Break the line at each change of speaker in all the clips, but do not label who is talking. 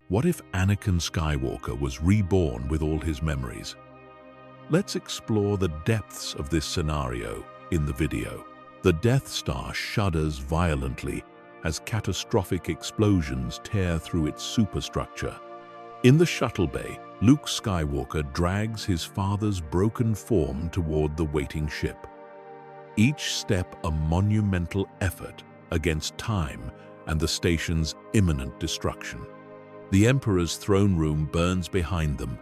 What if Anakin Skywalker was reborn with all his memories? Let's explore the depths of this scenario in the video. The Death Star shudders violently as catastrophic explosions tear through its superstructure. In the shuttle bay, Luke Skywalker drags his father's broken form toward the waiting ship. Each step a monumental effort against time and the station's imminent destruction. The Emperor's throne room burns behind them,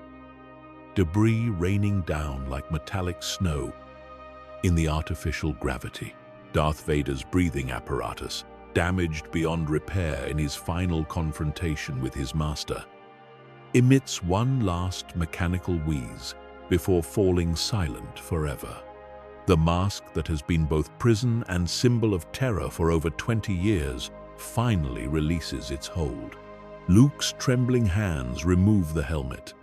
debris raining down like metallic snow in the artificial gravity. Darth Vader's breathing apparatus, damaged beyond repair in his final confrontation with his master, emits one last mechanical wheeze before falling silent forever. The mask that has been both prison and symbol of terror for over 20 years finally releases its hold. Luke's trembling hands remove the helmet,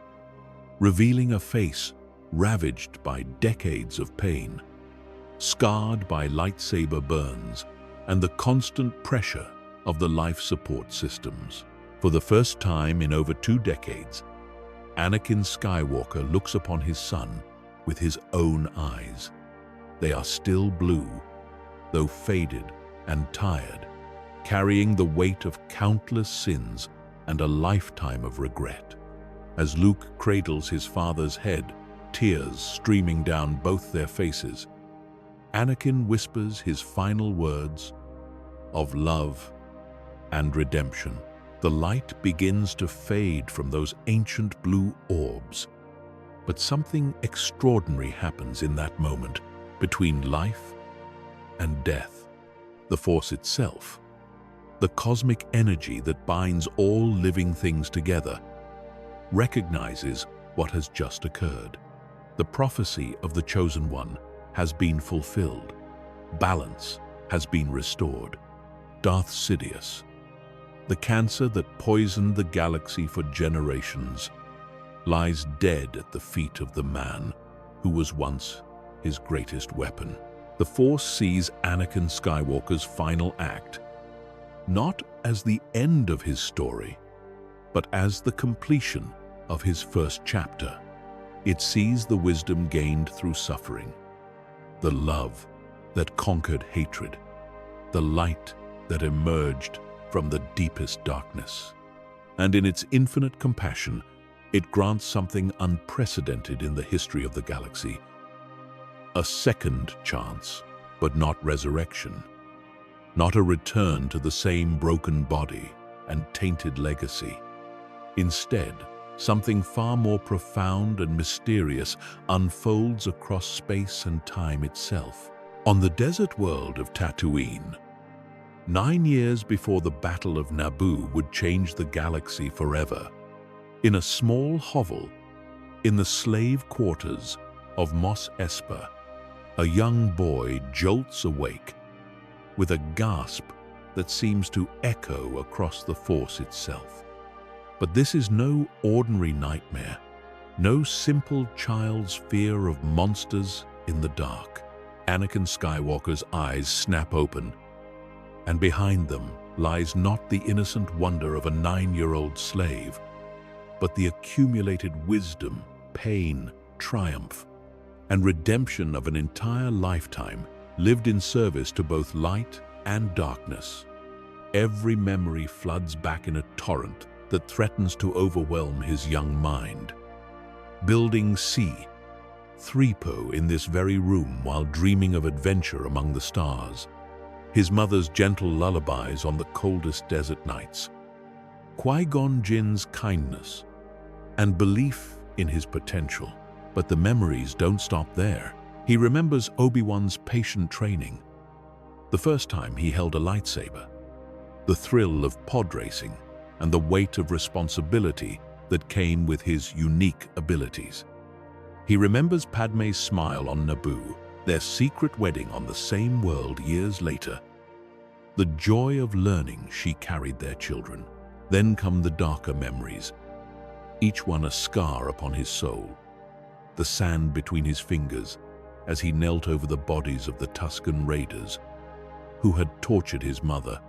revealing a face ravaged by decades of pain, scarred by lightsaber burns and the constant pressure of the life support systems. For the first time in over 2 decades, Anakin Skywalker looks upon his son with his own eyes. They are still blue, though faded and tired, carrying the weight of countless sins and a lifetime of regret. As Luke cradles his father's head, tears streaming down both their faces, Anakin whispers his final words of love and redemption. The light begins to fade from those ancient blue orbs, but something extraordinary happens in that moment between life and death. The Force itself, the cosmic energy that binds all living things together, recognizes what has just occurred. The prophecy of the Chosen One has been fulfilled. Balance has been restored. Darth Sidious, the cancer that poisoned the galaxy for generations, lies dead at the feet of the man who was once his greatest weapon. The Force sees Anakin Skywalker's final act not as the end of his story, but as the completion of his first chapter. It sees the wisdom gained through suffering, the love that conquered hatred, the light that emerged from the deepest darkness. And in its infinite compassion, it grants something unprecedented in the history of the galaxy: a second chance, but not resurrection. Not a return to the same broken body and tainted legacy. Instead, something far more profound and mysterious unfolds across space and time itself. On the desert world of Tatooine, 9 years before the Battle of Naboo would change the galaxy forever, in a small hovel in the slave quarters of Mos Espa, a young boy jolts awake with a gasp that seems to echo across the Force itself. But this is no ordinary nightmare, no simple child's fear of monsters in the dark. Anakin Skywalker's eyes snap open, and behind them lies not the innocent wonder of a 9-year-old slave, but the accumulated wisdom, pain, triumph, and redemption of an entire lifetime lived in service to both light and darkness. Every memory floods back in a torrent that threatens to overwhelm his young mind. Building C-3PO in this very room while dreaming of adventure among the stars. His mother's gentle lullabies on the coldest desert nights. Qui-Gon Jinn's kindness and belief in his potential. But the memories don't stop there. He remembers Obi-Wan's patient training, the first time he held a lightsaber, the thrill of pod racing, and the weight of responsibility that came with his unique abilities. He remembers Padmé's smile on Naboo, their secret wedding on the same world years later, the joy of learning she carried their children. Then come the darker memories, each one a scar upon his soul, the sand between his fingers as he knelt over the bodies of the Tusken raiders who had tortured his mother,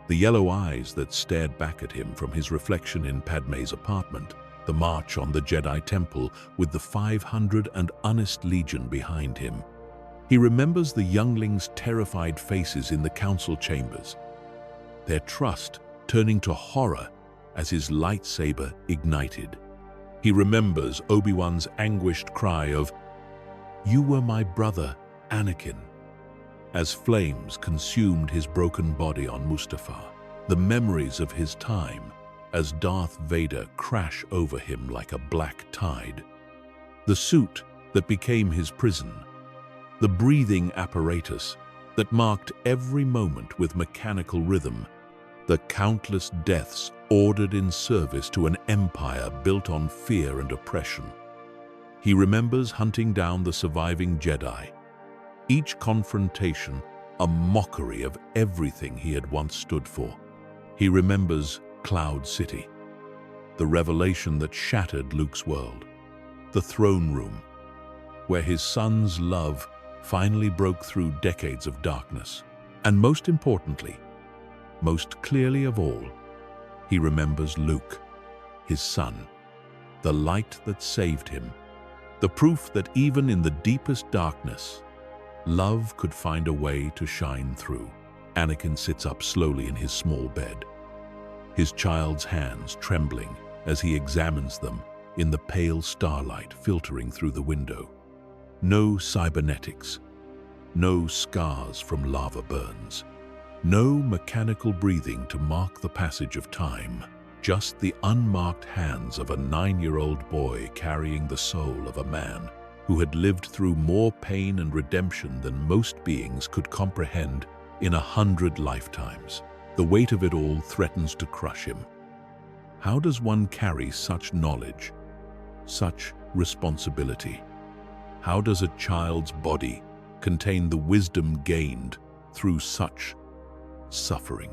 The yellow eyes that stared back at him from his reflection in Padme's apartment, the march on the Jedi Temple with the 500 and honest legion behind him. He remembers the younglings' terrified faces in the council chambers, their trust turning to horror as his lightsaber ignited. He remembers Obi-Wan's anguished cry of, "You were my brother, Anakin," as flames consumed his broken body on Mustafar. The memories of his time as Darth Vader crash over him like a black tide. The suit that became his prison, the breathing apparatus that marked every moment with mechanical rhythm, the countless deaths ordered in service to an empire built on fear and oppression. He remembers hunting down the surviving Jedi, each confrontation a mockery of everything he had once stood for. He remembers Cloud City, the revelation that shattered Luke's world, the throne room, where his son's love finally broke through decades of darkness. And most importantly, most clearly of all, he remembers Luke, his son, the light that saved him, the proof that even in the deepest darkness, love could find a way to shine through. Anakin sits up slowly in his small bed, his child's hands trembling as he examines them in the pale starlight filtering through the window. No cybernetics, no scars from lava burns, no mechanical breathing to mark the passage of time, just the unmarked hands of a 9-year-old boy carrying the soul of a man who had lived through more pain and redemption than most beings could comprehend in 100 lifetimes. The weight of it all threatens to crush him. How does one carry such knowledge, such responsibility? How does a child's body contain the wisdom gained through such suffering?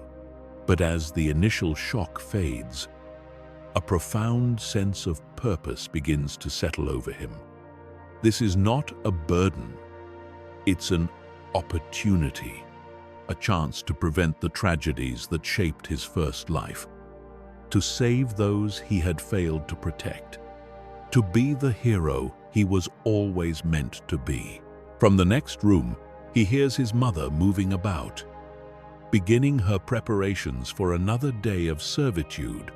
But as the initial shock fades, a profound sense of purpose begins to settle over him. This is not a burden, it's an opportunity, a chance to prevent the tragedies that shaped his first life, to save those he had failed to protect, to be the hero he was always meant to be. From the next room, he hears his mother moving about, beginning her preparations for another day of servitude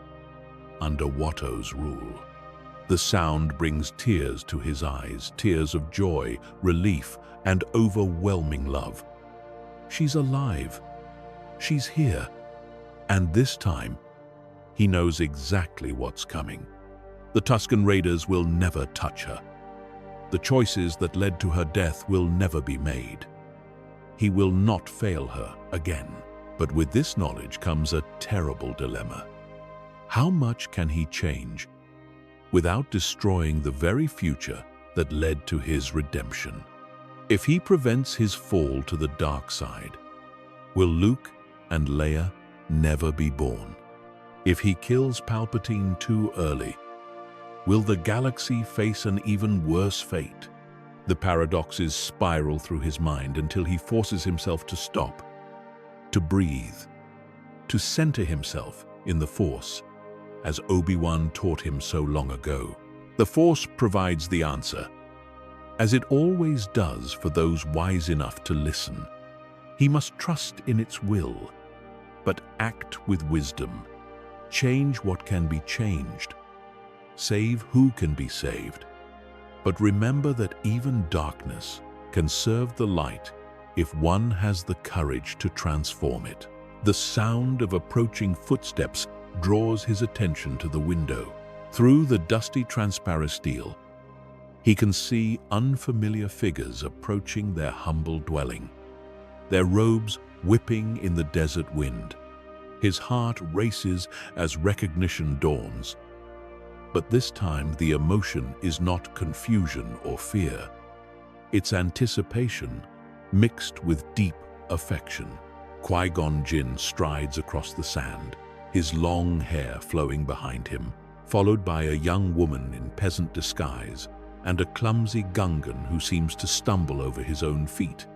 under Watto's rule. The sound brings tears to his eyes, tears of joy, relief, and overwhelming love. She's alive. She's here. And this time, he knows exactly what's coming. The Tusken Raiders will never touch her. The choices that led to her death will never be made. He will not fail her again. But with this knowledge comes a terrible dilemma. How much can he change without destroying the very future that led to his redemption? If he prevents his fall to the dark side, will Luke and Leia never be born? If he kills Palpatine too early, will the galaxy face an even worse fate? The paradoxes spiral through his mind until he forces himself to stop, to breathe, to center himself in the Force, as Obi-Wan taught him so long ago. The Force provides the answer, as it always does for those wise enough to listen. He must trust in its will, but act with wisdom. Change what can be changed. Save who can be saved. But remember that even darkness can serve the light if one has the courage to transform it. The sound of approaching footsteps draws his attention to the window. Through the dusty transparistile, he can see unfamiliar figures approaching their humble dwelling, their robes whipping in the desert wind. His heart races as recognition dawns. But this time the emotion is not confusion or fear. It's anticipation mixed with deep affection. Qui-Gon Jinn strides across the sand, his long hair flowing behind him, followed by a young woman in peasant disguise and a clumsy Gungan who seems to stumble over his own feet.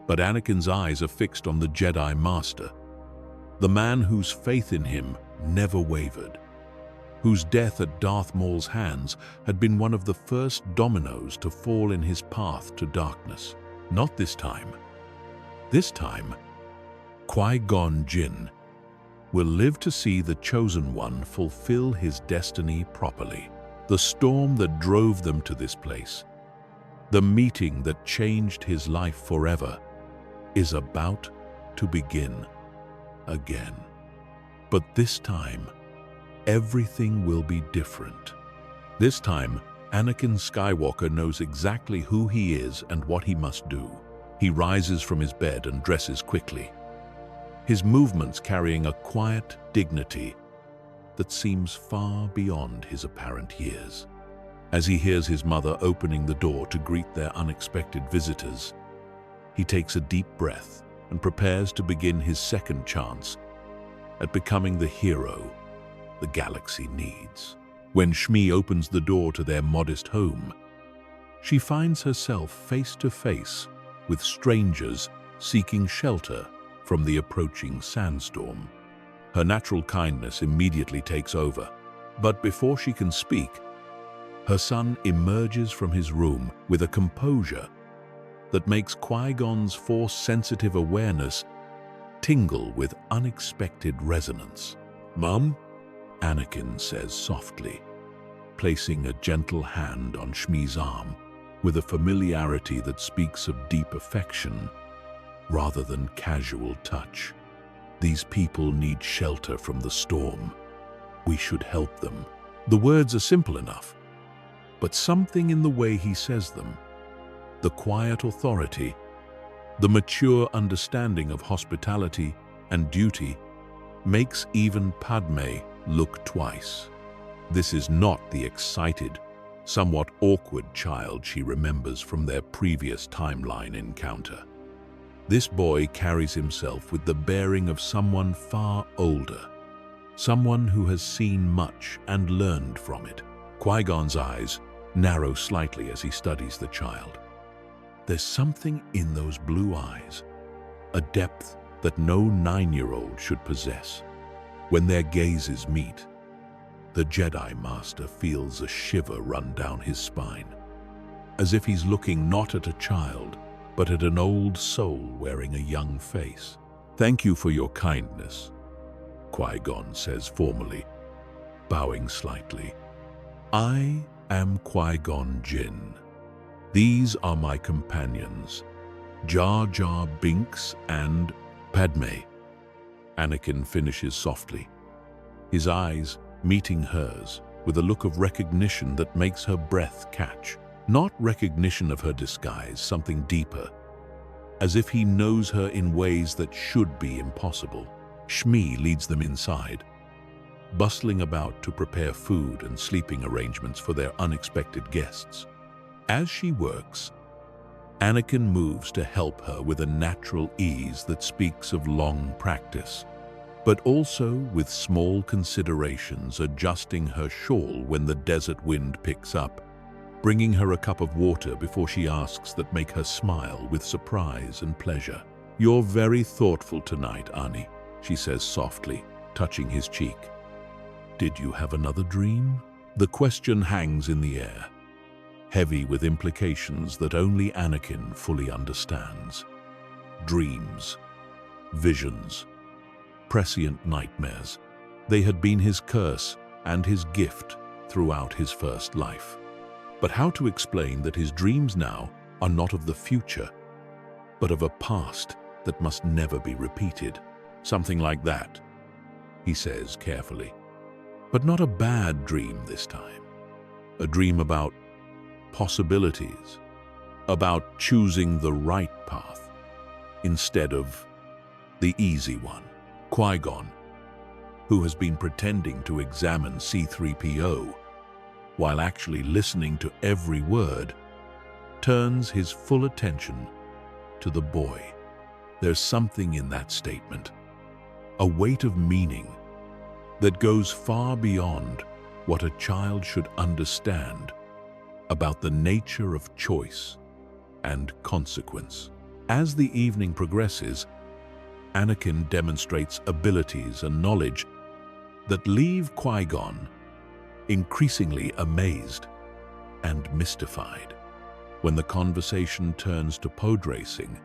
But Anakin's eyes are fixed on the Jedi Master, the man whose faith in him never wavered, whose death at Darth Maul's hands had been one of the first dominoes to fall in his path to darkness. Not this time. This time, Qui-Gon Jinn will live to see the Chosen One fulfill his destiny properly. The storm that drove them to this place, the meeting that changed his life forever, is about to begin again. But this time, everything will be different. This time, Anakin Skywalker knows exactly who he is and what he must do. He rises from his bed and dresses quickly, his movements carrying a quiet dignity that seems far beyond his apparent years. As he hears his mother opening the door to greet their unexpected visitors, he takes a deep breath and prepares to begin his second chance at becoming the hero the galaxy needs. When Shmi opens the door to their modest home, she finds herself face to face with strangers seeking shelter from the approaching sandstorm. Her natural kindness immediately takes over, but before she can speak, her son emerges from his room with a composure that makes Qui-Gon's Force-sensitive awareness tingle with unexpected resonance. "Mom?" Anakin says softly, placing a gentle hand on Shmi's arm with a familiarity that speaks of deep affection rather than casual touch. "These people need shelter from the storm. We should help them." The words are simple enough, but something in the way he says them, the quiet authority, the mature understanding of hospitality and duty, makes even Padme look twice. This is not the excited, somewhat awkward child she remembers from their previous timeline encounter. This boy carries himself with the bearing of someone far older, someone who has seen much and learned from it. Qui-Gon's eyes narrow slightly as he studies the child. There's something in those blue eyes, a depth that no 9-year-old should possess. When their gazes meet, the Jedi Master feels a shiver run down his spine, as if he's looking not at a child, but at an old soul wearing a young face. "Thank you for your kindness," Qui-Gon says formally, bowing slightly. "I am Qui-Gon Jinn. These are my companions, Jar Jar Binks and Padme." Anakin finishes softly, his eyes meeting hers with a look of recognition that makes her breath catch. Not recognition of her disguise, something deeper, as if he knows her in ways that should be impossible. Shmi leads them inside, bustling about to prepare food and sleeping arrangements for their unexpected guests. As she works, Anakin moves to help her with a natural ease that speaks of long practice, but also with small considerations, adjusting her shawl when the desert wind picks up, bringing her a cup of water before she asks that make her smile with surprise and pleasure. "You're very thoughtful tonight, Ani," she says softly, touching his cheek. "Did you have another dream?" The question hangs in the air, heavy with implications that only Anakin fully understands. Dreams, visions, prescient nightmares. They had been his curse and his gift throughout his first life. But how to explain that his dreams now are not of the future, but of a past that must never be repeated? "Something like that," he says carefully. But not a bad dream this time. A dream about possibilities, about choosing the right path instead of the easy one. Qui-Gon, who has been pretending to examine C-3PO while actually listening to every word, turns his full attention to the boy. There's something in that statement, a weight of meaning that goes far beyond what a child should understand about the nature of choice and consequence. As the evening progresses, Anakin demonstrates abilities and knowledge that leave Qui-Gon increasingly amazed and mystified. When the conversation turns to pod racing,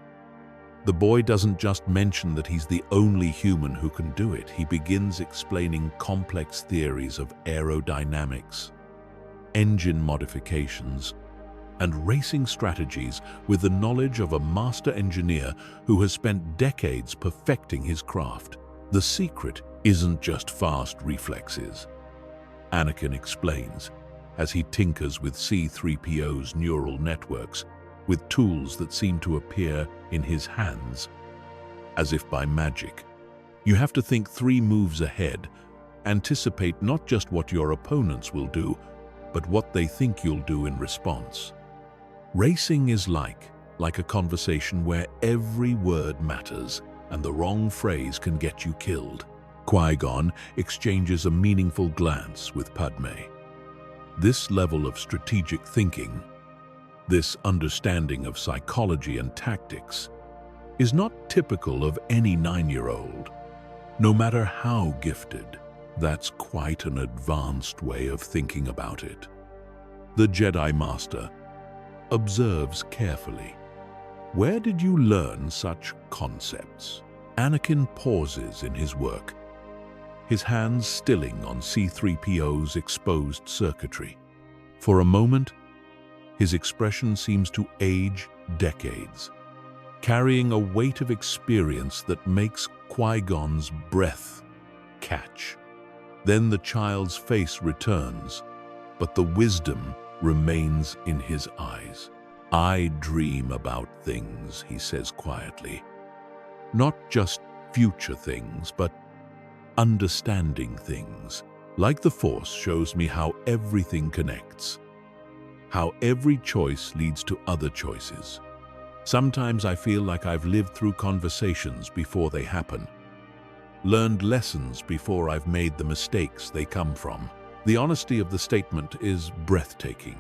the boy doesn't just mention that he's the only human who can do it. He begins explaining complex theories of aerodynamics, engine modifications, and racing strategies with the knowledge of a master engineer who has spent decades perfecting his craft. The secret isn't just fast reflexes, Anakin explains as he tinkers with C-3PO's neural networks with tools that seem to appear in his hands, as if by magic. You have to think 3 moves ahead, anticipate not just what your opponents will do, but what they think you'll do in response. Racing is like a conversation where every word matters and the wrong phrase can get you killed. Qui-Gon exchanges a meaningful glance with Padme. This level of strategic thinking, this understanding of psychology and tactics, is not typical of any 9-year-old. No matter how gifted, that's quite an advanced way of thinking about it. The Jedi Master observes carefully. Where did you learn such concepts? Anakin pauses in his work, his hands stilling on C-3PO's exposed circuitry. For a moment, his expression seems to age decades, carrying a weight of experience that makes Qui-Gon's breath catch. Then the child's face returns, but the wisdom remains in his eyes. I dream about things, he says quietly. Not just future things, but understanding things. Like the Force shows me how everything connects, how every choice leads to other choices. Sometimes I feel like I've lived through conversations before they happen, learned lessons before I've made the mistakes they come from. The honesty of the statement is breathtaking.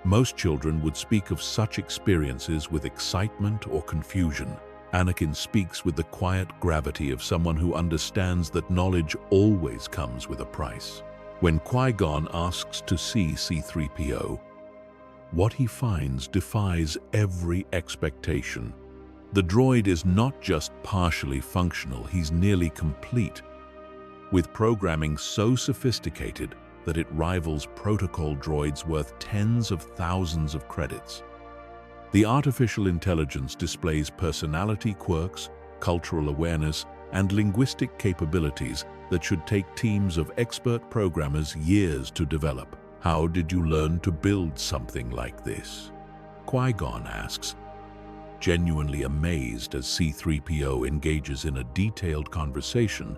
Most children would speak of such experiences with excitement or confusion. Anakin speaks with the quiet gravity of someone who understands that knowledge always comes with a price. When Qui-Gon asks to see C-3PO, what he finds defies every expectation. The droid is not just partially functional, he's nearly complete, with programming so sophisticated that it rivals protocol droids worth tens of thousands of credits. The artificial intelligence displays personality quirks, cultural awareness, and linguistic capabilities that should take teams of expert programmers years to develop. How did you learn to build something like this? Qui-Gon asks, genuinely amazed as C-3PO engages in a detailed conversation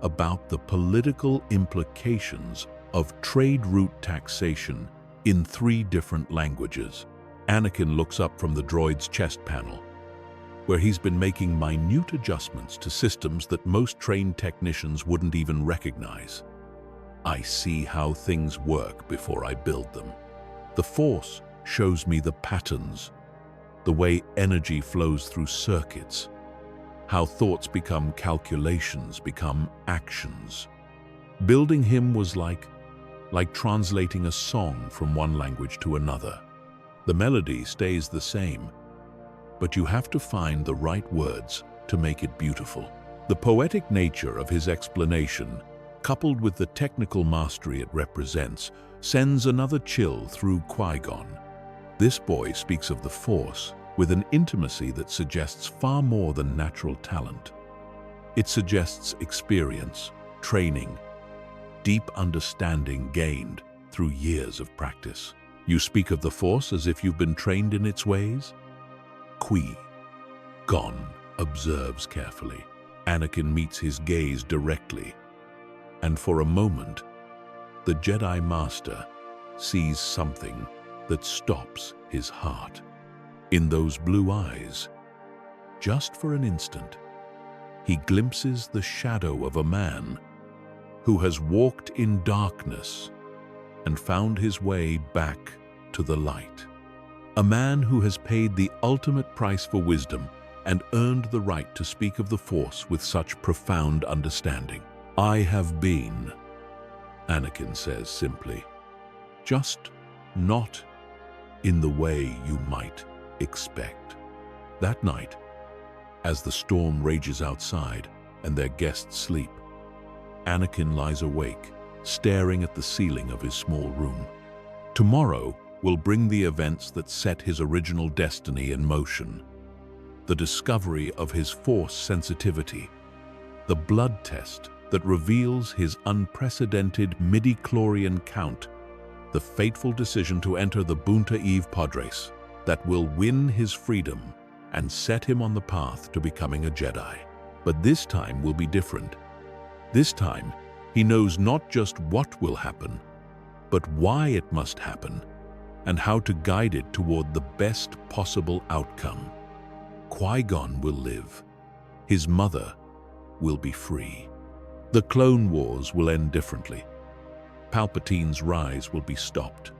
about the political implications of trade route taxation in 3 different languages. Anakin looks up from the droid's chest panel, where he's been making minute adjustments to systems that most trained technicians wouldn't even recognize. I see how things work before I build them. The Force shows me the patterns, the way energy flows through circuits, how thoughts become calculations, become actions. Building him was like translating a song from one language to another. The melody stays the same, but you have to find the right words to make it beautiful. The poetic nature of his explanation, coupled with the technical mastery it represents, sends another chill through Qui-Gon. This boy speaks of the Force with an intimacy that suggests far more than natural talent. It suggests experience, training, deep understanding gained through years of practice. You speak of the Force as if you've been trained in its ways? Qui-Gon observes carefully. Anakin meets his gaze directly, and for a moment, the Jedi Master sees something that stops his heart. In those blue eyes, just for an instant, he glimpses the shadow of a man who has walked in darkness and found his way back to the light. A man who has paid the ultimate price for wisdom and earned the right to speak of the Force with such profound understanding. "I have been," Anakin says simply, "just not in the way you might expect." That night, as the storm rages outside and their guests sleep, Anakin lies awake, staring at the ceiling of his small room. Tomorrow will bring the events that set his original destiny in motion. The discovery of his Force sensitivity, the blood test that reveals his unprecedented midi-chlorian count, the fateful decision to enter the Bunta Eve Padres that will win his freedom and set him on the path to becoming a Jedi. But this time will be different. This time, he knows not just what will happen, but why it must happen, and how to guide it toward the best possible outcome. Qui-Gon will live. His mother will be free. The Clone Wars will end differently. Palpatine's rise will be stopped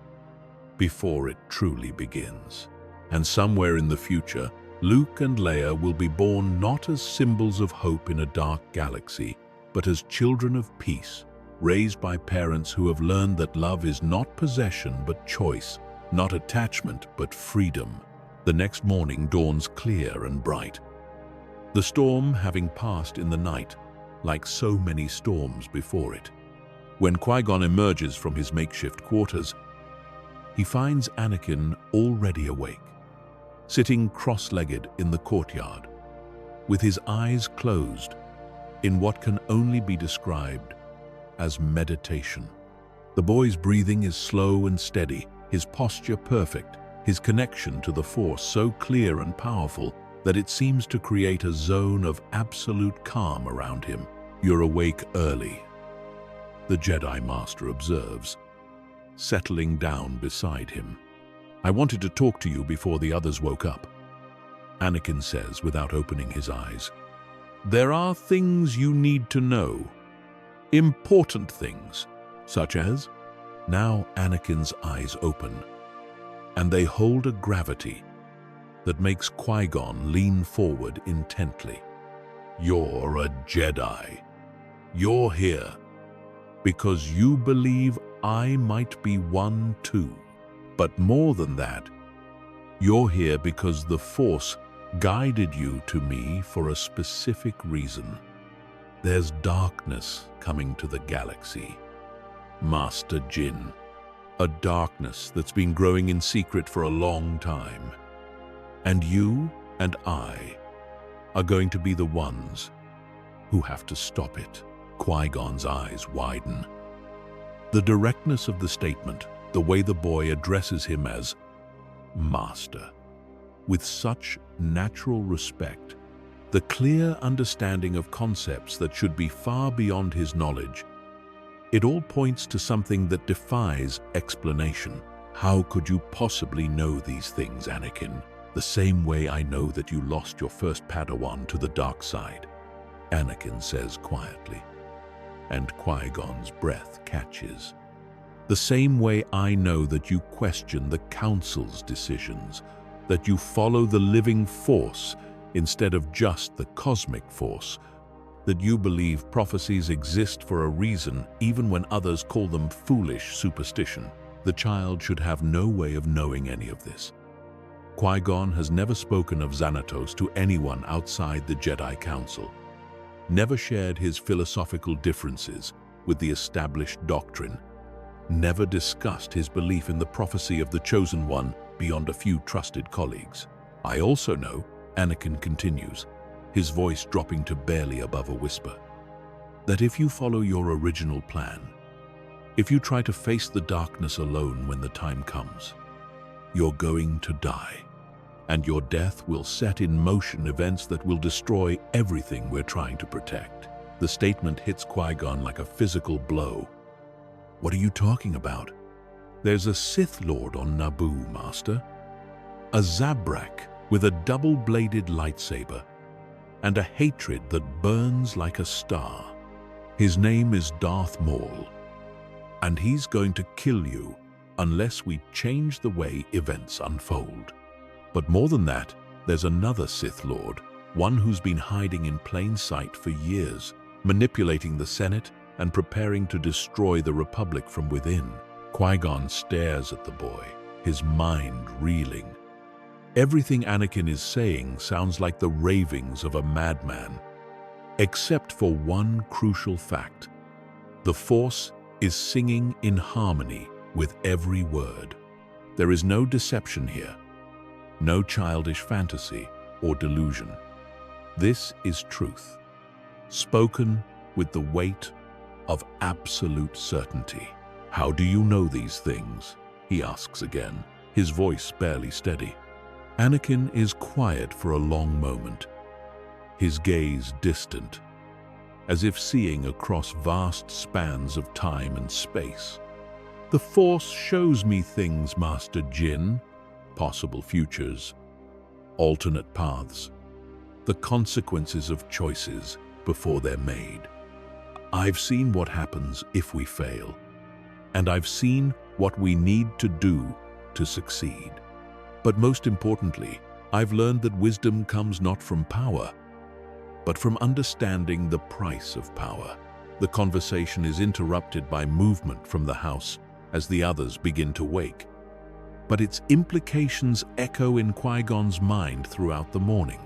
before it truly begins. And somewhere in the future, Luke and Leia will be born not as symbols of hope in a dark galaxy, but as children of peace, raised by parents who have learned that love is not possession but choice, not attachment but freedom. The next morning dawns clear and bright, the storm having passed in the night, like so many storms before it. When Qui-Gon emerges from his makeshift quarters, he finds Anakin already awake, sitting cross-legged in the courtyard, with his eyes closed, in what can only be described as meditation. The boy's breathing is slow and steady, his posture perfect, his connection to the Force so clear and powerful that it seems to create a zone of absolute calm around him. "You're awake early," the Jedi Master observes, settling down beside him. "I wanted to talk to you before the others woke up," Anakin says without opening his eyes. "There are things you need to know. Important things, such as..." Now Anakin's eyes open, and they hold a gravity that makes Qui-Gon lean forward intently. "You're a Jedi. You're here because you believe I might be one too. But more than that, you're here because the Force guided you to me for a specific reason. There's darkness coming to the galaxy, Master Jin. A darkness that's been growing in secret for a long time. And you and I are going to be the ones who have to stop it." Qui-Gon's eyes widen. The directness of the statement, the way the boy addresses him as Master, with such natural respect, the clear understanding of concepts that should be far beyond his knowledge, it all points to something that defies explanation. "How could you possibly know these things, Anakin? The same way I know that you lost your first Padawan to the dark side," Anakin says quietly, and Qui-Gon's breath catches. "The same way I know that you question the Council's decisions, that you follow the living Force instead of just the cosmic Force, that you believe prophecies exist for a reason even when others call them foolish superstition. The child should have no way of knowing any of this." Qui-Gon has never spoken of Xanatos to anyone outside the Jedi Council, never shared his philosophical differences with the established doctrine, never discussed his belief in the prophecy of the Chosen One beyond a few trusted colleagues. "I also know," Anakin continues, his voice dropping to barely above a whisper, "that if you follow your original plan, if you try to face the darkness alone when the time comes, you're going to die, and your death will set in motion events that will destroy everything we're trying to protect." The statement hits Qui-Gon like a physical blow. "What are you talking about?" "There's a Sith Lord on Naboo, Master. A Zabrak with a double-bladed lightsaber, and a hatred that burns like a star. His name is Darth Maul, and he's going to kill you unless we change the way events unfold. But more than that, there's another Sith Lord one who's been hiding in plain sight for years, manipulating the Senate and preparing to destroy the Republic from within. Qui-Gon stares at the boy, his mind reeling. Everything Anakin is saying sounds like the ravings of a madman, except for one crucial fact. The Force is singing in harmony with every word. There is no deception here, no childish fantasy or delusion. This is truth, spoken with the weight of absolute certainty. "How do you know these things?" he asks again, his voice barely steady. Anakin is quiet for a long moment, his gaze distant, as if seeing across vast spans of time and space. "The Force shows me things, Master Jin, possible futures, alternate paths, the consequences of choices before they're made. I've seen what happens if we fail, and I've seen what we need to do to succeed. But most importantly, I've learned that wisdom comes not from power, but from understanding the price of power." The conversation is interrupted by movement from the house as the others begin to wake. But its implications echo in Qui-Gon's mind throughout the morning.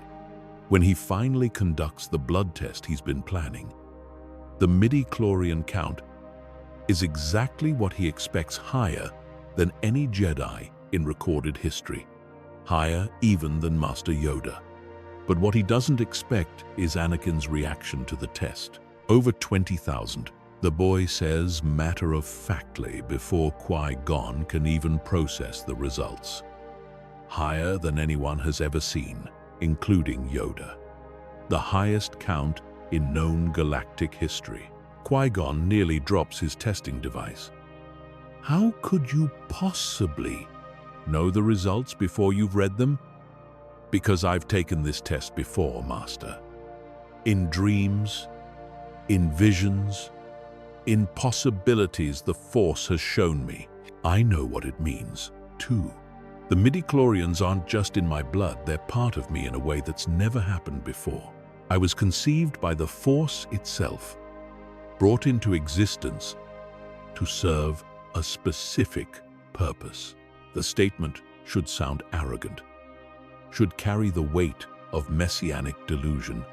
When he finally conducts the blood test he's been planning, the midi-chlorian count is exactly what he expects, higher than any Jedi in recorded history, higher even than Master Yoda. But what he doesn't expect is Anakin's reaction to the test. "Over 20,000, the boy says matter-of-factly before Qui-Gon can even process the results. Higher than anyone has ever seen, including Yoda. The highest count in known galactic history." Qui-Gon nearly drops his testing device. "How could you possibly know the results before you've read them?" "Because I've taken this test before, Master. In dreams, in visions, in possibilities the Force has shown me. I know what it means, too. The midi-chlorians aren't just in my blood, they're part of me in a way that's never happened before. I was conceived by the Force itself, brought into existence to serve a specific purpose." The statement should sound arrogant, should carry the weight of messianic delusion.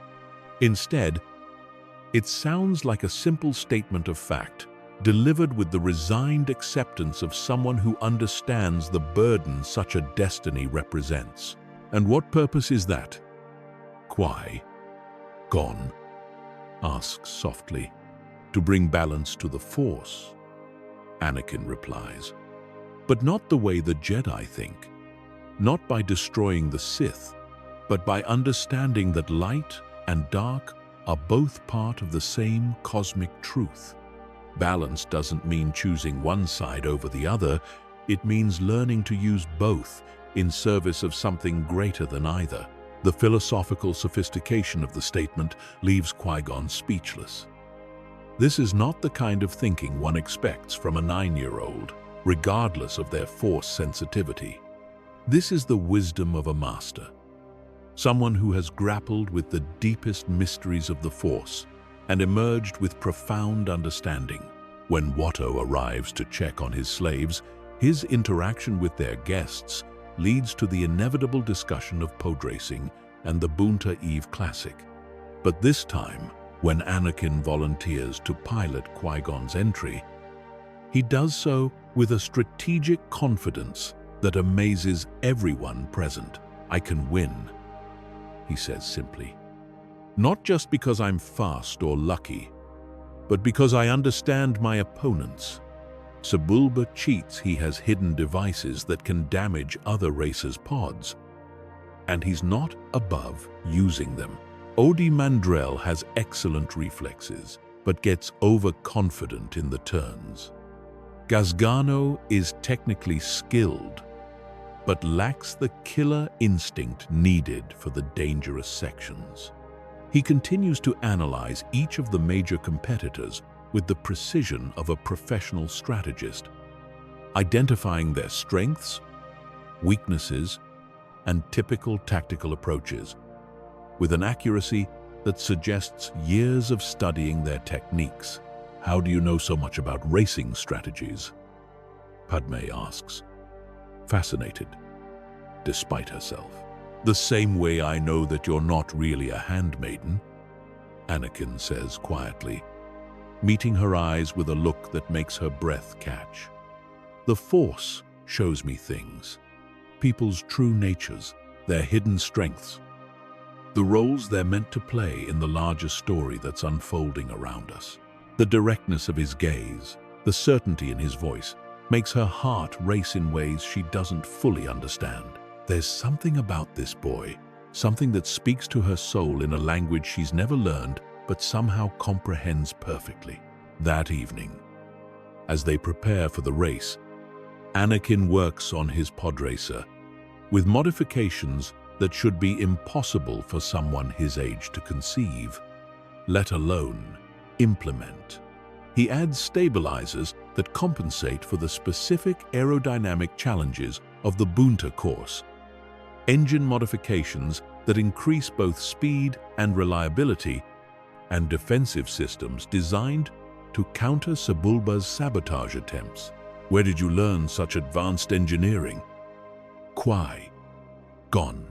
Instead, it sounds like a simple statement of fact, delivered with the resigned acceptance of someone who understands the burden such a destiny represents. "And what purpose is that?" Qui-Gon asks softly. "To bring balance to the Force," Anakin replies. "But not the way the Jedi think. Not by destroying the Sith, but by understanding that light and dark are both part of the same cosmic truth. Balance doesn't mean choosing one side over the other, it means learning to use both in service of something greater than either." The philosophical sophistication of the statement leaves Qui-Gon speechless. This is not the kind of thinking one expects from a 9-year-old, regardless of their Force sensitivity. This is the wisdom of a master, someone who has grappled with the deepest mysteries of the Force and emerged with profound understanding. When Watto arrives to check on his slaves, his interaction with their guests leads to the inevitable discussion of pod racing and the Boonta Eve Classic. But this time, when Anakin volunteers to pilot Qui-Gon's entry, he does so with a strategic confidence that amazes everyone present. "I can win," he says simply. "Not just because I'm fast or lucky, but because I understand my opponents. Sebulba cheats, he has hidden devices that can damage other racers' pods, and he's not above using them. Odi Mandrell has excellent reflexes, but gets overconfident in the turns. Gazgano is technically skilled, but lacks the killer instinct needed for the dangerous sections." He continues to analyze each of the major competitors with the precision of a professional strategist, identifying their strengths, weaknesses, and typical tactical approaches. with an accuracy that suggests years of studying their techniques. "How do you know so much about racing strategies?" Padme asks, fascinated, despite herself. "The same way I know that you're not really a handmaiden," Anakin says quietly, meeting her eyes with a look that makes her breath catch. "The Force shows me things, people's true natures, their hidden strengths, the roles they're meant to play in the larger story that's unfolding around us." The directness of his gaze, the certainty in his voice, makes her heart race in ways she doesn't fully understand. There's something about this boy, something that speaks to her soul in a language she's never learned but somehow comprehends perfectly. That evening, as they prepare for the race, Anakin works on his podracer with modifications that should be impossible for someone his age to conceive, let alone implement. He adds stabilizers that compensate for the specific aerodynamic challenges of the Bunta course, engine modifications that increase both speed and reliability, and defensive systems designed to counter Sebulba's sabotage attempts. "Where did you learn such advanced engineering?" Qui-Gon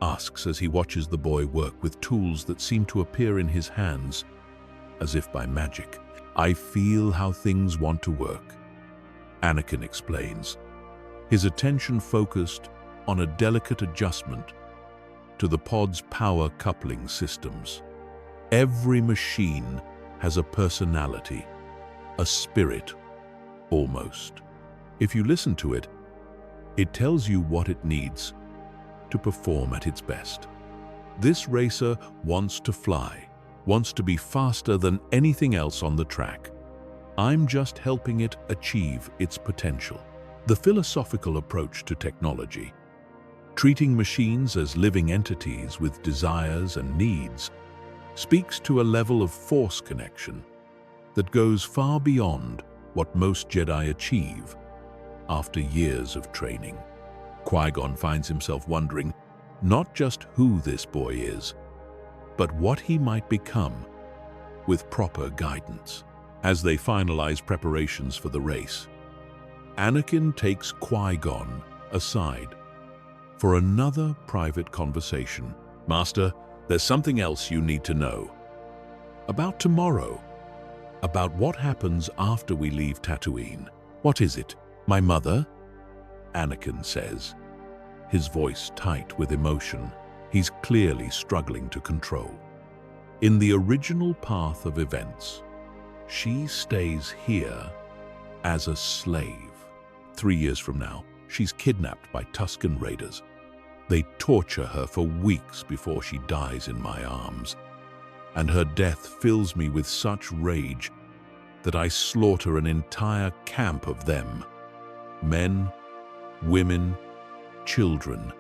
asks as he watches the boy work with tools that seem to appear in his hands as if by magic. "I feel how things want to work," Anakin explains, his attention focused on a delicate adjustment to the pod's power coupling systems. Every machine has a personality, a spirit, almost. If you listen to it, it tells you what it needs to perform at its best. This racer wants to fly, wants to be faster than anything else on the track. I'm just helping it achieve its potential. The philosophical approach to technology, treating machines as living entities with desires and needs, speaks to a level of force connection that goes far beyond what most Jedi achieve after years of training. Qui-Gon finds himself wondering not just who this boy is, but what he might become with proper guidance. As they finalize preparations for the race, Anakin takes Qui-Gon aside for another private conversation. "Master, there's something else you need to know. About tomorrow. About what happens after we leave Tatooine." "What is it?" "My mother?" Anakin says, his voice tight with emotion he's clearly struggling to control. In the original path of events, she stays here as a slave. 3 years from now, she's kidnapped by Tusken Raiders. They torture her for weeks before she dies in my arms, and her death fills me with such rage that I slaughter an entire camp of them. Men, women, children.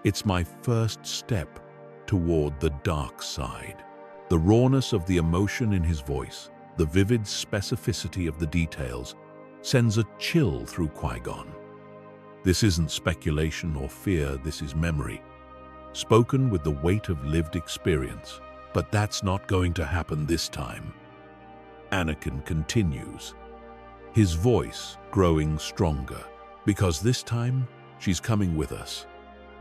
It's my first step toward the dark side. The rawness of the emotion in his voice, the vivid specificity of the details, sends a chill through Qui-Gon. This isn't speculation or fear, this is memory, spoken with the weight of lived experience. But that's not going to happen this time. Anakin continues, his voice growing stronger. Because this time, she's coming with us.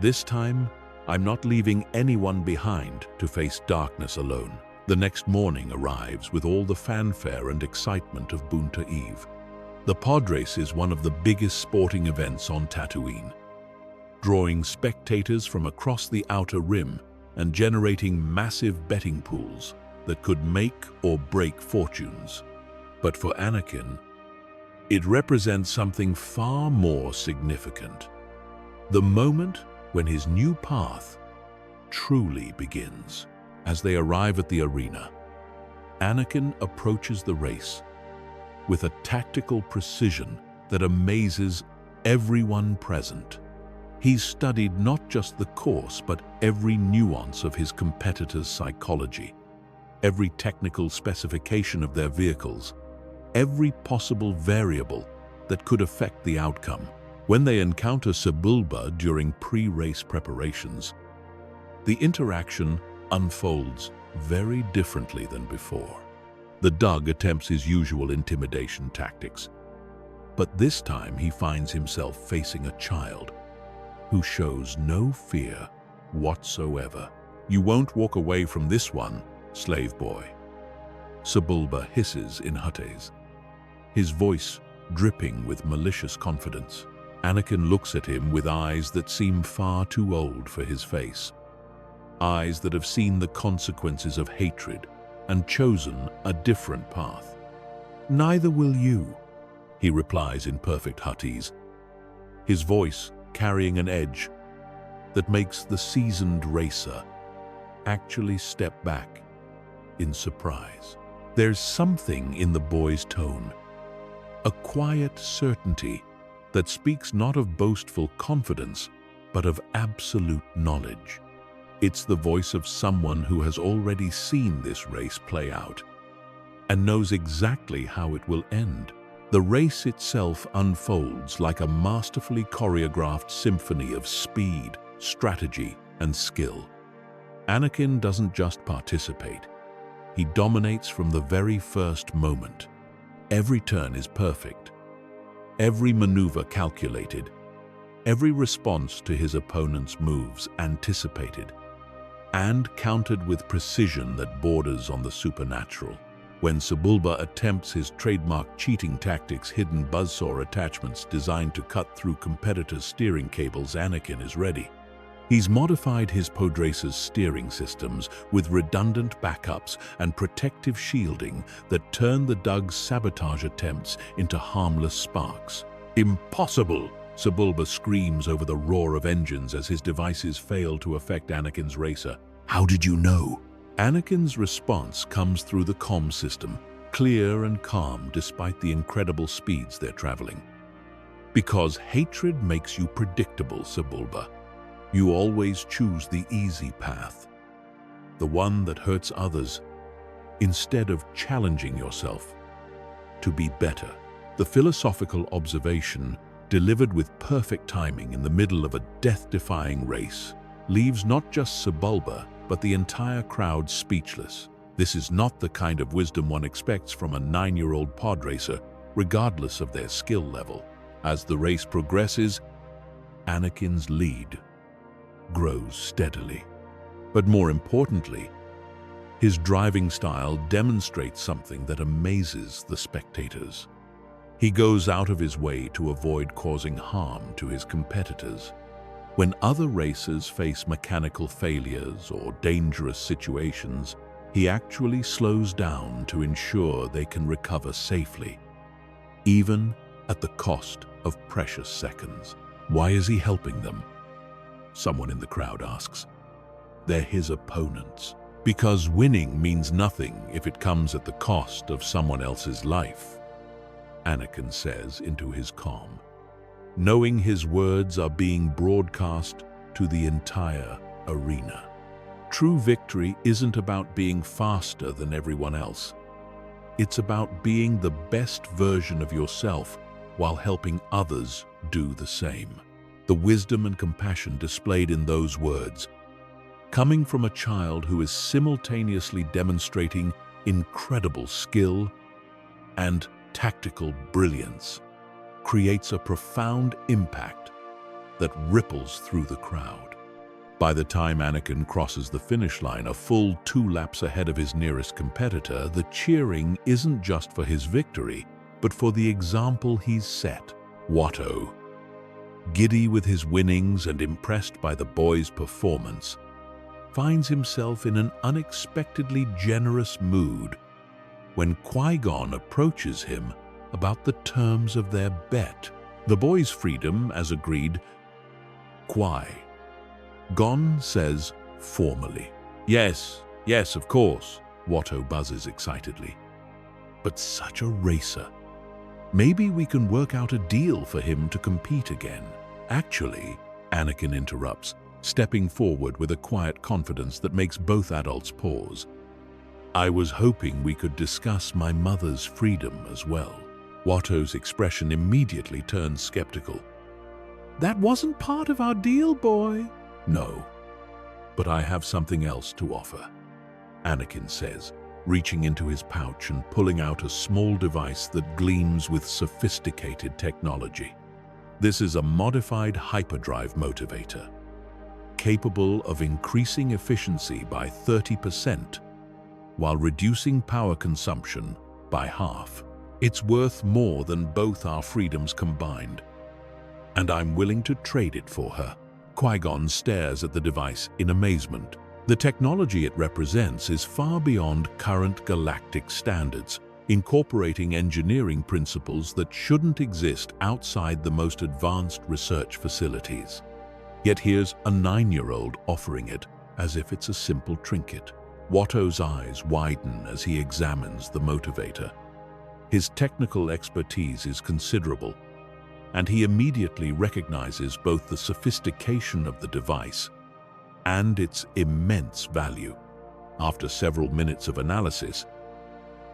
This time, I'm not leaving anyone behind to face darkness alone. The next morning arrives with all the fanfare and excitement of Bunta Eve. The pod race is one of the biggest sporting events on Tatooine, drawing spectators from across the Outer Rim and generating massive betting pools that could make or break fortunes. But for Anakin, it represents something far more significant. The moment when his new path truly begins. As they arrive at the arena, Anakin approaches the race with a tactical precision that amazes everyone present. He's studied not just the course, but every nuance of his competitors' psychology, every technical specification of their vehicles, every possible variable that could affect the outcome. When they encounter Sebulba during pre-race preparations, the interaction unfolds very differently than before. The Doug attempts his usual intimidation tactics, but this time he finds himself facing a child who shows no fear whatsoever. "You won't walk away from this one, slave boy," Sebulba hisses in Huttese, his voice dripping with malicious confidence. Anakin looks at him with eyes that seem far too old for his face, eyes that have seen the consequences of hatred and chosen a different path. "Neither will you," he replies in perfect Huttese, his voice carrying an edge that makes the seasoned racer actually step back in surprise. There's something in the boy's tone, a quiet certainty that speaks not of boastful confidence, but of absolute knowledge. It's the voice of someone who has already seen this race play out and knows exactly how it will end. The race itself unfolds like a masterfully choreographed symphony of speed, strategy, and skill. Anakin doesn't just participate, he dominates from the very first moment. Every turn is perfect, every maneuver calculated, every response to his opponent's moves anticipated, and countered with precision that borders on the supernatural. When Sebulba attempts his trademark cheating tactics, hidden buzzsaw attachments designed to cut through competitors' steering cables, Anakin is ready. He's modified his podracer's steering systems with redundant backups and protective shielding that turn the Doug's sabotage attempts into harmless sparks. "Impossible!" Sebulba screams over the roar of engines as his devices fail to affect Anakin's racer. "How did you know?" Anakin's response comes through the comm system, clear and calm despite the incredible speeds they're traveling. "Because hatred makes you predictable, Sebulba. You always choose the easy path, the one that hurts others, instead of challenging yourself to be better." The philosophical observation, delivered with perfect timing in the middle of a death-defying race, leaves not just Sebulba, but the entire crowd speechless. This is not the kind of wisdom one expects from a 9-year-old pod racer, regardless of their skill level. As the race progresses, Anakin's lead grows steadily. But more importantly, his driving style demonstrates something that amazes the spectators. He goes out of his way to avoid causing harm to his competitors. When other racers face mechanical failures or dangerous situations, he actually slows down to ensure they can recover safely, even at the cost of precious seconds. Why is he helping them? Someone in the crowd asks. They're his opponents. Because winning means nothing if it comes at the cost of someone else's life, Anakin says into his comm, knowing his words are being broadcast to the entire arena. True victory isn't about being faster than everyone else. It's about being the best version of yourself while helping others do the same. The wisdom and compassion displayed in those words, coming from a child who is simultaneously demonstrating incredible skill and tactical brilliance, creates a profound impact that ripples through the crowd. By the time Anakin crosses the finish line, a full 2 laps ahead of his nearest competitor, the cheering isn't just for his victory, but for the example he's set. Watto, giddy with his winnings and impressed by the boy's performance, finds himself in an unexpectedly generous mood when Qui-Gon approaches him about the terms of their bet. The boy's freedom, as agreed, Qui-Gon says formally. Yes, of course, Watto buzzes excitedly. But such a racer. Maybe we can work out a deal for him to compete again. Actually, Anakin interrupts, stepping forward with a quiet confidence that makes both adults pause. I was hoping we could discuss my mother's freedom as well. Watto's expression immediately turns skeptical. That wasn't part of our deal, boy. No, But I have something else to offer, Anakin says, reaching into his pouch and pulling out a small device that gleams with sophisticated technology. This is a modified hyperdrive motivator, capable of increasing efficiency by 30% while reducing power consumption by half. It's worth more than both our freedoms combined, and I'm willing to trade it for her. Qui-Gon stares at the device in amazement. The technology it represents is far beyond current galactic standards, incorporating engineering principles that shouldn't exist outside the most advanced research facilities. Yet here's a 9-year-old offering it as if it's a simple trinket. Watto's eyes widen as he examines the motivator. His technical expertise is considerable, and he immediately recognizes both the sophistication of the device and its immense value. After several minutes of analysis,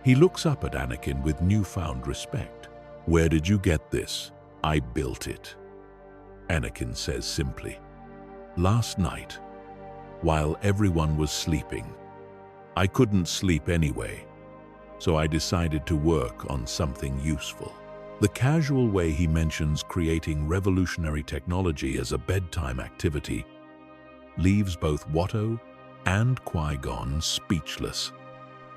he looks up at Anakin with newfound respect. "Where did you get this?" "I built it," Anakin says simply. "Last night, while everyone was sleeping. I couldn't sleep anyway, so I decided to work on something useful." The casual way he mentions creating revolutionary technology as a bedtime activity leaves both Watto and Qui-Gon speechless.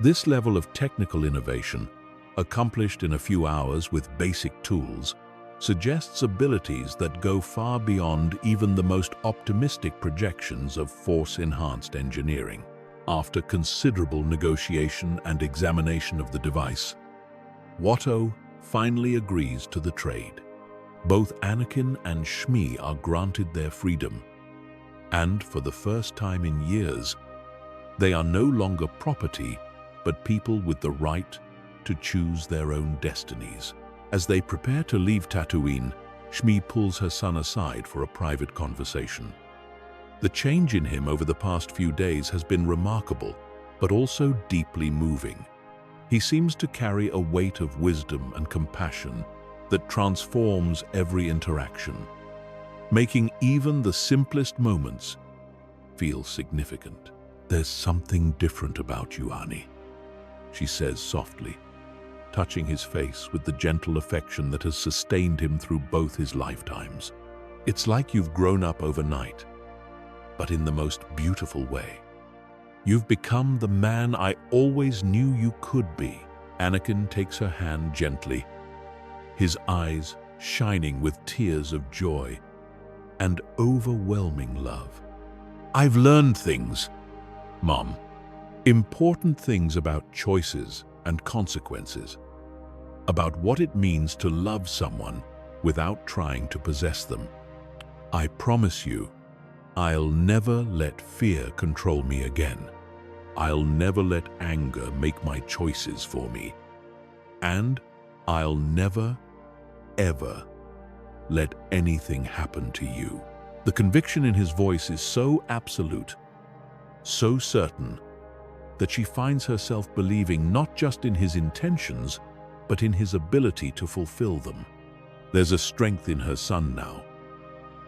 This level of technical innovation, accomplished in a few hours with basic tools, suggests abilities that go far beyond even the most optimistic projections of Force-enhanced engineering. After considerable negotiation and examination of the device, Watto finally agrees to the trade. Both Anakin and Shmi are granted their freedom, and for the first time in years, they are no longer property, but people with the right to choose their own destinies. As they prepare to leave Tatooine, Shmi pulls her son aside for a private conversation. The change in him over the past few days has been remarkable, but also deeply moving. He seems to carry a weight of wisdom and compassion that transforms every interaction, making even the simplest moments feel significant. "There's something different about you, Ani," she says softly, touching his face with the gentle affection that has sustained him through both his lifetimes. "It's like you've grown up overnight, but in the most beautiful way. You've become the man I always knew you could be." Anakin takes her hand gently, his eyes shining with tears of joy and overwhelming love. "I've learned things, Mom. Important things about choices and consequences, about what it means to love someone without trying to possess them. I promise you, I'll never let fear control me again. I'll never let anger make my choices for me. And I'll never, ever let anything happen to you." The conviction in his voice is so absolute, so certain, that she finds herself believing not just in his intentions, but in his ability to fulfill them. There's a strength in her son now,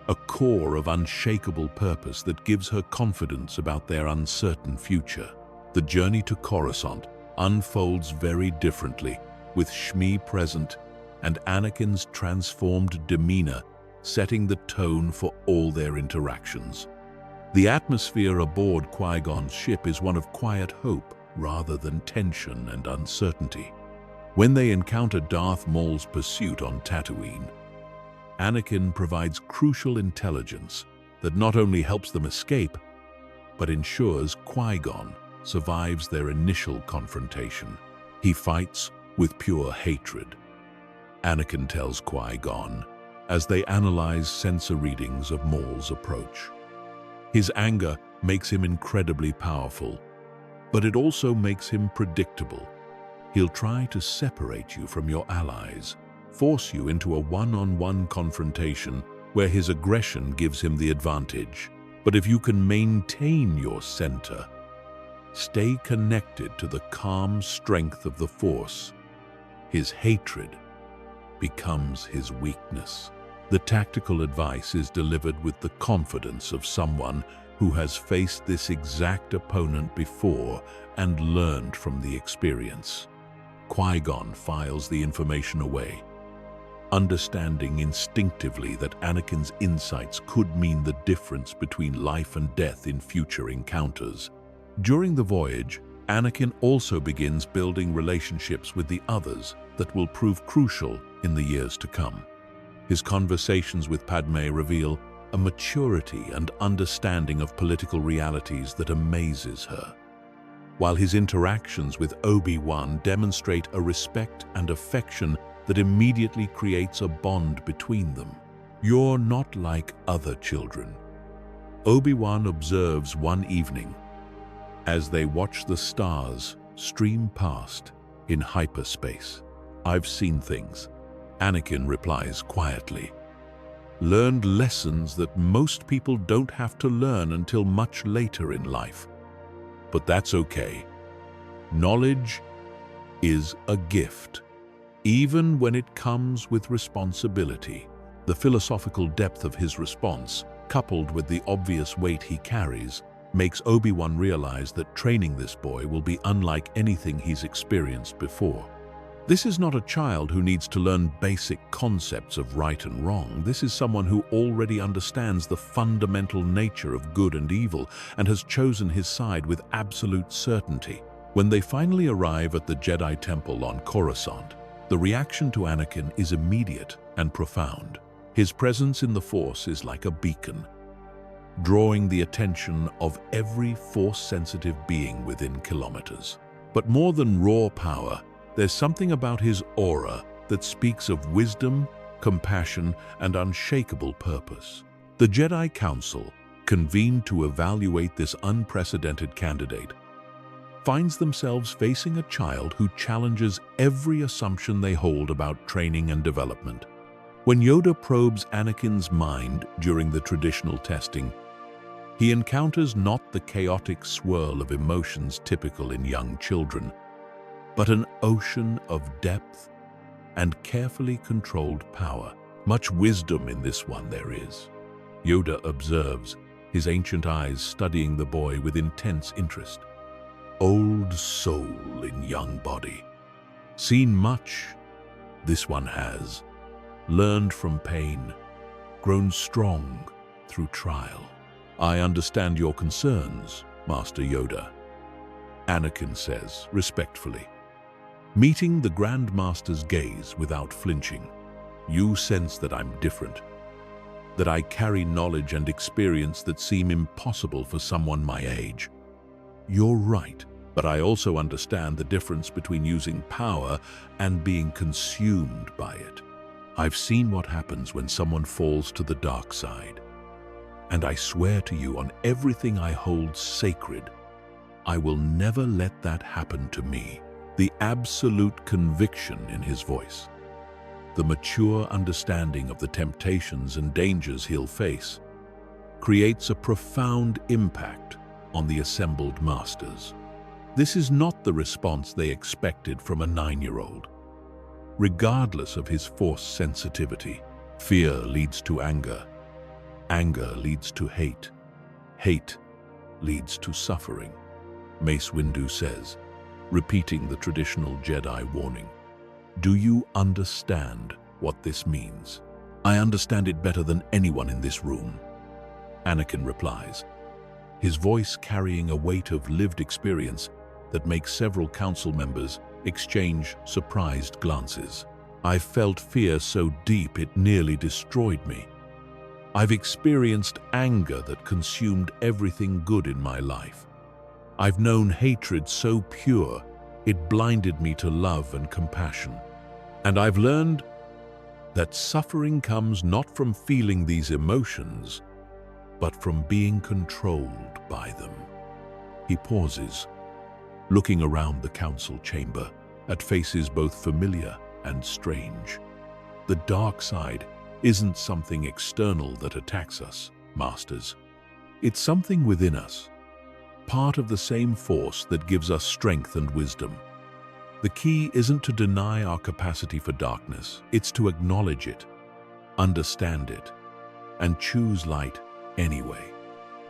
a core of unshakable purpose that gives her confidence about their uncertain future. The journey to Coruscant unfolds very differently, with Shmi present and Anakin's transformed demeanor setting the tone for all their interactions. The atmosphere aboard Qui-Gon's ship is one of quiet hope rather than tension and uncertainty. When they encounter Darth Maul's pursuit on Tatooine, Anakin provides crucial intelligence that not only helps them escape, but ensures Qui-Gon survives their initial confrontation. He fights with pure hatred, Anakin tells Qui-Gon as they analyze sensor readings of Maul's approach. His anger makes him incredibly powerful, but it also makes him predictable. He'll try to separate you from your allies, force you into a one-on-one confrontation where his aggression gives him the advantage. But if you can maintain your center, stay connected to the calm strength of the Force, his hatred becomes his weakness. The tactical advice is delivered with the confidence of someone who has faced this exact opponent before and learned from the experience. Qui-Gon files the information away, understanding instinctively that Anakin's insights could mean the difference between life and death in future encounters. During the voyage, Anakin also begins building relationships with the others that will prove crucial in the years to come. His conversations with Padme reveal a maturity and understanding of political realities that amazes her, while his interactions with Obi-Wan demonstrate a respect and affection that immediately creates a bond between them. "You're not like other children," Obi-Wan observes one evening as they watch the stars stream past in hyperspace. "I've seen things," Anakin replies quietly. "Learned lessons that most people don't have to learn until much later in life. But that's okay. Knowledge is a gift, even when it comes with responsibility." The philosophical depth of his response, coupled with the obvious weight he carries, makes Obi-Wan realize that training this boy will be unlike anything he's experienced before. This is not a child who needs to learn basic concepts of right and wrong. This is someone who already understands the fundamental nature of good and evil and has chosen his side with absolute certainty. When they finally arrive at the Jedi Temple on Coruscant, the reaction to Anakin is immediate and profound. His presence in the Force is like a beacon, drawing the attention of every Force-sensitive being within kilometers. But more than raw power, there's something about his aura that speaks of wisdom, compassion, and unshakable purpose. The Jedi Council, convened to evaluate this unprecedented candidate, finds themselves facing a child who challenges every assumption they hold about training and development. When Yoda probes Anakin's mind during the traditional testing, he encounters not the chaotic swirl of emotions typical in young children, but an ocean of depth and carefully controlled power. Much wisdom in this one there is, Yoda observes, his ancient eyes studying the boy with intense interest. Old soul in young body. Seen much, this one has. Learned from pain, grown strong through trial. "I understand your concerns, Master Yoda," Anakin says respectfully, meeting the Grand Master's gaze without flinching. "You sense that I'm different, that I carry knowledge and experience that seem impossible for someone my age. You're right, but I also understand the difference between using power and being consumed by it. I've seen what happens when someone falls to the dark side. And I swear to you on everything I hold sacred, I will never let that happen to me." The absolute conviction in his voice, the mature understanding of the temptations and dangers he'll face, creates a profound impact on the assembled masters. This is not the response they expected from a 9-year-old. Regardless of his Force sensitivity, fear leads to anger. Anger leads to hate. Hate leads to suffering, Mace Windu says, repeating the traditional Jedi warning. "Do you understand what this means?" "I understand it better than anyone in this room," Anakin replies, his voice carrying a weight of lived experience that makes several council members exchange surprised glances. "I've felt fear so deep it nearly destroyed me. I've experienced anger that consumed everything good in my life. I've known hatred so pure it blinded me to love and compassion. And I've learned that suffering comes not from feeling these emotions, but from being controlled by them." He pauses, looking around the council chamber at faces both familiar and strange. "The dark side isn't something external that attacks us, Masters. It's something within us, part of the same Force that gives us strength and wisdom. The key isn't to deny our capacity for darkness, it's to acknowledge it, understand it, and choose light anyway."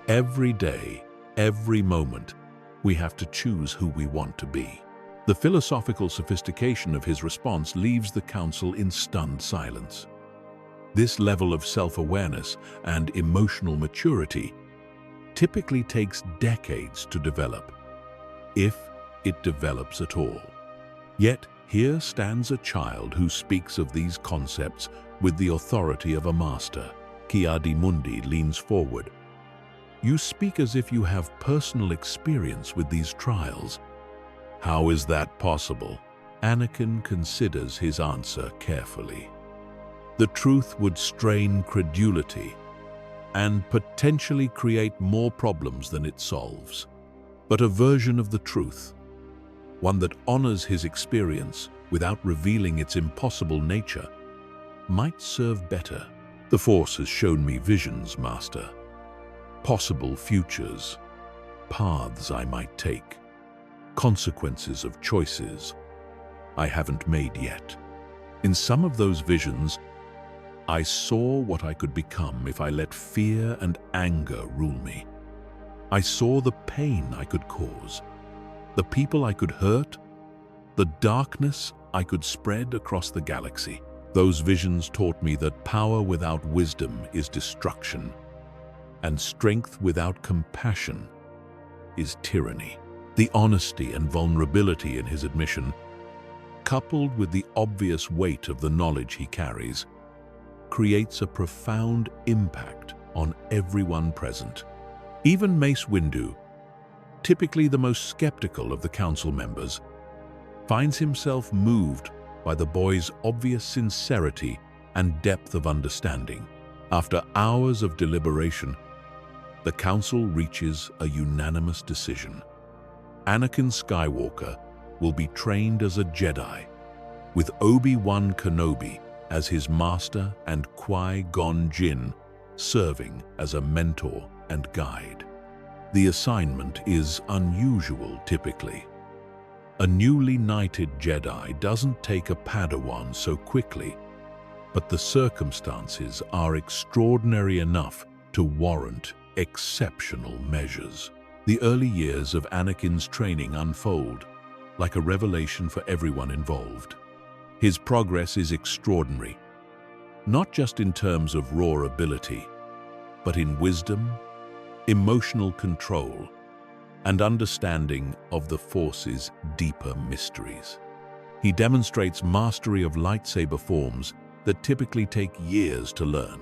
Every day, every moment, we have to choose who we want to be. The philosophical sophistication of his response leaves the council in stunned silence. This level of self-awareness and emotional maturity typically takes decades to develop, if it develops at all. Yet, here stands a child who speaks of these concepts with the authority of a master. Ki-Adi-Mundi leans forward. You speak as if you have personal experience with these trials. How is that possible? Anakin considers his answer carefully. The truth would strain credulity and potentially create more problems than it solves. But a version of the truth, one that honors his experience without revealing its impossible nature, might serve better. The Force has shown me visions, Master. Possible futures, paths I might take, consequences of choices I haven't made yet. In some of those visions, I saw what I could become if I let fear and anger rule me. I saw the pain I could cause, the people I could hurt, the darkness I could spread across the galaxy. Those visions taught me that power without wisdom is destruction, and strength without compassion is tyranny. The honesty and vulnerability in his admission, coupled with the obvious weight of the knowledge he carries, creates a profound impact on everyone present. Even Mace Windu, typically the most skeptical of the council members, finds himself moved by the boy's obvious sincerity and depth of understanding. After hours of deliberation, the council reaches a unanimous decision. Anakin Skywalker will be trained as a Jedi, with Obi-Wan Kenobi as his master and Qui-Gon Jinn serving as a mentor and guide. The assignment is unusual typically. A newly knighted Jedi doesn't take a Padawan so quickly, but the circumstances are extraordinary enough to warrant exceptional measures. The early years of Anakin's training unfold like a revelation for everyone involved. His progress is extraordinary, not just in terms of raw ability, but in wisdom, emotional control, and understanding of the Force's deeper mysteries. He demonstrates mastery of lightsaber forms that typically take years to learn,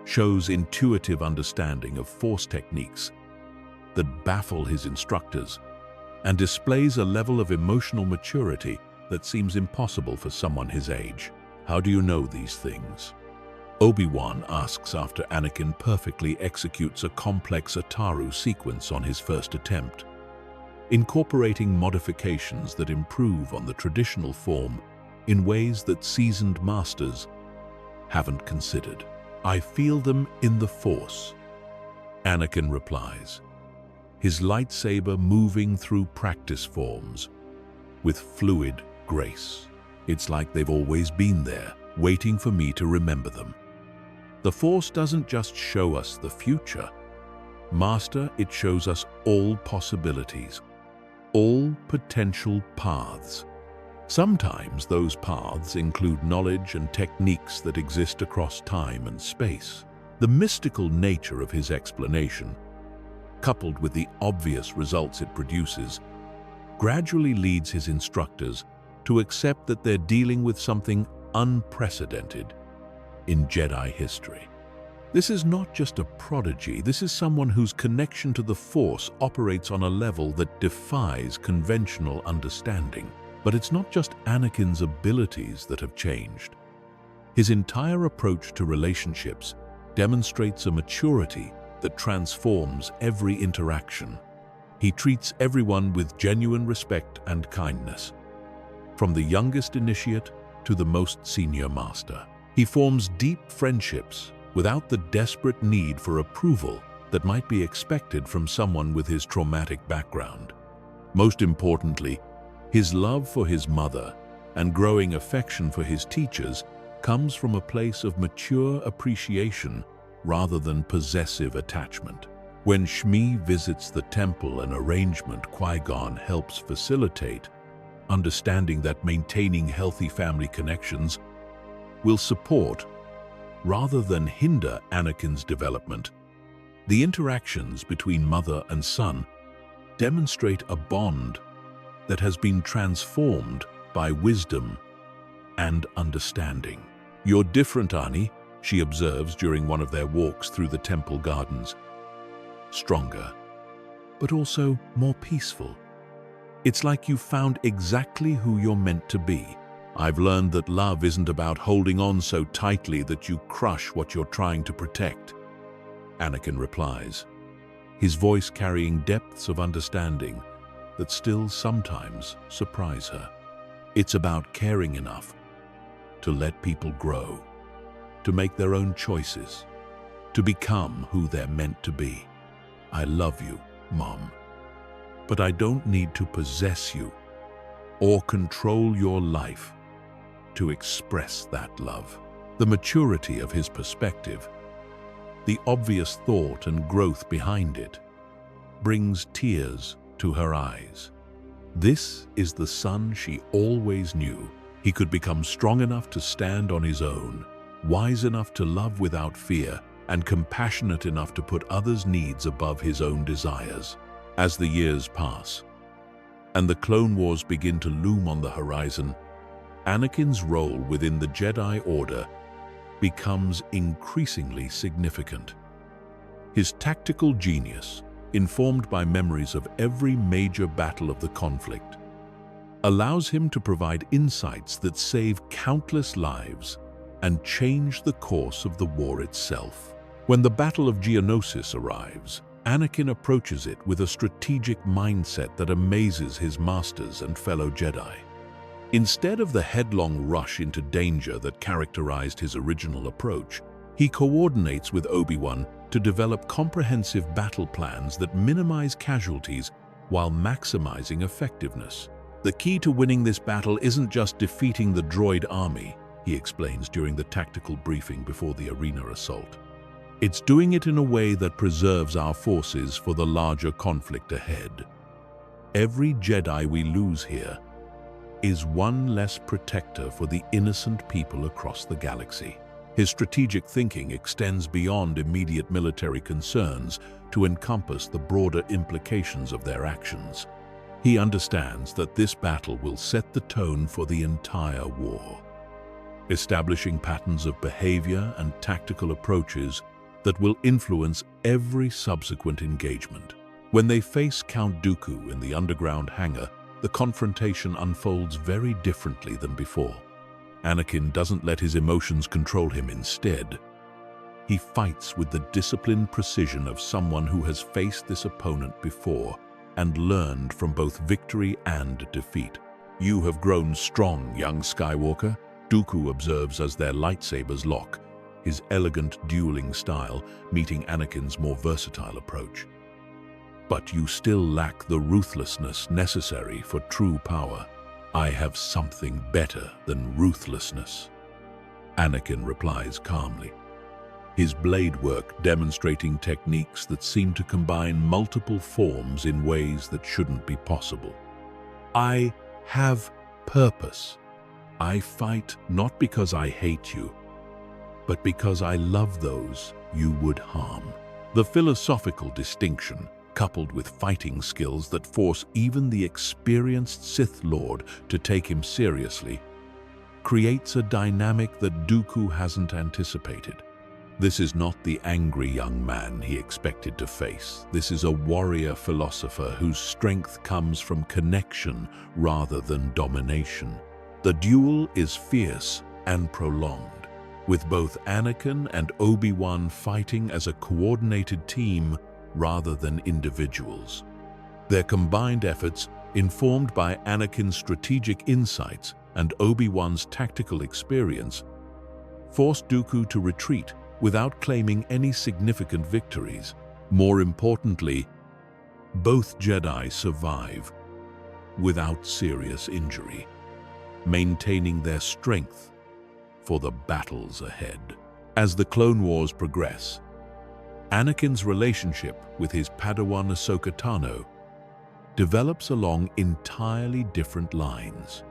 shows intuitive understanding of Force techniques that baffle his instructors, and displays a level of emotional maturity that seems impossible for someone his age. How do you know these things? Obi-Wan asks after Anakin perfectly executes a complex Ataru sequence on his first attempt, incorporating modifications that improve on the traditional form in ways that seasoned masters haven't considered. I feel them in the Force, Anakin replies, his lightsaber moving through practice forms with fluid grace. It's like they've always been there, waiting for me to remember them. The Force doesn't just show us the future, Master, it shows us all possibilities, all potential paths. Sometimes those paths include knowledge and techniques that exist across time and space. The mystical nature of his explanation, coupled with the obvious results it produces, gradually leads his instructors to accept that they're dealing with something unprecedented in Jedi history. This is not just a prodigy, this is someone whose connection to the Force operates on a level that defies conventional understanding. But it's not just Anakin's abilities that have changed. His entire approach to relationships demonstrates a maturity that transforms every interaction. He treats everyone with genuine respect and kindness, from the youngest initiate to the most senior master. He forms deep friendships without the desperate need for approval that might be expected from someone with his traumatic background. Most importantly, his love for his mother and growing affection for his teachers comes from a place of mature appreciation rather than possessive attachment. When Shmi visits the temple, an arrangement Qui-Gon helps facilitate, understanding that maintaining healthy family connections will support rather than hinder Anakin's development. The interactions between mother and son demonstrate a bond that has been transformed by wisdom and understanding. "You're different, Ani," she observes during one of their walks through the temple gardens. "Stronger, but also more peaceful. It's like you found exactly who you're meant to be. I've learned that love isn't about holding on so tightly that you crush what you're trying to protect," Anakin replies, his voice carrying depths of understanding that still sometimes surprise her. "It's about caring enough to let people grow, to make their own choices, to become who they're meant to be. I love you, Mom, but I don't need to possess you or control your life to express that love." The maturity of his perspective, the obvious thought and growth behind it, brings tears to her eyes. This is the son she always knew. He could become strong enough to stand on his own, wise enough to love without fear, and compassionate enough to put others' needs above his own desires. As the years pass, and the Clone Wars begin to loom on the horizon, Anakin's role within the Jedi Order becomes increasingly significant. His tactical genius, informed by memories of every major battle of the conflict, allows him to provide insights that save countless lives and change the course of the war itself. When the Battle of Geonosis arrives, Anakin approaches it with a strategic mindset that amazes his masters and fellow Jedi. Instead of the headlong rush into danger that characterized his original approach, he coordinates with Obi-Wan to develop comprehensive battle plans that minimize casualties while maximizing effectiveness. "The key to winning this battle isn't just defeating the droid army," he explains during the tactical briefing before the arena assault. "It's doing it in a way that preserves our forces for the larger conflict ahead. Every Jedi we lose here is one less protector for the innocent people across the galaxy." His strategic thinking extends beyond immediate military concerns to encompass the broader implications of their actions. He understands that this battle will set the tone for the entire war, establishing patterns of behavior and tactical approaches that will influence every subsequent engagement. When they face Count Dooku in the underground hangar, the confrontation unfolds very differently than before. Anakin doesn't let his emotions control him. Instead, he fights with the disciplined precision of someone who has faced this opponent before and learned from both victory and defeat. "You have grown strong, young Skywalker," Dooku observes as their lightsabers lock, his elegant dueling style meeting Anakin's more versatile approach. "But you still lack the ruthlessness necessary for true power." "I have something better than ruthlessness," Anakin replies calmly, his blade work demonstrating techniques that seem to combine multiple forms in ways that shouldn't be possible. "I have purpose. I fight not because I hate you, but because I love those you would harm." The philosophical distinction, coupled with fighting skills that force even the experienced Sith Lord to take him seriously, creates a dynamic that Dooku hasn't anticipated. This is not the angry young man he expected to face. This is a warrior philosopher whose strength comes from connection rather than domination. The duel is fierce and prolonged, with both Anakin and Obi-Wan fighting as a coordinated team rather than individuals. Their combined efforts, informed by Anakin's strategic insights and Obi-Wan's tactical experience, forced Dooku to retreat without claiming any significant victories. More importantly, both Jedi survive without serious injury, maintaining their strength for the battles ahead. As the Clone Wars progress, Anakin's relationship with his Padawan Ahsoka Tano develops along entirely different lines.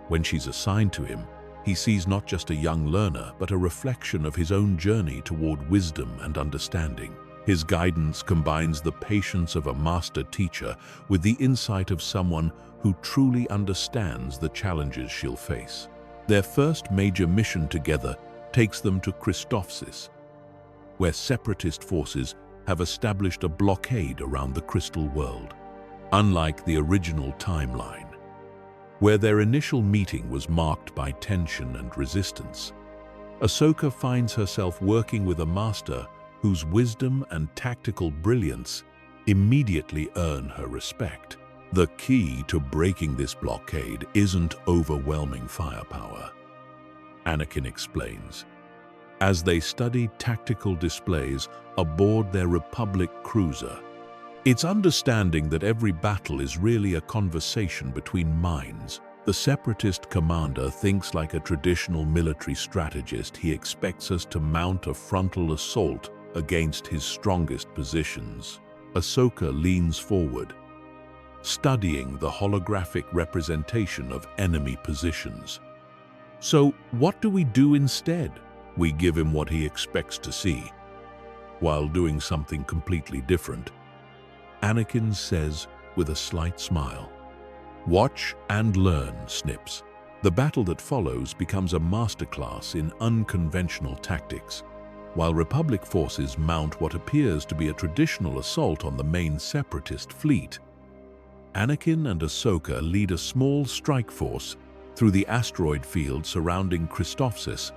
When she's assigned to him, he sees not just a young learner, but a reflection of his own journey toward wisdom and understanding. His guidance combines the patience of a master teacher with the insight of someone who truly understands the challenges she'll face. Their first major mission together takes them to Christophsis, where separatist forces have established a blockade around the crystal world. Unlike the original timeline, where their initial meeting was marked by tension and resistance, Ahsoka finds herself working with a master whose wisdom and tactical brilliance immediately earn her respect. The key to breaking this blockade isn't overwhelming firepower, Anakin explains, as they study tactical displays aboard their Republic cruiser. It's understanding that every battle is really a conversation between minds. The Separatist commander thinks like a traditional military strategist. He expects us to mount a frontal assault against his strongest positions. Ahsoka leans forward, studying the holographic representation of enemy positions. So, what do we do instead? We give him what he expects to see, while doing something completely different. Anakin says with a slight smile, "Watch and learn, Snips." The battle that follows becomes a masterclass in unconventional tactics. While Republic forces mount what appears to be a traditional assault on the main Separatist fleet, Anakin and Ahsoka lead a small strike force through the asteroid field surrounding Christophsis,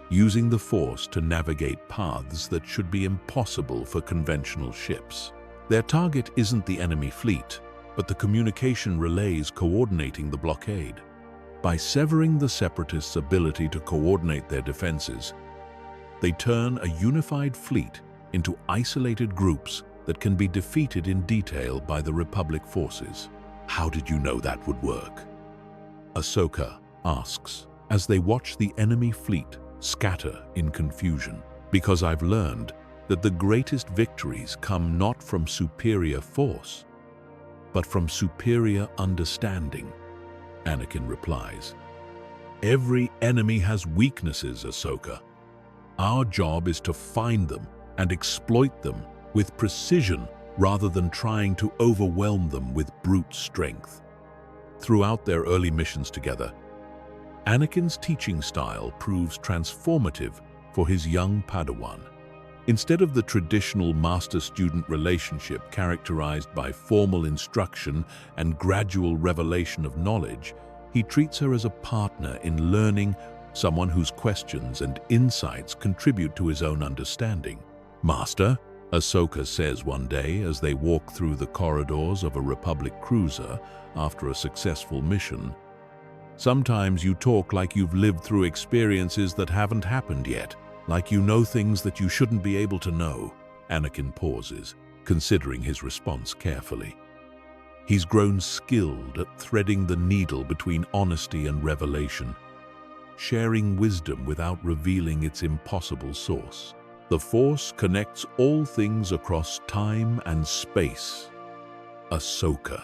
using the Force to navigate paths that should be impossible for conventional ships. Their target isn't the enemy fleet, but the communication relays coordinating the blockade. By severing the Separatists' ability to coordinate their defenses, they turn a unified fleet into isolated groups that can be defeated in detail by the Republic forces. How did you know that would work? Ahsoka asks, as they watch the enemy fleet scatter in confusion. Because I've learned that the greatest victories come not from superior force, but from superior understanding, Anakin replies. Every enemy has weaknesses, Ahsoka. Our job is to find them and exploit them with precision rather than trying to overwhelm them with brute strength. Throughout their early missions together, Anakin's teaching style proves transformative for his young Padawan. Instead of the traditional master-student relationship characterized by formal instruction and gradual revelation of knowledge, he treats her as a partner in learning, someone whose questions and insights contribute to his own understanding. "Master," Ahsoka says one day as they walk through the corridors of a Republic cruiser after a successful mission, "sometimes you talk like you've lived through experiences that haven't happened yet. Like you know things that you shouldn't be able to know." Anakin pauses, considering his response carefully. He's grown skilled at threading the needle between honesty and revelation, sharing wisdom without revealing its impossible source. The Force connects all things across time and space. "Ahsoka,"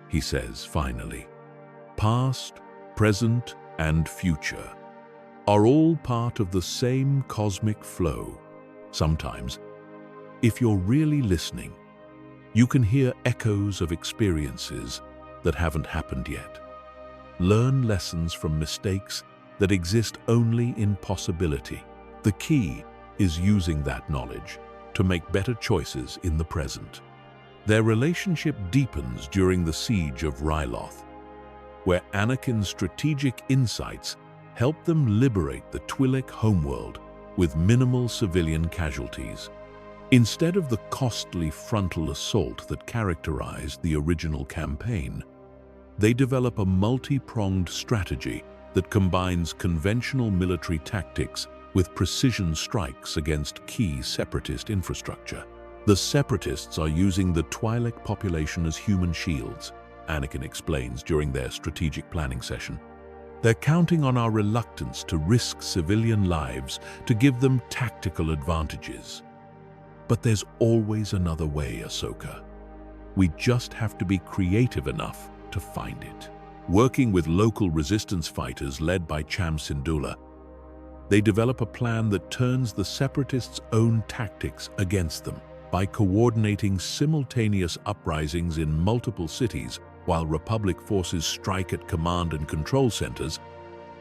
he says finally, "past, present, and future are all part of the same cosmic flow. Sometimes, if you're really listening, you can hear echoes of experiences that haven't happened yet. Learn lessons from mistakes that exist only in possibility. The key is using that knowledge to make better choices in the present." Their relationship deepens during the siege of Ryloth, where Anakin's strategic insights help them liberate the Twi'lek homeworld with minimal civilian casualties. Instead of the costly frontal assault that characterized the original campaign, they develop a multi-pronged strategy that combines conventional military tactics with precision strikes against key Separatist infrastructure. The Separatists are using the Twi'lek population as human shields, Anakin explains during their strategic planning session. "They're counting on our reluctance to risk civilian lives to give them tactical advantages." But there's always another way, Ahsoka. We just have to be creative enough to find it. Working with local resistance fighters led by Cham Syndulla, they develop a plan that turns the Separatists' own tactics against them. By coordinating simultaneous uprisings in multiple cities while Republic forces strike at command and control centers,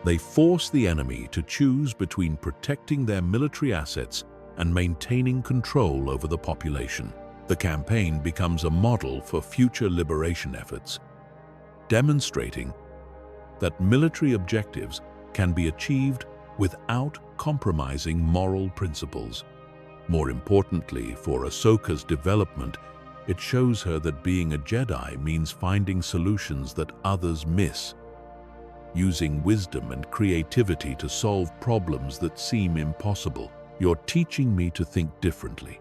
they force the enemy to choose between protecting their military assets and maintaining control over the population. The campaign becomes a model for future liberation efforts, demonstrating that military objectives can be achieved without compromising moral principles. More importantly, for Ahsoka's development, it shows her that being a Jedi means finding solutions that others miss, using wisdom and creativity to solve problems that seem impossible. "You're teaching me to think differently,"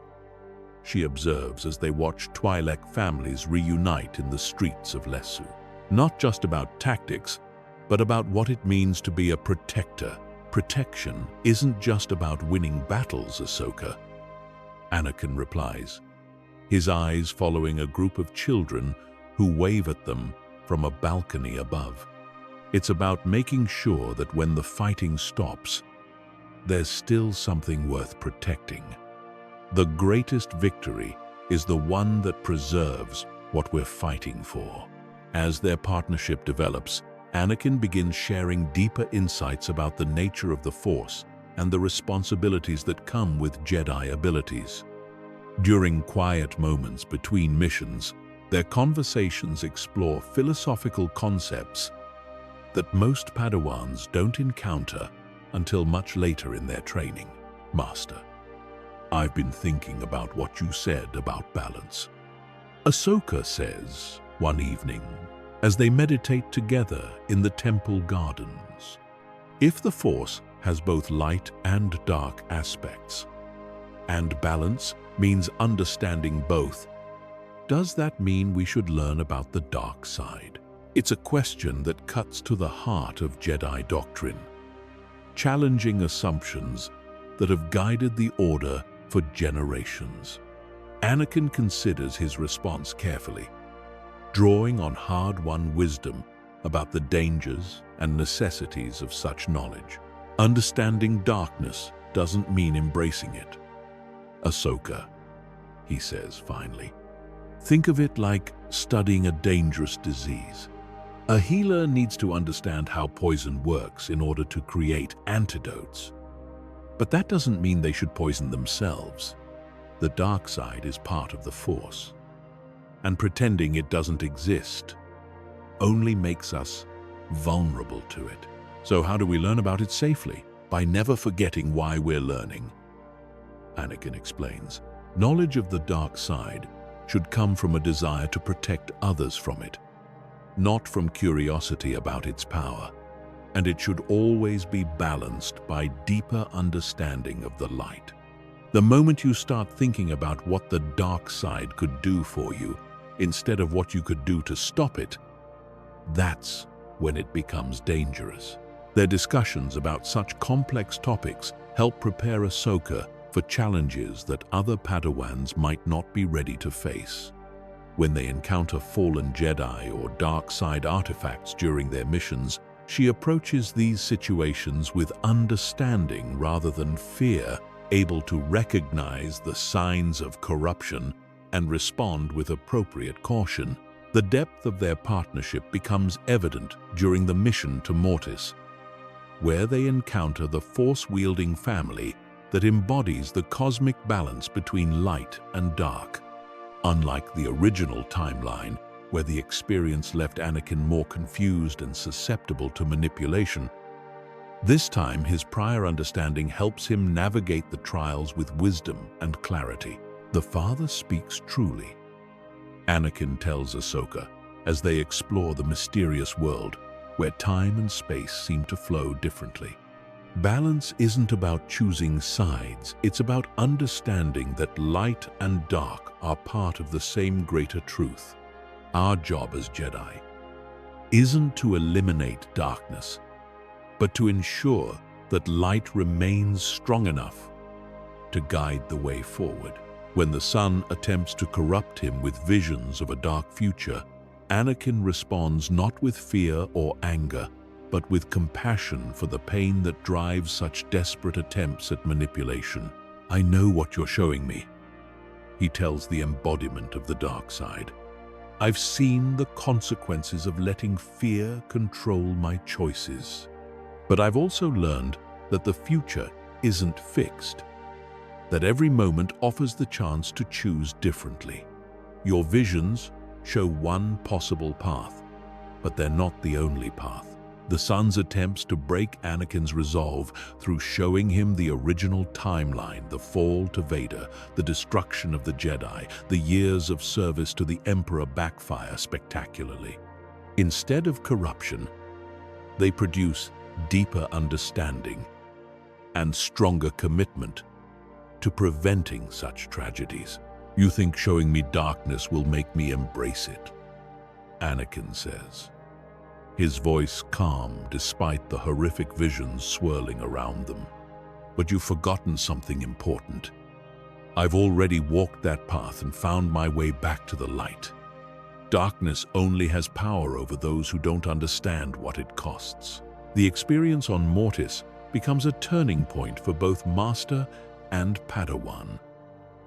she observes as they watch Twi'lek families reunite in the streets of Lesu. Not just about tactics, but about what it means to be a protector. Protection isn't just about winning battles, Ahsoka, Anakin replies, his eyes following a group of children who wave at them from a balcony above. It's about making sure that when the fighting stops, there's still something worth protecting. The greatest victory is the one that preserves what we're fighting for. As their partnership develops, Anakin begins sharing deeper insights about the nature of the Force and the responsibilities that come with Jedi abilities. During quiet moments between missions, their conversations explore philosophical concepts that most Padawans don't encounter until much later in their training. "Master, I've been thinking about what you said about balance," Ahsoka says one evening as they meditate together in the temple gardens. "If the Force has both light and dark aspects, and balance means understanding both, does that mean we should learn about the dark side?" It's a question that cuts to the heart of Jedi doctrine, challenging assumptions that have guided the Order for generations. Anakin considers his response carefully, drawing on hard-won wisdom about the dangers and necessities of such knowledge. Understanding darkness doesn't mean embracing it. "Ahsoka," he says finally, "think of it like studying a dangerous disease. A healer needs to understand how poison works in order to create antidotes. But that doesn't mean they should poison themselves. The dark side is part of the Force, and pretending it doesn't exist only makes us vulnerable to it. So how do we learn about it safely? By never forgetting why we're learning," Anakin explains. "Knowledge of the dark side should come from a desire to protect others from it, not from curiosity about its power. And it should always be balanced by deeper understanding of the light. The moment you start thinking about what the dark side could do for you, instead of what you could do to stop it, that's when it becomes dangerous." Their discussions about such complex topics help prepare Ahsoka for challenges that other Padawans might not be ready to face. When they encounter fallen Jedi or dark side artifacts during their missions, she approaches these situations with understanding rather than fear, able to recognize the signs of corruption and respond with appropriate caution. The depth of their partnership becomes evident during the mission to Mortis, where they encounter the Force-wielding family that embodies the cosmic balance between light and dark. Unlike the original timeline, where the experience left Anakin more confused and susceptible to manipulation, this time his prior understanding helps him navigate the trials with wisdom and clarity. "The Father speaks truly," Anakin tells Ahsoka as they explore the mysterious world where time and space seem to flow differently. Balance isn't about choosing sides, it's about understanding that light and dark are part of the same greater truth. Our job as Jedi isn't to eliminate darkness, but to ensure that light remains strong enough to guide the way forward. When the Son attempts to corrupt him with visions of a dark future, Anakin responds not with fear or anger, but with compassion for the pain that drives such desperate attempts at manipulation. "I know what you're showing me," he tells the embodiment of the dark side. "I've seen the consequences of letting fear control my choices. But I've also learned that the future isn't fixed, that every moment offers the chance to choose differently. Your visions show one possible path, but they're not the only path." The Son's attempts to break Anakin's resolve through showing him the original timeline, the fall to Vader, the destruction of the Jedi, the years of service to the Emperor backfire spectacularly. Instead of corruption, they produce deeper understanding and stronger commitment to preventing such tragedies. "You think showing me darkness will make me embrace it?" Anakin says, his voice calm despite the horrific visions swirling around them. "But you've forgotten something important. I've already walked that path and found my way back to the light. Darkness only has power over those who don't understand what it costs." The experience on Mortis becomes a turning point for both Master and Padawan,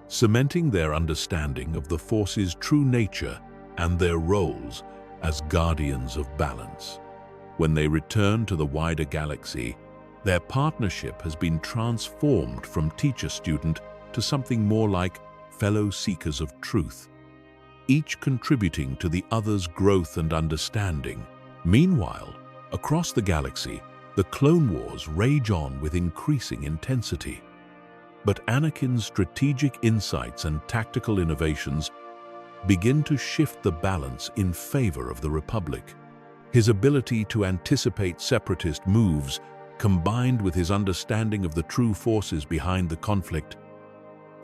cementing their understanding of the Force's true nature and their roles as guardians of balance. When they return to the wider galaxy, their partnership has been transformed from teacher-student to something more like fellow seekers of truth, each contributing to the other's growth and understanding. Meanwhile, across the galaxy, the Clone Wars rage on with increasing intensity. But Anakin's strategic insights and tactical innovations begin to shift the balance in favor of the Republic. His ability to anticipate separatist moves, combined with his understanding of the true forces behind the conflict,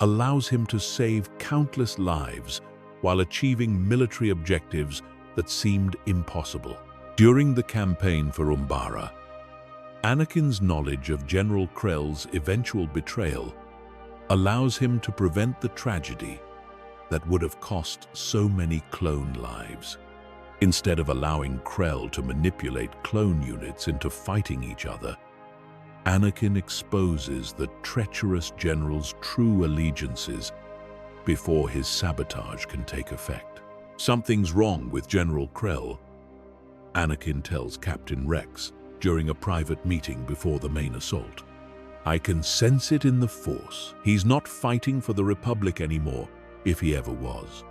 allows him to save countless lives while achieving military objectives that seemed impossible. During the campaign for Umbara, Anakin's knowledge of General Krell's eventual betrayal allows him to prevent the tragedy that would have cost so many clone lives. Instead of allowing Krell to manipulate clone units into fighting each other, Anakin exposes the treacherous general's true allegiances before his sabotage can take effect. "Something's wrong with General Krell," Anakin tells Captain Rex during a private meeting before the main assault. "I can sense it in the Force. He's not fighting for the Republic anymore, if he ever was.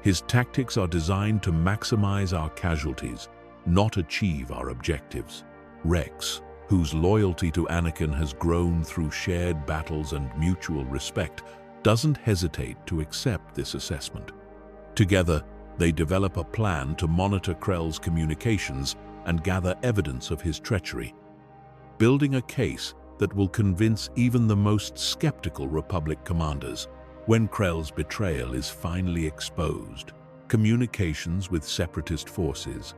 His tactics are designed to maximize our casualties, not achieve our objectives." Rex, whose loyalty to Anakin has grown through shared battles and mutual respect, doesn't hesitate to accept this assessment. Together, they develop a plan to monitor Krell's communications and gather evidence of his treachery, building a case that will convince even the most skeptical Republic commanders. When Krell's betrayal is finally exposed, communications with separatist forces,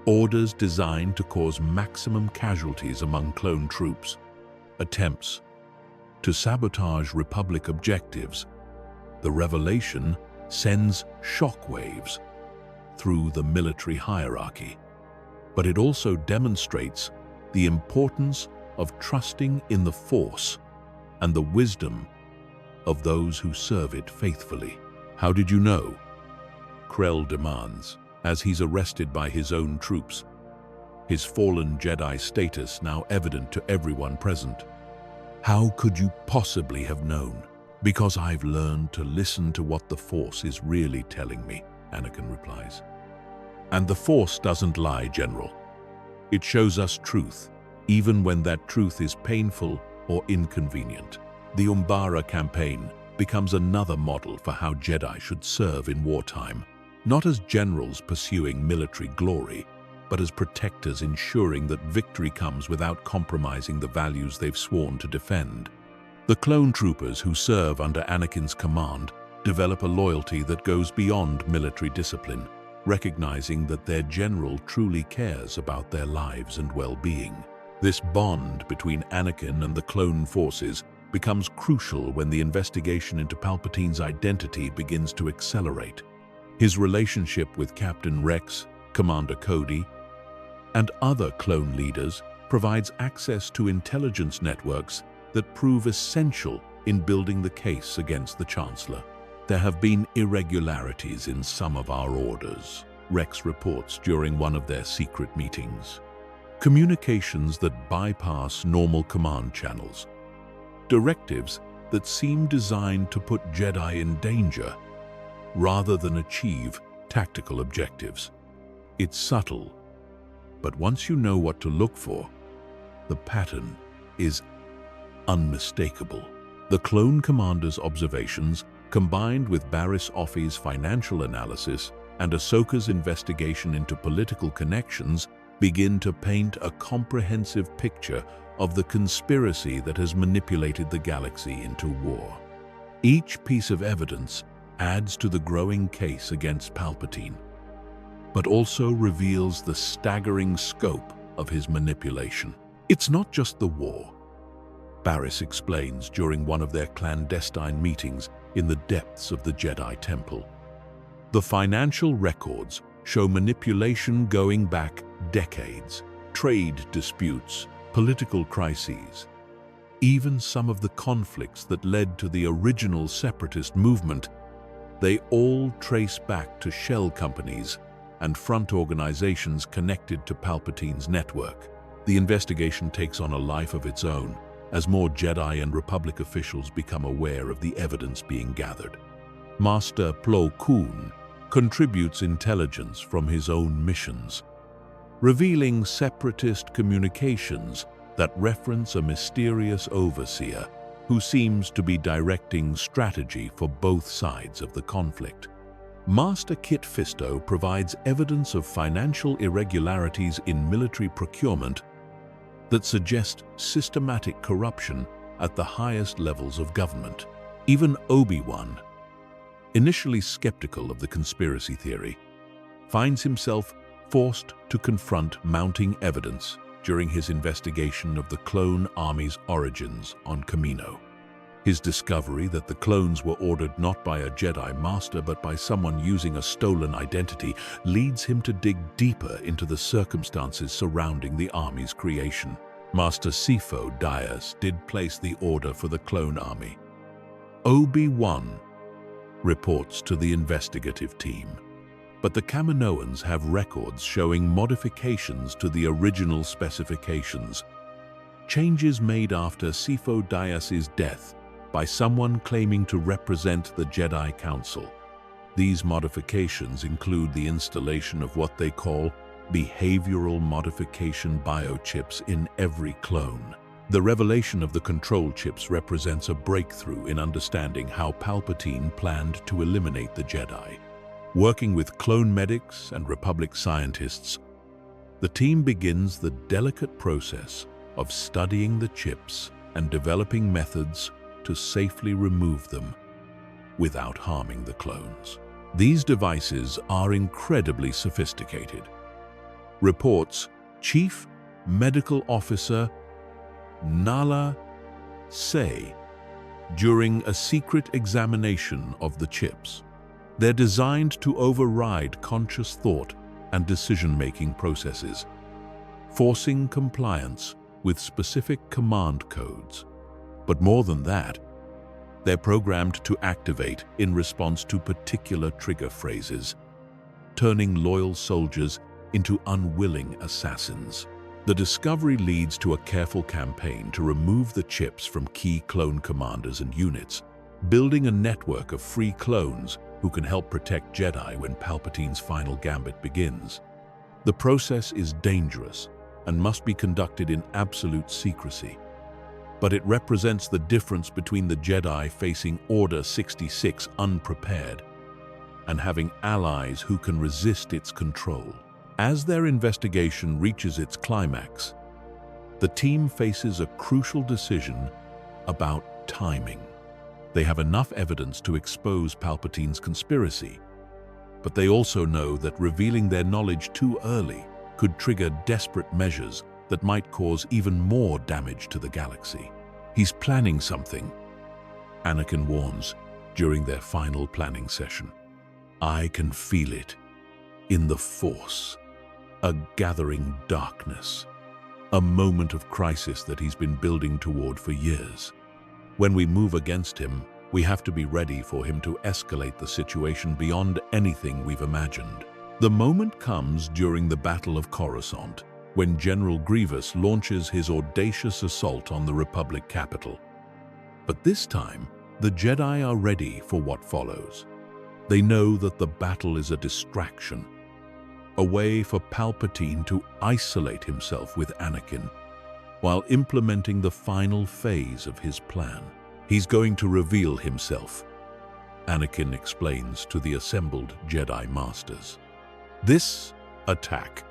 orders designed to cause maximum casualties among clone troops, attempts to sabotage Republic objectives, the revelation sends shockwaves through the military hierarchy. But it also demonstrates the importance of trusting in the Force and the wisdom of those who serve it faithfully. "How did you know?" Krell demands, as he's arrested by his own troops, his fallen Jedi status now evident to everyone present. "How could you possibly have known?" "Because I've learned to listen to what the Force is really telling me," Anakin replies. "And the Force doesn't lie, General. It shows us truth, even when that truth is painful or inconvenient." The Umbara campaign becomes another model for how Jedi should serve in wartime, not as generals pursuing military glory, but as protectors ensuring that victory comes without compromising the values they've sworn to defend. The clone troopers who serve under Anakin's command develop a loyalty that goes beyond military discipline, recognizing that their general truly cares about their lives and well-being. This bond between Anakin and the clone forces becomes crucial when the investigation into Palpatine's identity begins to accelerate. His relationship with Captain Rex, Commander Cody, and other clone leaders provides access to intelligence networks that prove essential in building the case against the Chancellor. There have been irregularities in some of our orders, Rex reports during one of their secret meetings. Communications that bypass normal command channels. Directives that seem designed to put Jedi in danger rather than achieve tactical objectives. It's subtle, but once you know what to look for, the pattern is unmistakable. The clone commander's observations, combined with Barriss Offee's financial analysis and Ahsoka's investigation into political connections, begin to paint a comprehensive picture of the conspiracy that has manipulated the galaxy into war. Each piece of evidence adds to the growing case against Palpatine, but also reveals the staggering scope of his manipulation. It's not just the war, Barriss explains during one of their clandestine meetings in the depths of the Jedi Temple. The financial records show manipulation going back decades, trade disputes, political crises. Even some of the conflicts that led to the original separatist movement, they all trace back to shell companies and front organizations connected to Palpatine's network. The investigation takes on a life of its own as more Jedi and Republic officials become aware of the evidence being gathered. Master Plo Koon contributes intelligence from his own missions, revealing separatist communications that reference a mysterious overseer who seems to be directing strategy for both sides of the conflict. Master Kit Fisto provides evidence of financial irregularities in military procurement that suggest systematic corruption at the highest levels of government. Even Obi-Wan, initially skeptical of the conspiracy theory, finds himself forced to confront mounting evidence during his investigation of the clone army's origins on Kamino. His discovery that the clones were ordered not by a Jedi Master but by someone using a stolen identity leads him to dig deeper into the circumstances surrounding the army's creation. Master Sifo Dyas did place the order for the clone army. Obi-Wan reports to the investigative team, but the Kaminoans have records showing modifications to the original specifications, changes made after Sifo Dyas's death by someone claiming to represent the Jedi Council. These modifications include the installation of what they call behavioral modification biochips in every clone. The revelation of the control chips represents a breakthrough in understanding how Palpatine planned to eliminate the Jedi. Working with clone medics and Republic scientists, the team begins the delicate process of studying the chips and developing methods to safely remove them without harming the clones. These devices are incredibly sophisticated, reports Chief Medical Officer Nala Se during a secret examination of the chips. They're designed to override conscious thought and decision-making processes, forcing compliance with specific command codes. But more than that, they're programmed to activate in response to particular trigger phrases, turning loyal soldiers into unwilling assassins. The discovery leads to a careful campaign to remove the chips from key clone commanders and units, building a network of free clones who can help protect Jedi when Palpatine's final gambit begins. The process is dangerous and must be conducted in absolute secrecy, but it represents the difference between the Jedi facing Order 66 unprepared and having allies who can resist its control. As their investigation reaches its climax, the team faces a crucial decision about timing. They have enough evidence to expose Palpatine's conspiracy, but they also know that revealing their knowledge too early could trigger desperate measures that might cause even more damage to the galaxy. He's planning something, Anakin warns during their final planning session. I can feel it in the Force, a gathering darkness, a moment of crisis that he's been building toward for years. When we move against him, we have to be ready for him to escalate the situation beyond anything we've imagined. The moment comes during the Battle of Coruscant, when General Grievous launches his audacious assault on the Republic capital. But this time, the Jedi are ready for what follows. They know that the battle is a distraction, a way for Palpatine to isolate himself with Anakin, while implementing the final phase of his plan. He's going to reveal himself, Anakin explains to the assembled Jedi Masters. This attack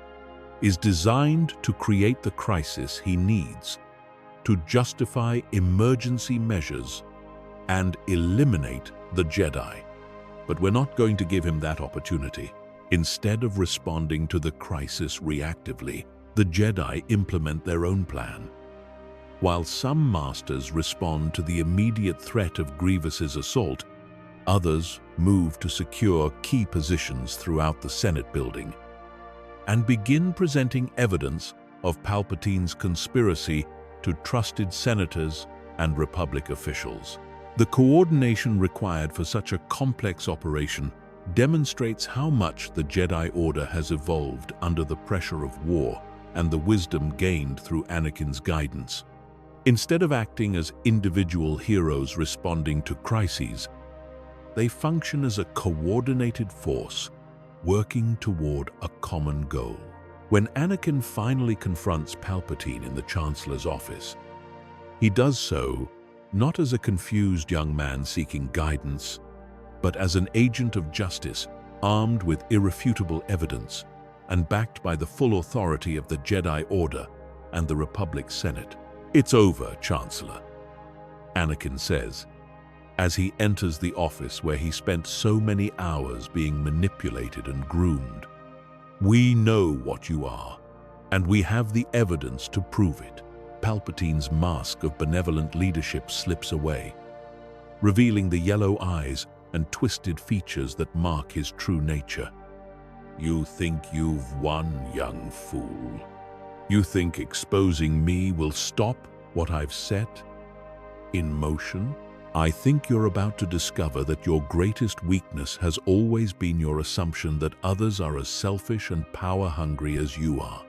is designed to create the crisis he needs to justify emergency measures and eliminate the Jedi. But we're not going to give him that opportunity. Instead of responding to the crisis reactively, the Jedi implement their own plan. While some Masters respond to the immediate threat of Grievous's assault, others move to secure key positions throughout the Senate building and begin presenting evidence of Palpatine's conspiracy to trusted senators and Republic officials. The coordination required for such a complex operation demonstrates how much the Jedi Order has evolved under the pressure of war and the wisdom gained through Anakin's guidance. Instead of acting as individual heroes responding to crises, they function as a coordinated force, working toward a common goal. When Anakin finally confronts Palpatine in the Chancellor's office, he does so not as a confused young man seeking guidance, but as an agent of justice armed with irrefutable evidence and backed by the full authority of the Jedi Order and the Republic Senate. It's over, Chancellor, Anakin says, as he enters the office where he spent so many hours being manipulated and groomed. We know what you are, and we have the evidence to prove it. Palpatine's mask of benevolent leadership slips away, revealing the yellow eyes and twisted features that mark his true nature. You think you've won, young fool. You think exposing me will stop what I've set in motion? I think you're about to discover that your greatest weakness has always been your assumption that others are as selfish and power-hungry as you are.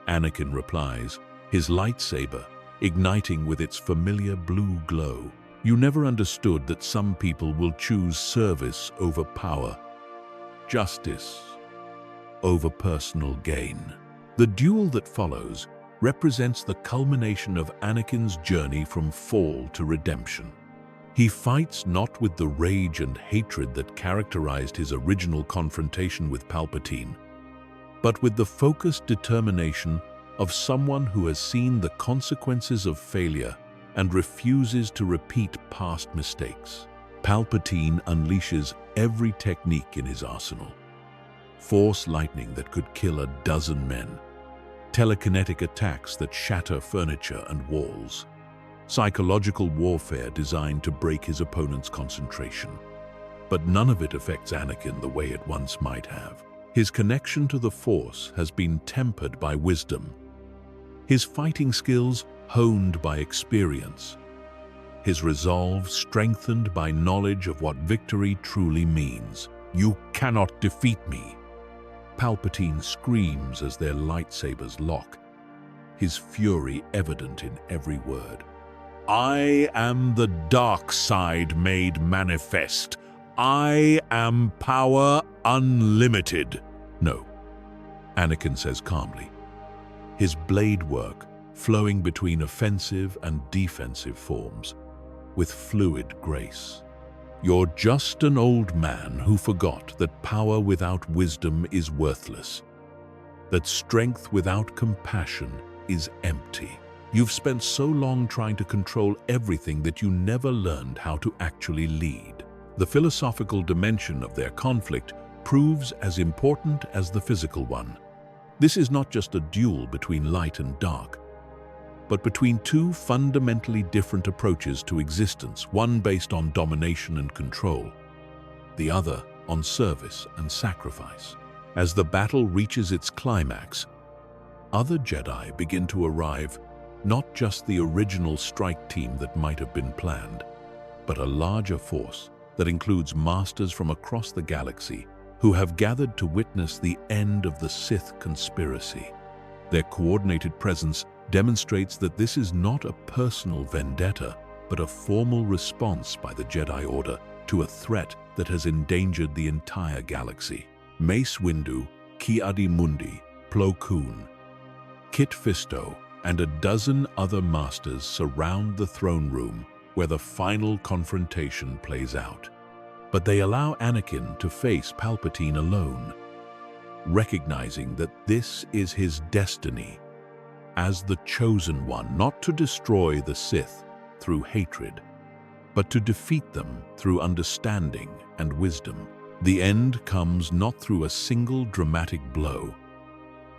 Anakin replies, his lightsaber igniting with its familiar blue glow. You never understood that some people will choose service over power, justice over personal gain. The duel that follows represents the culmination of Anakin's journey from fall to redemption. He fights not with the rage and hatred that characterized his original confrontation with Palpatine, but with the focused determination of someone who has seen the consequences of failure and refuses to repeat past mistakes. Palpatine unleashes every technique in his arsenal. Force lightning that could kill a dozen men, telekinetic attacks that shatter furniture and walls, psychological warfare designed to break his opponent's concentration. But none of it affects Anakin the way it once might have. His connection to the Force has been tempered by wisdom, his fighting skills honed by experience, his resolve strengthened by knowledge of what victory truly means. You cannot defeat me, Palpatine screams as their lightsabers lock, his fury evident in every word. I am the dark side made manifest. I am power unlimited. No, Anakin says calmly, his blade work flowing between offensive and defensive forms with fluid grace. You're just an old man who forgot that power without wisdom is worthless, that strength without compassion is empty. You've spent so long trying to control everything that you never learned how to actually lead. The philosophical dimension of their conflict proves as important as the physical one. This is not just a duel between light and dark. but between two fundamentally different approaches to existence, one based on domination and control, the other on service and sacrifice. As the battle reaches its climax, other Jedi begin to arrive, not just the original strike team that might have been planned, but a larger force that includes masters from across the galaxy who have gathered to witness the end of the Sith conspiracy. Their coordinated presence demonstrates that this is not a personal vendetta, but a formal response by the Jedi Order to a threat that has endangered the entire galaxy. Mace Windu, Ki-Adi-Mundi, Plo Koon, Kit Fisto, and a dozen other masters surround the throne room where the final confrontation plays out. But they allow Anakin to face Palpatine alone, recognizing that this is his destiny as the chosen one, not to destroy the Sith through hatred, but to defeat them through understanding and wisdom. The end comes not through a single dramatic blow,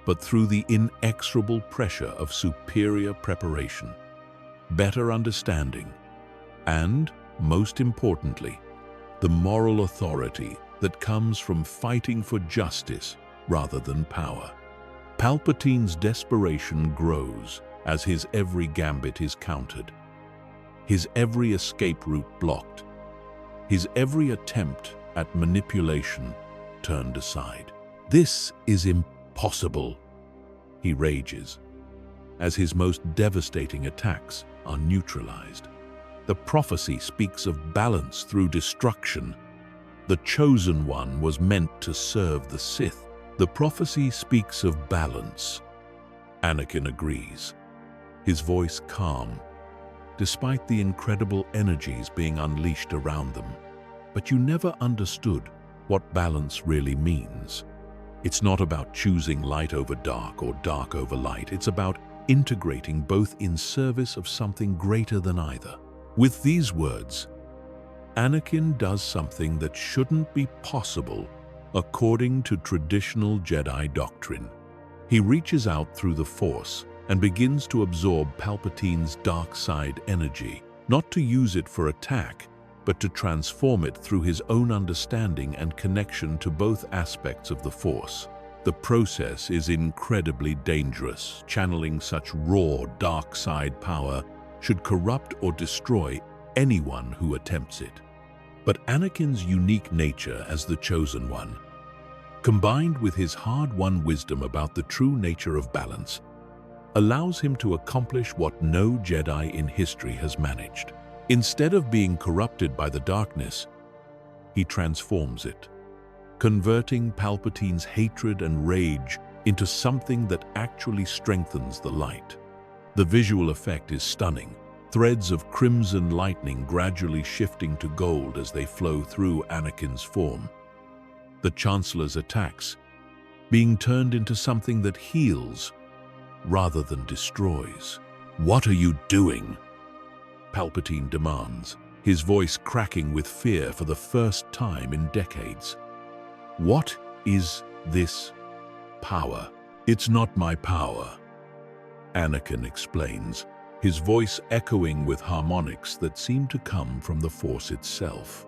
but through the inexorable pressure of superior preparation, better understanding, and, most importantly, the moral authority that comes from fighting for justice rather than power. Palpatine's desperation grows as his every gambit is countered, his every escape route blocked, his every attempt at manipulation turned aside. "This is impossible," he rages, as his most devastating attacks are neutralized. The prophecy speaks of balance through destruction. The chosen one was meant to serve the Sith. The prophecy speaks of balance. Anakin agrees, his voice calm, despite the incredible energies being unleashed around them. But you never understood what balance really means. It's not about choosing light over dark or dark over light. It's about integrating both in service of something greater than either. With these words, Anakin does something that shouldn't be possible according to traditional Jedi doctrine. He reaches out through the Force and begins to absorb Palpatine's dark side energy, not to use it for attack, but to transform it through his own understanding and connection to both aspects of the Force. The process is incredibly dangerous. Channeling such raw, dark side power should corrupt or destroy anyone who attempts it. But Anakin's unique nature as the chosen one, combined with his hard-won wisdom about the true nature of balance, allows him to accomplish what no Jedi in history has managed. Instead of being corrupted by the darkness, he transforms it, converting Palpatine's hatred and rage into something that actually strengthens the light. The visual effect is stunning, threads of crimson lightning gradually shifting to gold as they flow through Anakin's form. The Chancellor's attacks being turned into something that heals rather than destroys. "What are you doing?" Palpatine demands, his voice cracking with fear for the first time in decades. "What is this power?" "It's not my power," Anakin explains, his voice echoing with harmonics that seem to come from the Force itself.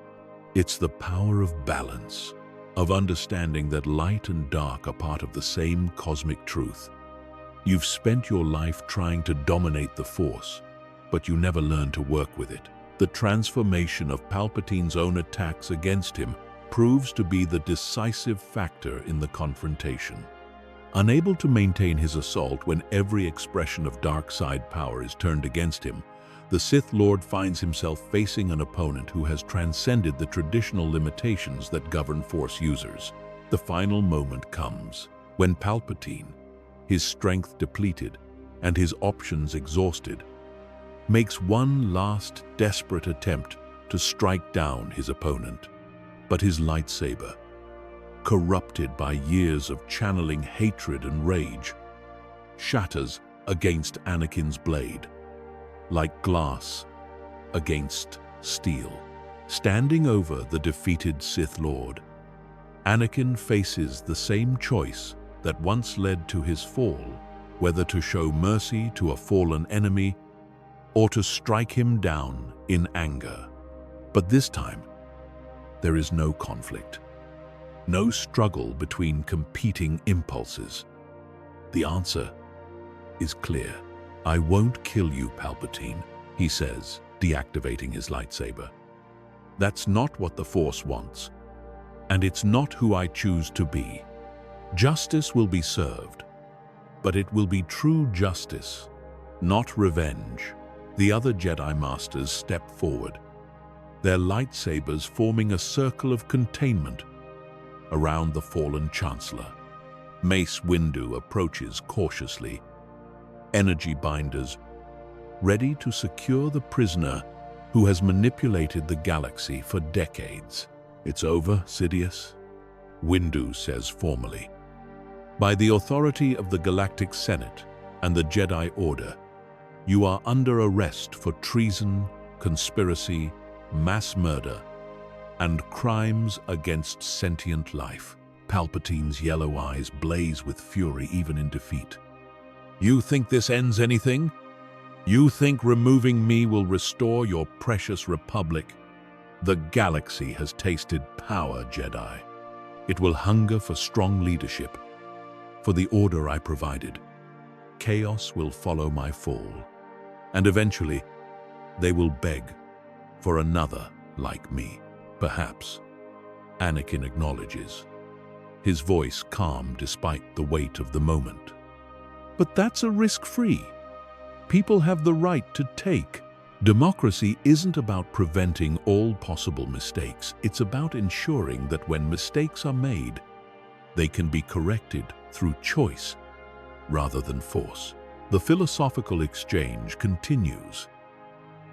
"It's the power of balance, of understanding that light and dark are part of the same cosmic truth. You've spent your life trying to dominate the Force, but you never learned to work with it." The transformation of Palpatine's own attacks against him proves to be the decisive factor in the confrontation. Unable to maintain his assault when every expression of dark side power is turned against him, the Sith Lord finds himself facing an opponent who has transcended the traditional limitations that govern Force users. The final moment comes when Palpatine, his strength depleted and his options exhausted, makes one last desperate attempt to strike down his opponent. But his lightsaber, corrupted by years of channeling hatred and rage, shatters against Anakin's blade, like glass against steel. Standing over the defeated Sith Lord, Anakin faces the same choice that once led to his fall, whether to show mercy to a fallen enemy or to strike him down in anger. But this time, there is no conflict, no struggle between competing impulses. The answer is clear. "I won't kill you, Palpatine," he says, deactivating his lightsaber. "That's not what the Force wants, and it's not who I choose to be. Justice will be served, but it will be true justice, not revenge." The other Jedi Masters step forward, their lightsabers forming a circle of containment around the fallen Chancellor. Mace Windu approaches cautiously, energy binders ready to secure the prisoner who has manipulated the galaxy for decades. "It's over, Sidious," Windu says formally. "By the authority of the Galactic Senate and the Jedi Order, you are under arrest for treason, conspiracy, mass murder, and crimes against sentient life." Palpatine's yellow eyes blaze with fury even in defeat. "You think this ends anything? You think removing me will restore your precious Republic? The galaxy has tasted power, Jedi. It will hunger for strong leadership, for the order I provided. Chaos will follow my fall, and eventually they will beg for another like me." "Perhaps," Anakin acknowledges, his voice calm despite the weight of the moment. "But that's a risk-free. People have the right to take." Democracy isn't about preventing all possible mistakes. It's about ensuring that when mistakes are made, they can be corrected through choice rather than force. The philosophical exchange continues,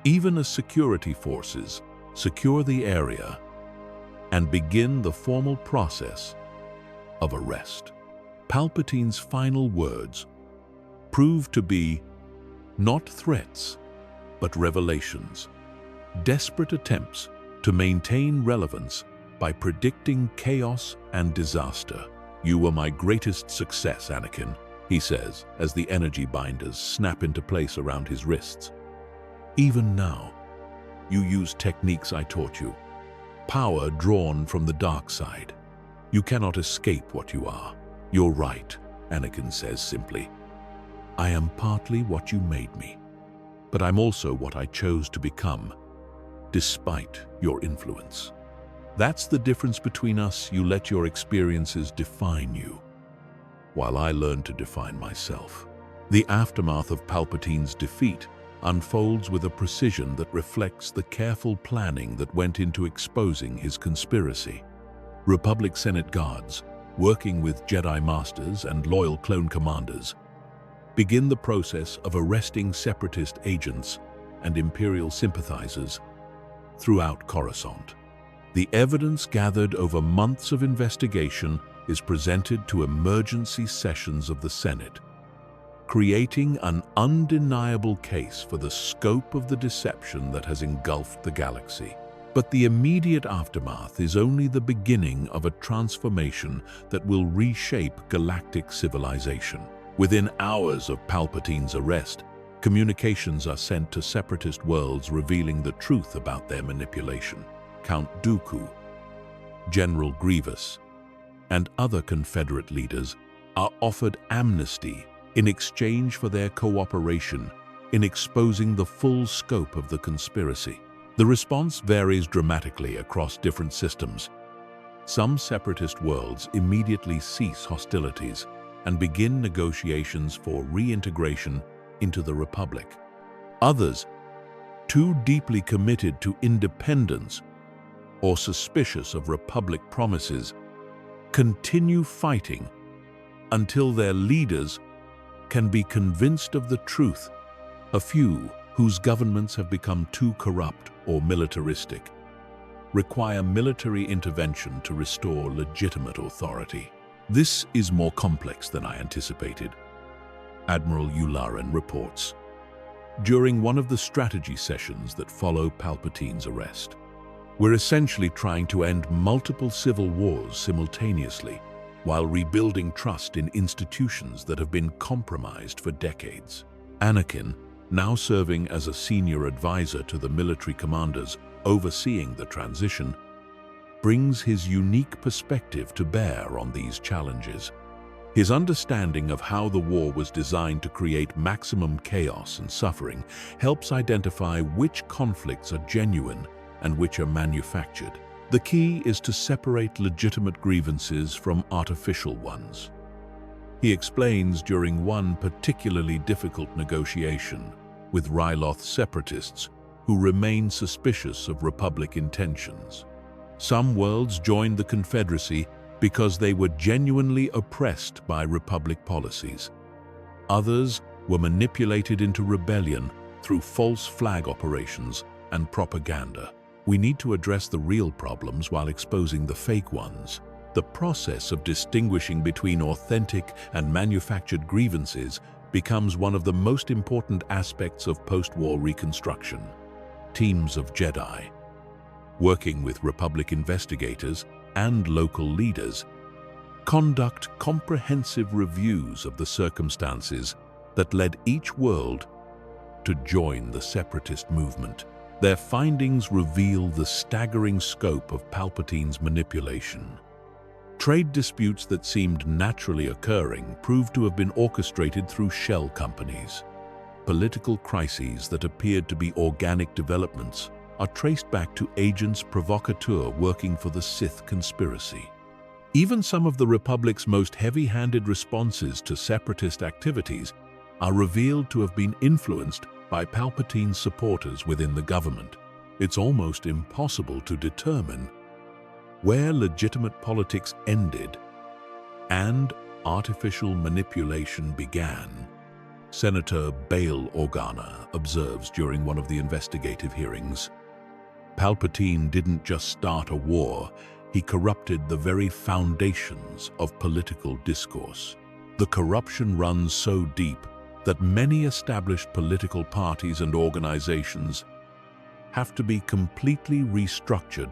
even as security forces secure the area and begin the formal process of arrest. Palpatine's final words prove to be not threats, but revelations, desperate attempts to maintain relevance by predicting chaos and disaster. "You were my greatest success, Anakin," he says as the energy binders snap into place around his wrists. "Even now, you use techniques I taught you, power drawn from the dark side. You cannot escape what you are." "You're right," Anakin says simply. "I am partly what you made me, but I'm also what I chose to become, despite your influence. That's the difference between us. You let your experiences define you, while I learn to define myself." The aftermath of Palpatine's defeat unfolds with a precision that reflects the careful planning that went into exposing his conspiracy. Republic Senate guards, working with Jedi Masters and loyal clone commanders, begin the process of arresting Separatist agents and Imperial sympathizers throughout Coruscant. The evidence gathered over months of investigation is presented to emergency sessions of the Senate, creating an undeniable case for the scope of the deception that has engulfed the galaxy. But the immediate aftermath is only the beginning of a transformation that will reshape galactic civilization. Within hours of Palpatine's arrest, communications are sent to Separatist worlds revealing the truth about their manipulation. Count Dooku, General Grievous, and other Confederate leaders are offered amnesty in exchange for their cooperation in exposing the full scope of the conspiracy. The response varies dramatically across different systems. Some Separatist worlds immediately cease hostilities and begin negotiations for reintegration into the Republic. Others, too deeply committed to independence or suspicious of Republic promises, continue fighting until their leaders can be convinced of the truth. A few, whose governments have become too corrupt or militaristic, require military intervention to restore legitimate authority. This is more complex than I anticipated, Admiral Yularen reports. During one of the strategy sessions that follow Palpatine's arrest, we're essentially trying to end multiple civil wars simultaneously, while rebuilding trust in institutions that have been compromised for decades. Anakin, now serving as a senior advisor to the military commanders overseeing the transition, brings his unique perspective to bear on these challenges. His understanding of how the war was designed to create maximum chaos and suffering helps identify which conflicts are genuine and which are manufactured. The key is to separate legitimate grievances from artificial ones. He explains during one particularly difficult negotiation with Ryloth separatists who remain suspicious of Republic intentions. Some worlds joined the Confederacy because they were genuinely oppressed by Republic policies. Others were manipulated into rebellion through false flag operations and propaganda. We need to address the real problems while exposing the fake ones. The process of distinguishing between authentic and manufactured grievances becomes one of the most important aspects of post-war reconstruction. Teams of Jedi, working with Republic investigators and local leaders, conduct comprehensive reviews of the circumstances that led each world to join the separatist movement. Their findings reveal the staggering scope of Palpatine's manipulation. Trade disputes that seemed naturally occurring proved to have been orchestrated through shell companies. Political crises that appeared to be organic developments are traced back to agents provocateurs working for the Sith conspiracy. Even some of the Republic's most heavy-handed responses to separatist activities are revealed to have been influenced by Palpatine's supporters within the government. It's almost impossible to determine where legitimate politics ended and artificial manipulation began. Senator Bail Organa observes during one of the investigative hearings, Palpatine didn't just start a war, he corrupted the very foundations of political discourse. The corruption runs so deep that many established political parties and organizations have to be completely restructured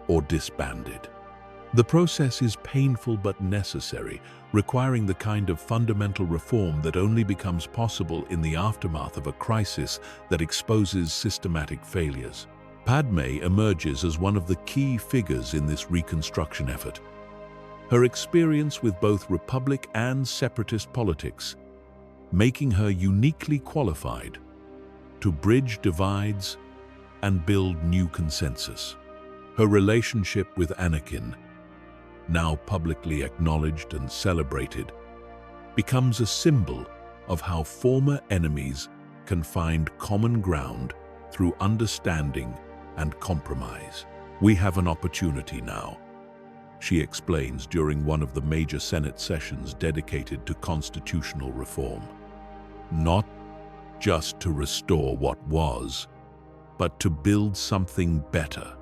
or disbanded. The process is painful but necessary, requiring the kind of fundamental reform that only becomes possible in the aftermath of a crisis that exposes systematic failures. Padme emerges as one of the key figures in this reconstruction effort. Her experience with both Republic and separatist politics, making her uniquely qualified to bridge divides and build new consensus. Her relationship with Anakin, now publicly acknowledged and celebrated, becomes a symbol of how former enemies can find common ground through understanding and compromise. We have an opportunity now, she explains during one of the major Senate sessions dedicated to constitutional reform. Not just to restore what was, but to build something better.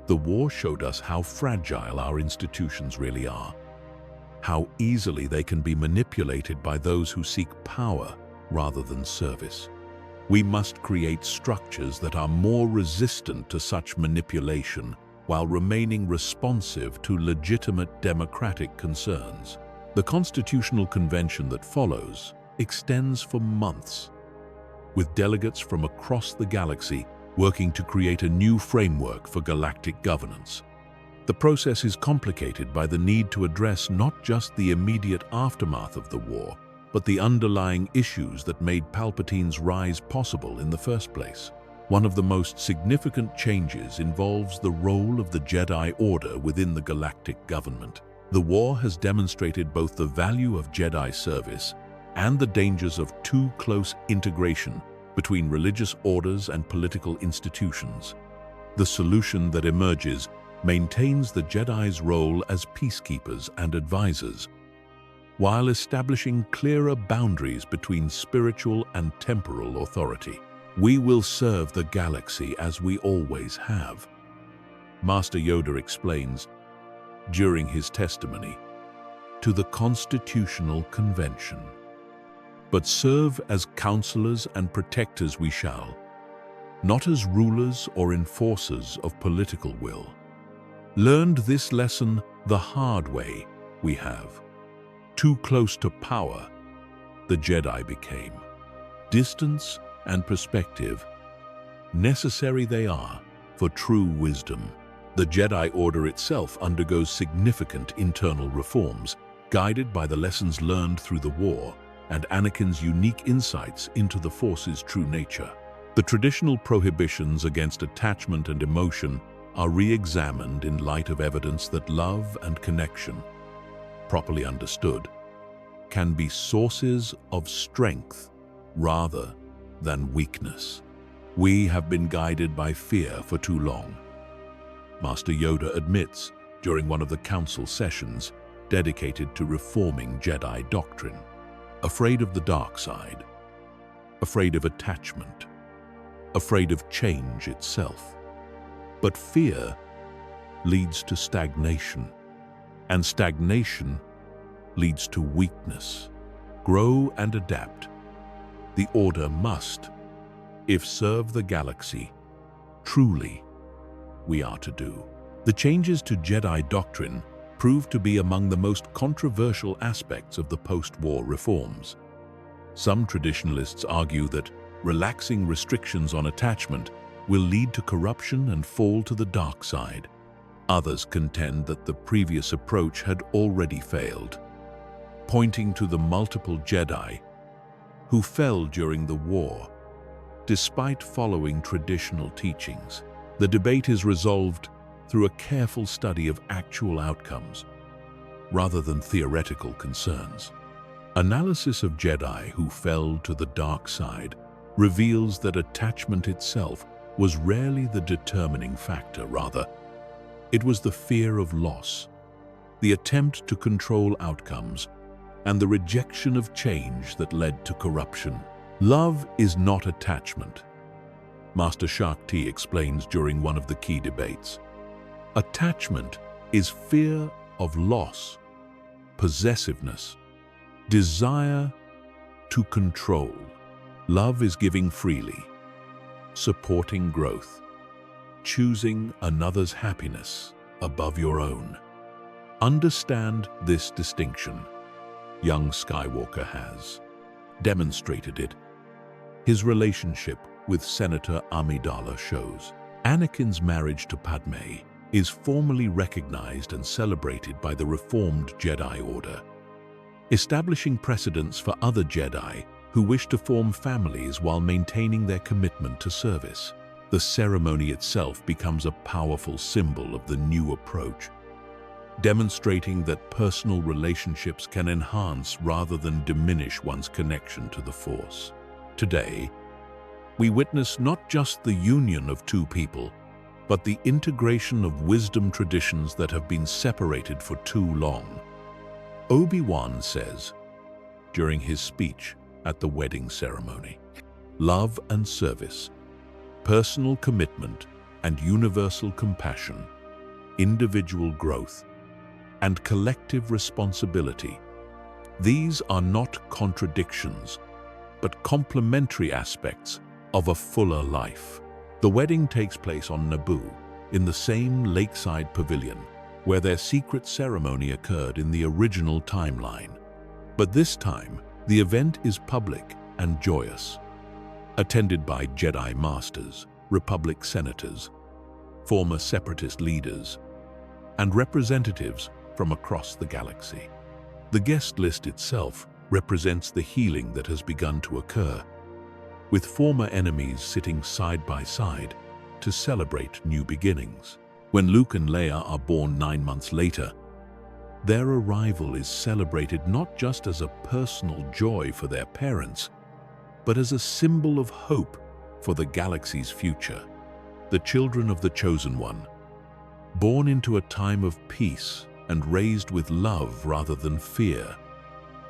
The war showed us how fragile our institutions really are, how easily they can be manipulated by those who seek power rather than service. We must create structures that are more resistant to such manipulation while remaining responsive to legitimate democratic concerns. The Constitutional Convention that follows extends for months, with delegates from across the galaxy working to create a new framework for galactic governance. The process is complicated by the need to address not just the immediate aftermath of the war, but the underlying issues that made Palpatine's rise possible in the first place. One of the most significant changes involves the role of the Jedi Order within the galactic government. The war has demonstrated both the value of Jedi service and the dangers of too close integration between religious orders and political institutions. The solution that emerges maintains the Jedi's role as peacekeepers and advisors, while establishing clearer boundaries between spiritual and temporal authority. We will serve the galaxy as we always have, Master Yoda explains during his testimony to the Constitutional Convention. But serve as counselors and protectors we shall, not as rulers or enforcers of political will. Learned this lesson the hard way we have. Too close to power, the Jedi became. Distance and perspective, necessary they are for true wisdom. The Jedi Order itself undergoes significant internal reforms, guided by the lessons learned through the war and Anakin's unique insights into the Force's true nature. The traditional prohibitions against attachment and emotion are re-examined in light of evidence that love and connection, properly understood, can be sources of strength rather than weakness. We have been guided by fear for too long. Master Yoda admits during one of the council sessions dedicated to reforming Jedi doctrine. Afraid of the dark side, afraid of attachment, afraid of change itself. But fear leads to stagnation, and stagnation leads to weakness. Grow and adapt. The Order must, if serve the galaxy, truly we are to do. The changes to Jedi doctrine proved to be among the most controversial aspects of the post-war reforms. Some traditionalists argue that relaxing restrictions on attachment will lead to corruption and fall to the dark side. Others contend that the previous approach had already failed, pointing to the multiple Jedi who fell during the war, despite following traditional teachings. The debate is resolved through a careful study of actual outcomes, rather than theoretical concerns. Analysis of Jedi who fell to the dark side reveals that attachment itself was rarely the determining factor. Rather, it was the fear of loss, the attempt to control outcomes, and the rejection of change that led to corruption. Love is not attachment, Master Shakti explains during one of the key debates. Attachment is fear of loss, possessiveness, desire to control. Love is giving freely, supporting growth, choosing another's happiness above your own. Understand this distinction. Young Skywalker has demonstrated it. His relationship with Senator Amidala shows. Anakin's marriage to Padme is formally recognized and celebrated by the reformed Jedi Order, establishing precedents for other Jedi who wish to form families while maintaining their commitment to service. The ceremony itself becomes a powerful symbol of the new approach, demonstrating that personal relationships can enhance rather than diminish one's connection to the Force. Today, we witness not just the union of two people, but the integration of wisdom traditions that have been separated for too long. Obi-Wan says, during his speech at the wedding ceremony, love and service, personal commitment and universal compassion, individual growth, and collective responsibility. These are not contradictions, but complementary aspects of a fuller life. The wedding takes place on Naboo, in the same lakeside pavilion where their secret ceremony occurred in the original timeline. But this time, the event is public and joyous, attended by Jedi Masters, Republic senators, former Separatist leaders, and representatives from across the galaxy. The guest list itself represents the healing that has begun to occur, with former enemies sitting side by side to celebrate new beginnings. When Luke and Leia are born 9 months later, their arrival is celebrated not just as a personal joy for their parents, but as a symbol of hope for the galaxy's future. The children of the Chosen One, born into a time of peace and raised with love rather than fear,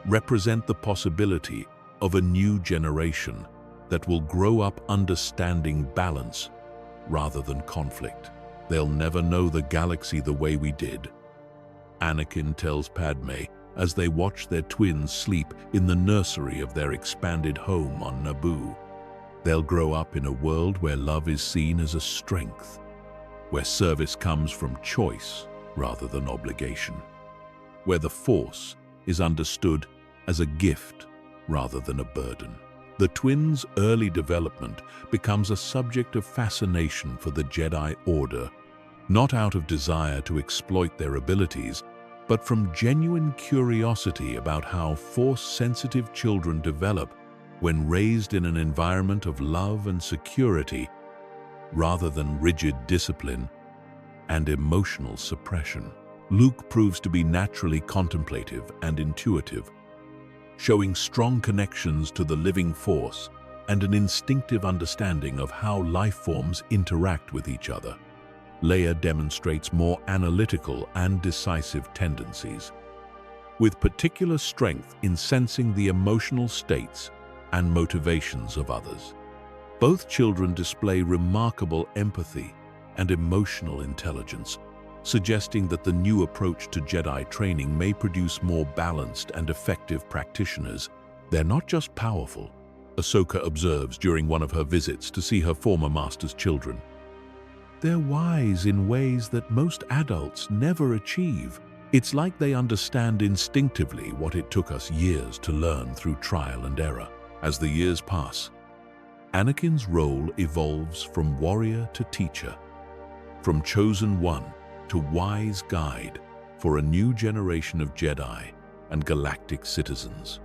represent the possibility of a new generation that will grow up understanding balance rather than conflict. They'll never know the galaxy the way we did, Anakin tells Padme as they watch their twins sleep in the nursery of their expanded home on Naboo. They'll grow up in a world where love is seen as a strength, where service comes from choice rather than obligation. where the Force is understood as a gift rather than a burden. The twins' early development becomes a subject of fascination for the Jedi Order, not out of desire to exploit their abilities, but from genuine curiosity about how Force-sensitive children develop when raised in an environment of love and security, rather than rigid discipline and emotional suppression. Luke proves to be naturally contemplative and intuitive, showing strong connections to the living Force and an instinctive understanding of how life forms interact with each other. Leia demonstrates more analytical and decisive tendencies, with particular strength in sensing the emotional states and motivations of others. Both children display remarkable empathy and emotional intelligence, suggesting that the new approach to Jedi training may produce more balanced and effective practitioners. They're not just powerful, Ahsoka observes during one of her visits to see her former master's children. They're wise in ways that most adults never achieve. It's like they understand instinctively what it took us years to learn through trial and error. As the years pass, Anakin's role evolves from warrior to teacher, from chosen one to wise guide for a new generation of Jedi and galactic citizens.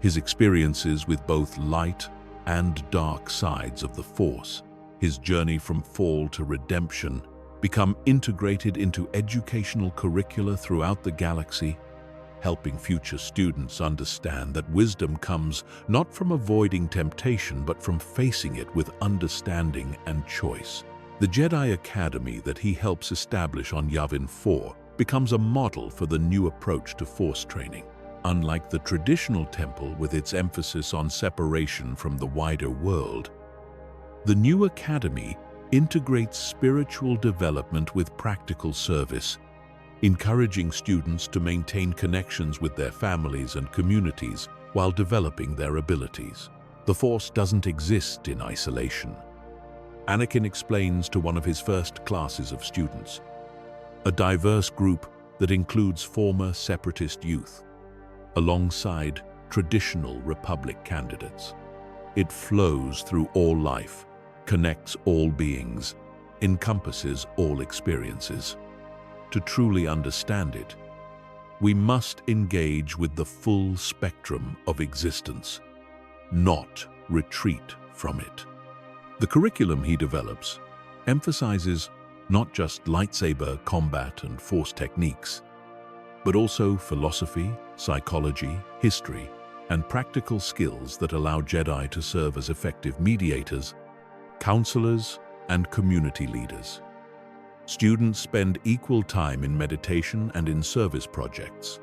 His experiences with both light and dark sides of the Force, his journey from fall to redemption, become integrated into educational curricula throughout the galaxy, helping future students understand that wisdom comes not from avoiding temptation but from facing it with understanding and choice. The Jedi Academy that he helps establish on Yavin 4 becomes a model for the new approach to Force training. Unlike the traditional temple with its emphasis on separation from the wider world, the new academy integrates spiritual development with practical service, encouraging students to maintain connections with their families and communities while developing their abilities. The Force doesn't exist in isolation. Anakin explains to one of his first classes of students, a diverse group that includes former separatist youth, alongside traditional Republic candidates. It flows through all life, connects all beings, encompasses all experiences. To truly understand it, we must engage with the full spectrum of existence, not retreat from it. The curriculum he develops emphasizes not just lightsaber combat and Force techniques, but also philosophy, psychology, history, and practical skills that allow Jedi to serve as effective mediators, counselors, and community leaders. Students spend equal time in meditation and in service projects,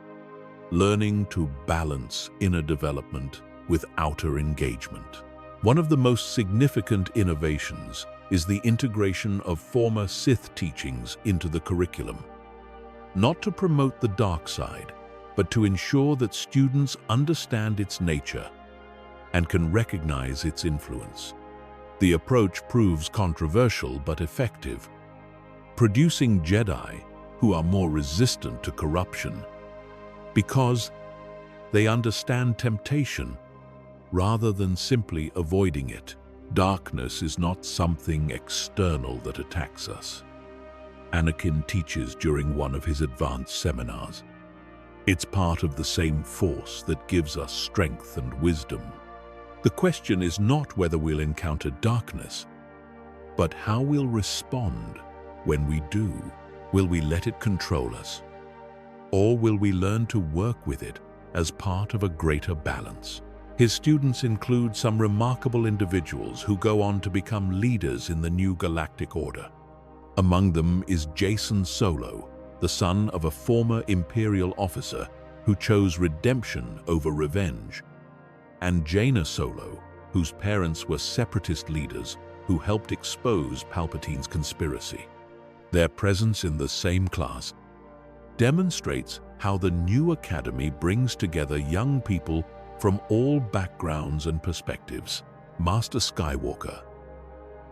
learning to balance inner development with outer engagement. One of the most significant innovations is the integration of former Sith teachings into the curriculum, not to promote the dark side, but to ensure that students understand its nature and can recognize its influence. The approach proves controversial but effective, producing Jedi who are more resistant to corruption because they understand temptation rather than simply avoiding it. Darkness is not something external that attacks us, Anakin teaches during one of his advanced seminars. It's part of the same Force that gives us strength and wisdom. The question is not whether we'll encounter darkness, but how we'll respond when we do. Will we let it control us? Or will we learn to work with it as part of a greater balance? His students include some remarkable individuals who go on to become leaders in the new galactic order. Among them is Jacen Solo, the son of a former Imperial officer who chose redemption over revenge, and Jaina Solo, whose parents were separatist leaders who helped expose Palpatine's conspiracy. Their presence in the same class demonstrates how the new academy brings together young people from all backgrounds and perspectives. Master Skywalker,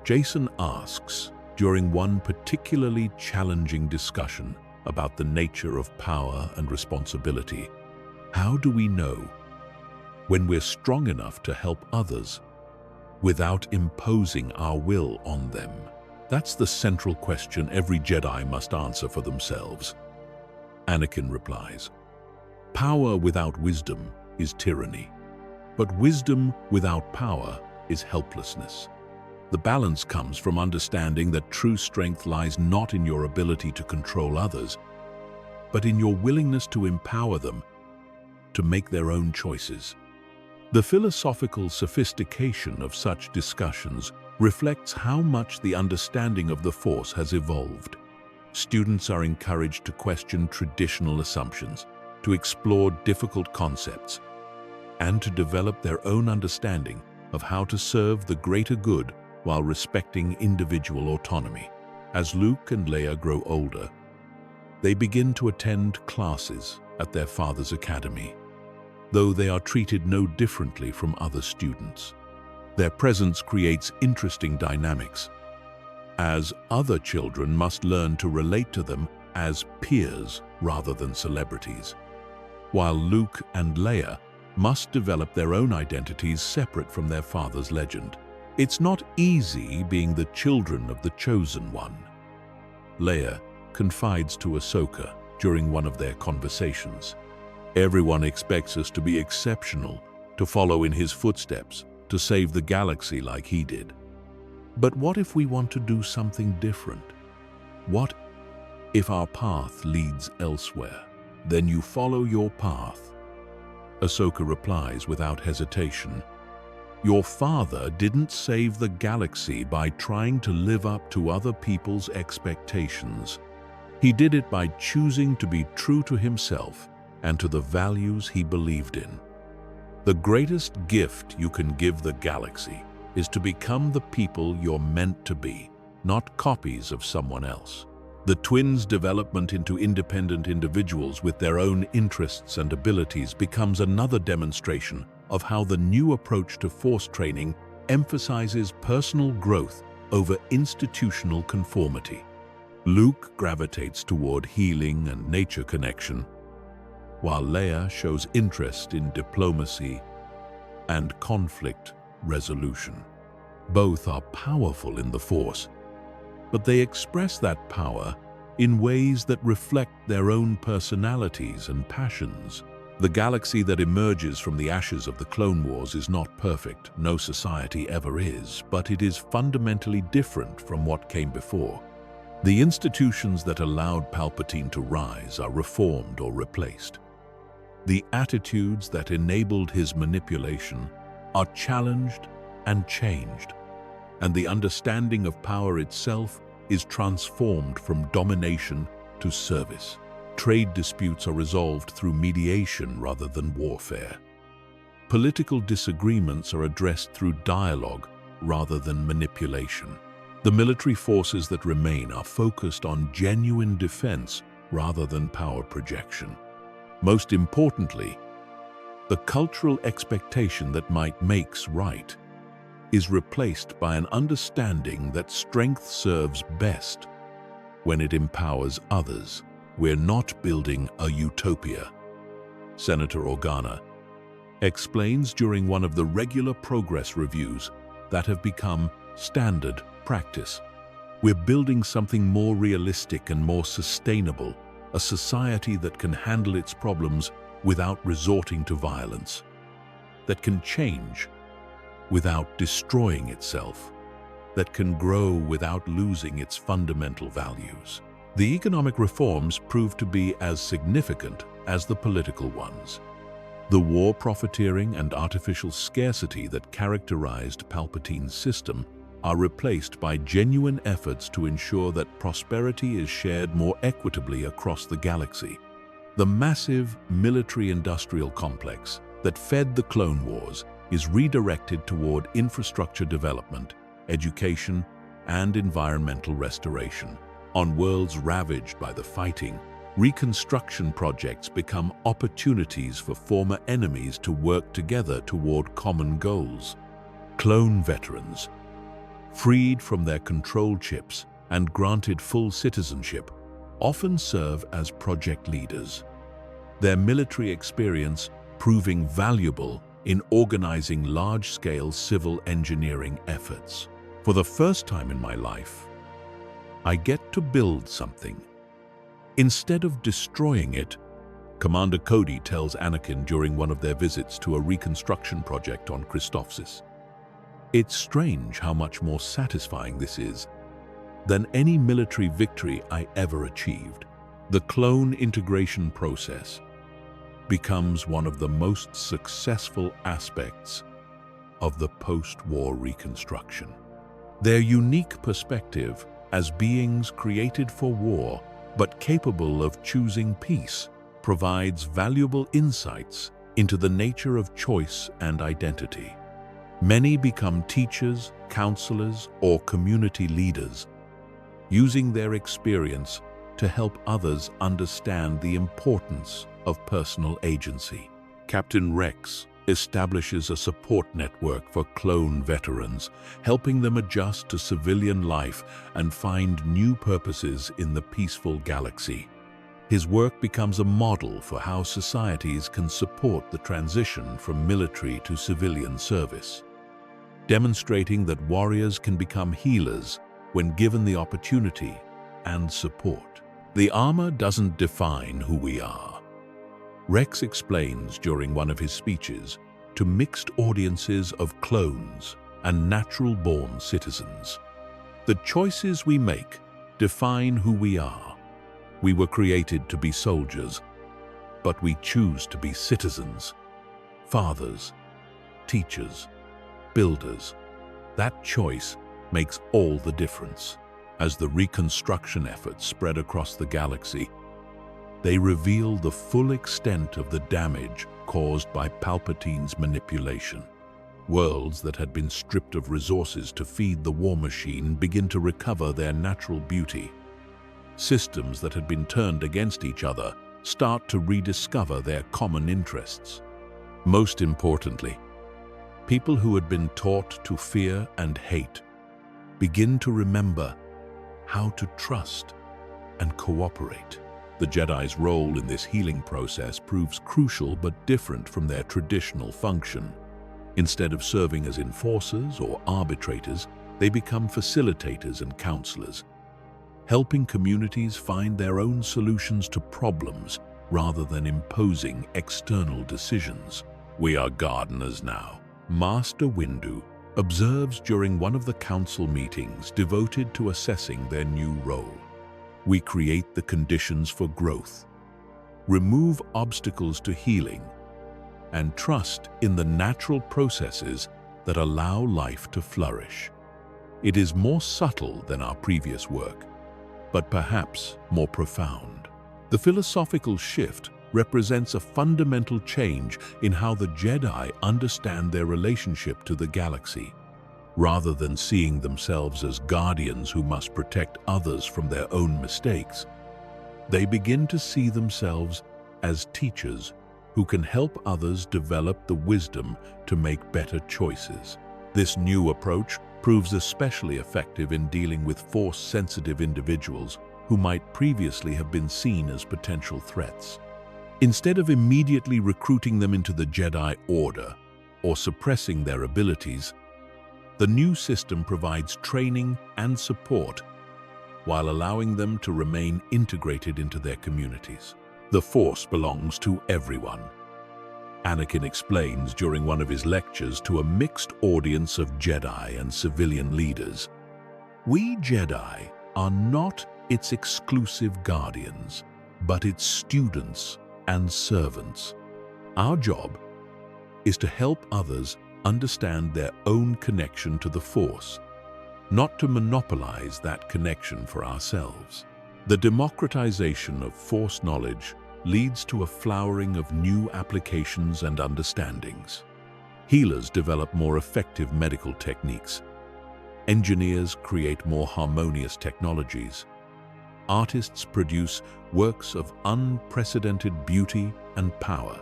Jacen asks during one particularly challenging discussion, about the nature of power and responsibility. How do we know when we're strong enough to help others without imposing our will on them? That's the central question every Jedi must answer for themselves. Anakin replies, "Power without wisdom is tyranny, but wisdom without power is helplessness." The balance comes from understanding that true strength lies not in your ability to control others, but in your willingness to empower them to make their own choices. The philosophical sophistication of such discussions reflects how much the understanding of the Force has evolved. Students are encouraged to question traditional assumptions, to explore difficult concepts, and to develop their own understanding of how to serve the greater good while respecting individual autonomy. As Luke and Leia grow older, they begin to attend classes at their father's academy, though they are treated no differently from other students. Their presence creates interesting dynamics, as other children must learn to relate to them as peers rather than celebrities, while Luke and Leia must develop their own identities separate from their father's legend. It's not easy being the children of the Chosen One. Leia confides to Ahsoka during one of their conversations. "Everyone expects us to be exceptional, to follow in his footsteps, to save the galaxy like he did. But what if we want to do something different? What if our path leads elsewhere? Then you follow your path." Ahsoka replies without hesitation, "Your father didn't save the galaxy by trying to live up to other people's expectations. He did it by choosing to be true to himself and to the values he believed in. The greatest gift you can give the galaxy is to become the people you're meant to be, not copies of someone else." The twins' development into independent individuals with their own interests and abilities becomes another demonstration of how the new approach to Force training emphasizes personal growth over institutional conformity. Luke gravitates toward healing and nature connection, while Leia shows interest in diplomacy and conflict resolution. Both are powerful in the Force, but they express that power in ways that reflect their own personalities and passions. The galaxy that emerges from the ashes of the Clone Wars is not perfect, no society ever is, but it is fundamentally different from what came before. The institutions that allowed Palpatine to rise are reformed or replaced. The attitudes that enabled his manipulation are challenged and changed, and the understanding of power itself is transformed from domination to service. Trade disputes are resolved through mediation rather than warfare. Political disagreements are addressed through dialogue rather than manipulation. The military forces that remain are focused on genuine defense rather than power projection. Most importantly, the cultural expectation that might makes right is replaced by an understanding that strength serves best when it empowers others. "We're not building a utopia," Senator Organa explains during one of the regular progress reviews that have become standard practice. "We're building something more realistic and more sustainable, a society that can handle its problems without resorting to violence, that can change without destroying itself, that can grow without losing its fundamental values." The economic reforms proved to be as significant as the political ones. The war profiteering and artificial scarcity that characterized Palpatine's system are replaced by genuine efforts to ensure that prosperity is shared more equitably across the galaxy. The massive military-industrial complex that fed the Clone Wars is redirected toward infrastructure development, education, and environmental restoration. On worlds ravaged by the fighting, reconstruction projects become opportunities for former enemies to work together toward common goals. Clone veterans, freed from their control chips and granted full citizenship, often serve as project leaders, their military experience proving valuable in organizing large-scale civil engineering efforts. For the first time in my life, I get to build something. Instead of destroying it, Commander Cody tells Anakin during one of their visits to a reconstruction project on Christophsis. It's strange how much more satisfying this is than any military victory I ever achieved. The clone integration process becomes one of the most successful aspects of the post-war reconstruction. Their unique perspective as beings created for war but capable of choosing peace provides valuable insights into the nature of choice and identity. Many become teachers, counselors, or community leaders, using their experience to help others understand the importance of personal agency. Captain Rex establishes a support network for clone veterans, helping them adjust to civilian life and find new purposes in the peaceful galaxy. His work becomes a model for how societies can support the transition from military to civilian service, demonstrating that warriors can become healers when given the opportunity and support. The armor doesn't define who we are. Rex explains during one of his speeches to mixed audiences of clones and natural-born citizens. The choices we make define who we are. We were created to be soldiers, but we choose to be citizens, fathers, teachers, builders. That choice makes all the difference. As the reconstruction efforts spread across the galaxy, they reveal the full extent of the damage caused by Palpatine's manipulation. Worlds that had been stripped of resources to feed the war machine begin to recover their natural beauty. Systems that had been turned against each other start to rediscover their common interests. Most importantly, people who had been taught to fear and hate begin to remember how to trust and cooperate. The Jedi's role in this healing process proves crucial but different from their traditional function. Instead of serving as enforcers or arbitrators, they become facilitators and counselors, helping communities find their own solutions to problems rather than imposing external decisions. We are gardeners now. Master Windu observes during one of the council meetings devoted to assessing their new role. We create the conditions for growth, remove obstacles to healing, and trust in the natural processes that allow life to flourish. It is more subtle than our previous work, but perhaps more profound. The philosophical shift represents a fundamental change in how the Jedi understand their relationship to the galaxy. Rather than seeing themselves as guardians who must protect others from their own mistakes, they begin to see themselves as teachers who can help others develop the wisdom to make better choices. This new approach proves especially effective in dealing with Force-sensitive individuals who might previously have been seen as potential threats. Instead of immediately recruiting them into the Jedi Order or suppressing their abilities, the new system provides training and support while allowing them to remain integrated into their communities. The Force belongs to everyone, Anakin explains during one of his lectures to a mixed audience of Jedi and civilian leaders. We Jedi are not its exclusive guardians, but its students and servants. Our job is to help others understand their own connection to the Force, not to monopolize that connection for ourselves. The democratization of Force knowledge leads to a flowering of new applications and understandings. Healers develop more effective medical techniques. Engineers create more harmonious technologies. Artists produce works of unprecedented beauty and power.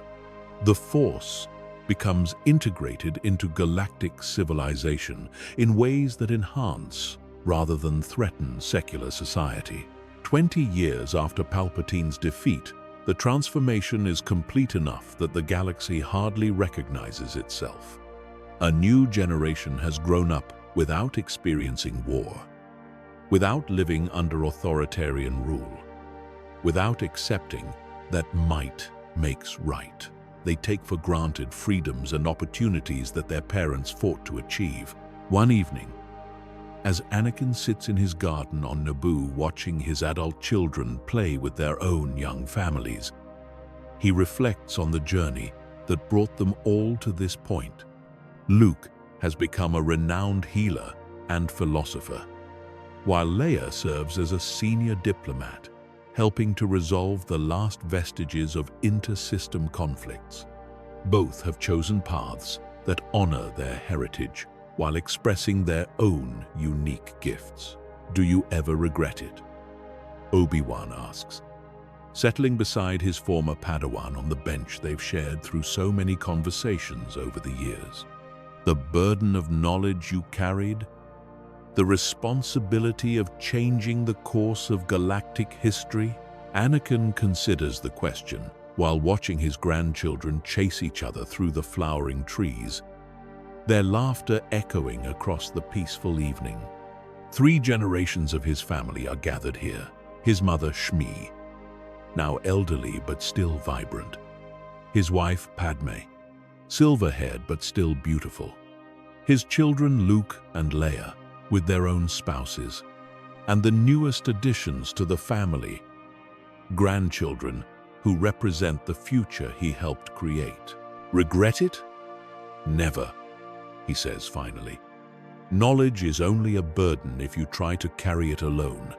The Force becomes integrated into galactic civilization in ways that enhance rather than threaten secular society. 20 years after Palpatine's defeat, the transformation is complete enough that the galaxy hardly recognizes itself. A new generation has grown up without experiencing war, without living under authoritarian rule, without accepting that might makes right. They take for granted freedoms and opportunities that their parents fought to achieve. One evening, as Anakin sits in his garden on Naboo watching his adult children play with their own young families, he reflects on the journey that brought them all to this point. Luke has become a renowned healer and philosopher, while Leia serves as a senior diplomat, helping to resolve the last vestiges of inter-system conflicts. Both have chosen paths that honor their heritage while expressing their own unique gifts. Do you ever regret it? Obi-Wan asks, settling beside his former Padawan on the bench they've shared through so many conversations over the years. The burden of knowledge you carried, the responsibility of changing the course of galactic history? Anakin considers the question while watching his grandchildren chase each other through the flowering trees, their laughter echoing across the peaceful evening. 3 generations of his family are gathered here. His mother, Shmi, now elderly but still vibrant. His wife, Padme, silver-haired but still beautiful. His children, Luke and Leia, with their own spouses. And the newest additions to the family, grandchildren who represent the future he helped create. Regret it? Never, he says finally. Knowledge is only a burden if you try to carry it alone.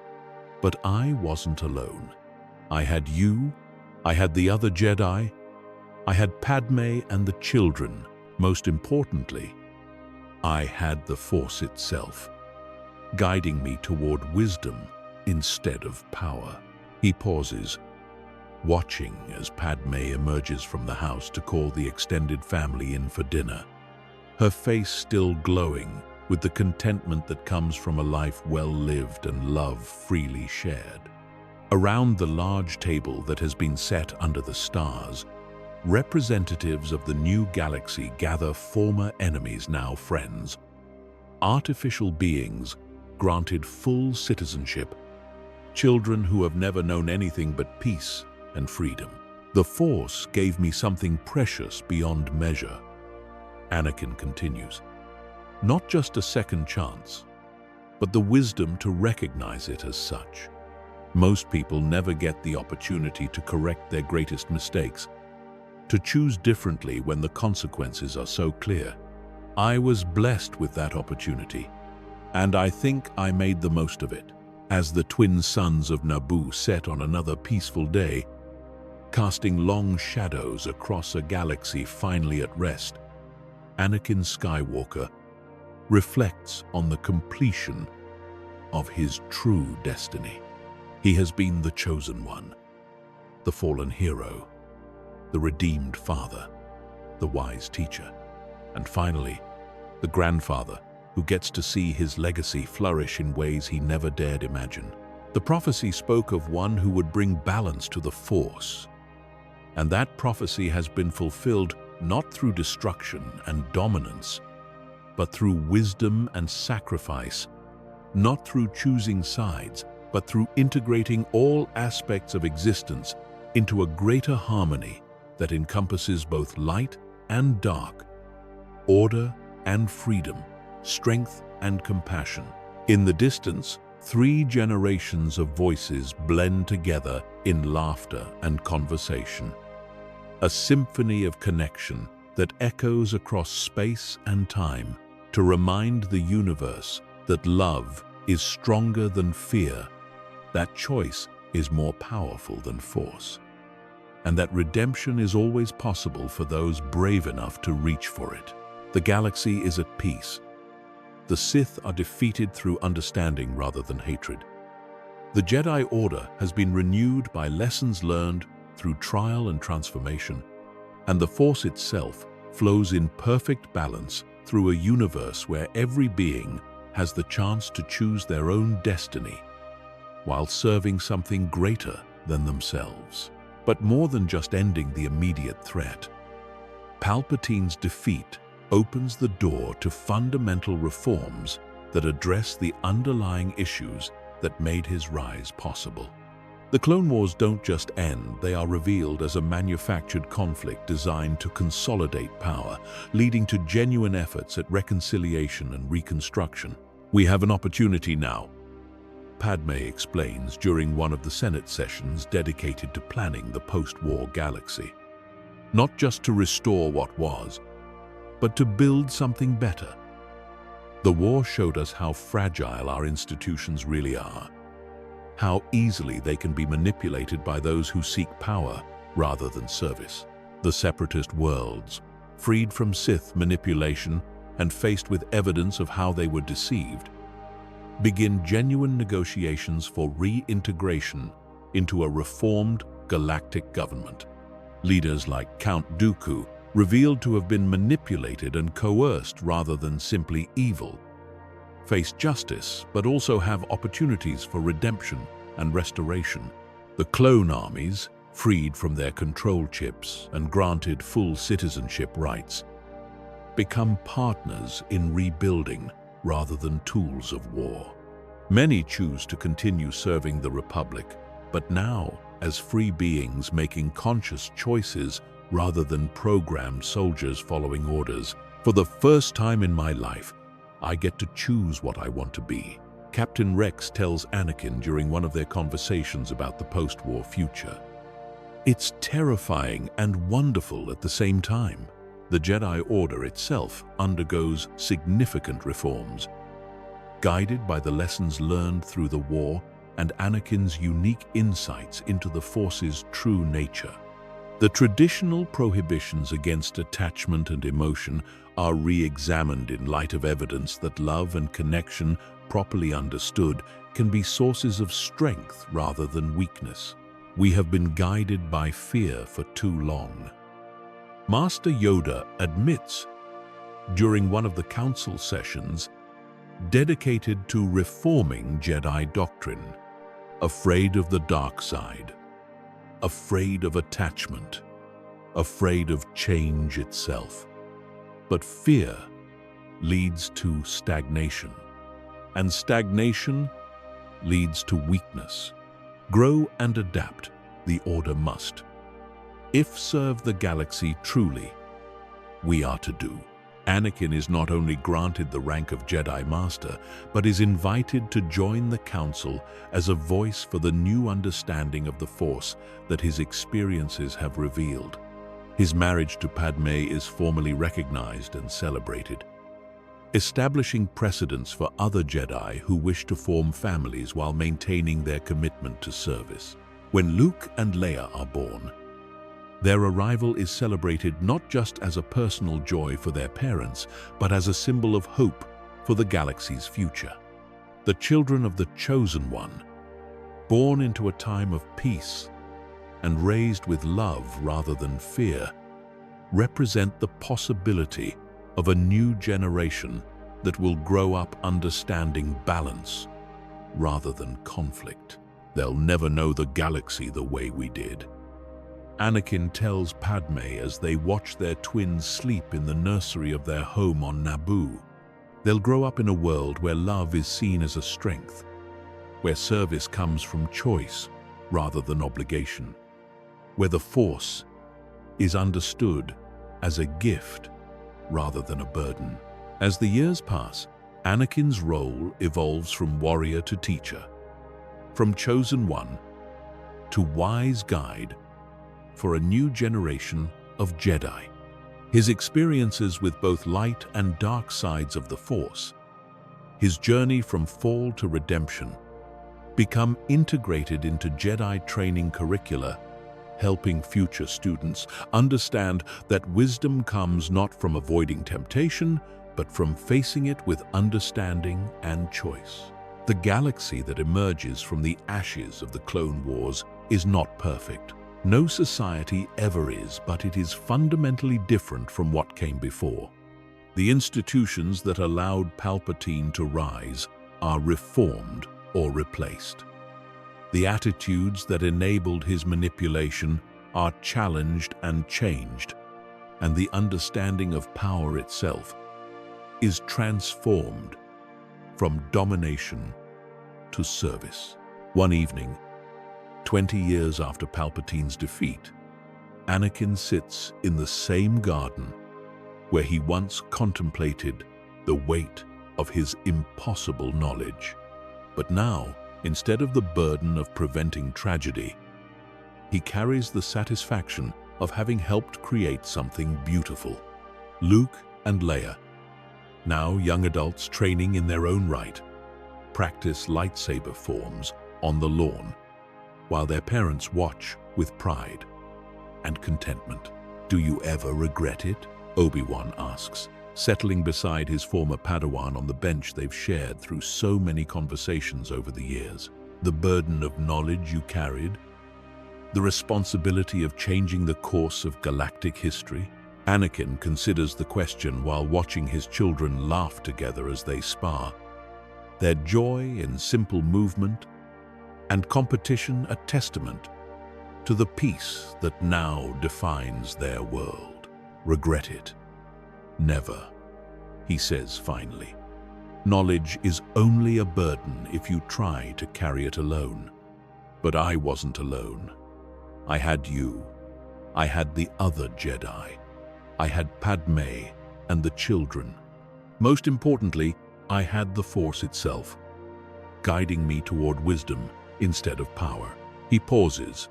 But I wasn't alone. I had you, I had the other Jedi, I had Padme and the children. Most importantly, I had the Force itself, guiding me toward wisdom instead of power. He pauses, watching as Padme emerges from the house to call the extended family in for dinner, her face still glowing with the contentment that comes from a life well lived and love freely shared. Around the large table that has been set under the stars, representatives of the new galaxy gather, former enemies now friends, artificial beings granted full citizenship, children who have never known anything but peace and freedom. The Force gave me something precious beyond measure, Anakin continues. Not just a second chance, but the wisdom to recognize it as such. Most people never get the opportunity to correct their greatest mistakes, to choose differently when the consequences are so clear. I was blessed with that opportunity, and I think I made the most of it. As the twin suns of Naboo set on another peaceful day, casting long shadows across a galaxy finally at rest, Anakin Skywalker reflects on the completion of his true destiny. He has been the chosen one, the fallen hero, the redeemed father, the wise teacher, and finally, the grandfather who gets to see his legacy flourish in ways he never dared imagine. The prophecy spoke of one who would bring balance to the Force, and that prophecy has been fulfilled not through destruction and dominance, but through wisdom and sacrifice, not through choosing sides, but through integrating all aspects of existence into a greater harmony that encompasses both light and dark, order and freedom, strength and compassion. In the distance, 3 generations of voices blend together in laughter and conversation, a symphony of connection that echoes across space and time to remind the universe that love is stronger than fear, that choice is more powerful than force, and that redemption is always possible for those brave enough to reach for it. The galaxy is at peace. The Sith are defeated through understanding rather than hatred. The Jedi Order has been renewed by lessons learned through trial and transformation, and the Force itself flows in perfect balance through a universe where every being has the chance to choose their own destiny, while serving something greater than themselves. But more than just ending the immediate threat, Palpatine's defeat opens the door to fundamental reforms that address the underlying issues that made his rise possible. The Clone Wars don't just end, they are revealed as a manufactured conflict designed to consolidate power, leading to genuine efforts at reconciliation and reconstruction. We have an opportunity now, Padme explains during one of the Senate sessions dedicated to planning the post-war galaxy. Not just to restore what was, but to build something better. The war showed us how fragile our institutions really are, how easily they can be manipulated by those who seek power rather than service. The separatist worlds, freed from Sith manipulation and faced with evidence of how they were deceived, begin genuine negotiations for reintegration into a reformed galactic government. Leaders like Count Dooku, revealed to have been manipulated and coerced rather than simply evil, face justice but also have opportunities for redemption and restoration. The clone armies, freed from their control chips and granted full citizenship rights, become partners in rebuilding rather than tools of war. Many choose to continue serving the Republic, but now as free beings making conscious choices rather than programmed soldiers following orders. For the first time in my life, I get to choose what I want to be, Captain Rex tells Anakin during one of their conversations about the post-war future. It's terrifying and wonderful at the same time. The Jedi Order itself undergoes significant reforms, guided by the lessons learned through the war and Anakin's unique insights into the Force's true nature. The traditional prohibitions against attachment and emotion are re-examined in light of evidence that love and connection, properly understood, can be sources of strength rather than weakness. We have been guided by fear for too long. Master Yoda admits during one of the council sessions dedicated to reforming Jedi doctrine, afraid of the dark side, afraid of attachment, afraid of change itself. But fear leads to stagnation, and stagnation leads to weakness. Grow and adapt, the Order must. If serve the galaxy truly, we are to do. Anakin is not only granted the rank of Jedi Master, but is invited to join the Council as a voice for the new understanding of the Force that his experiences have revealed. His marriage to Padme is formally recognized and celebrated, establishing precedents for other Jedi who wish to form families while maintaining their commitment to service. When Luke and Leia are born, their arrival is celebrated not just as a personal joy for their parents, but as a symbol of hope for the galaxy's future. The children of the Chosen One, born into a time of peace and raised with love rather than fear, represent the possibility of a new generation that will grow up understanding balance rather than conflict. They'll never know the galaxy the way we did. Anakin tells Padme as they watch their twins sleep in the nursery of their home on Naboo. They'll grow up in a world where love is seen as a strength, where service comes from choice rather than obligation, where the Force is understood as a gift rather than a burden. As the years pass, Anakin's role evolves from warrior to teacher, from chosen one to wise guide for a new generation of Jedi. His experiences with both light and dark sides of the Force, his journey from fall to redemption, become integrated into Jedi training curricula, helping future students understand that wisdom comes not from avoiding temptation, but from facing it with understanding and choice. The galaxy that emerges from the ashes of the Clone Wars is not perfect. No society ever is, but it is fundamentally different from what came before. The institutions that allowed Palpatine to rise are reformed or replaced. The attitudes that enabled his manipulation are challenged and changed, and the understanding of power itself is transformed from domination to service. One evening, 20 years after Palpatine's defeat, Anakin sits in the same garden where he once contemplated the weight of his impossible knowledge. But now, instead of the burden of preventing tragedy, he carries the satisfaction of having helped create something beautiful. Luke and Leia, now young adults training in their own right, practice lightsaber forms on the lawn, while their parents watch with pride and contentment. "Do you ever regret it?" Obi-Wan asks, settling beside his former Padawan on the bench they've shared through so many conversations over the years. "The burden of knowledge you carried? The responsibility of changing the course of galactic history?" Anakin considers the question while watching his children laugh together as they spar, their joy in simple movement and competition a testament to the peace that now defines their world. "Regret it? Never," he says finally. "Knowledge is only a burden if you try to carry it alone. But I wasn't alone. I had you. I had the other Jedi. I had Padme and the children. Most importantly, I had the Force itself, guiding me toward wisdom instead of power." He pauses,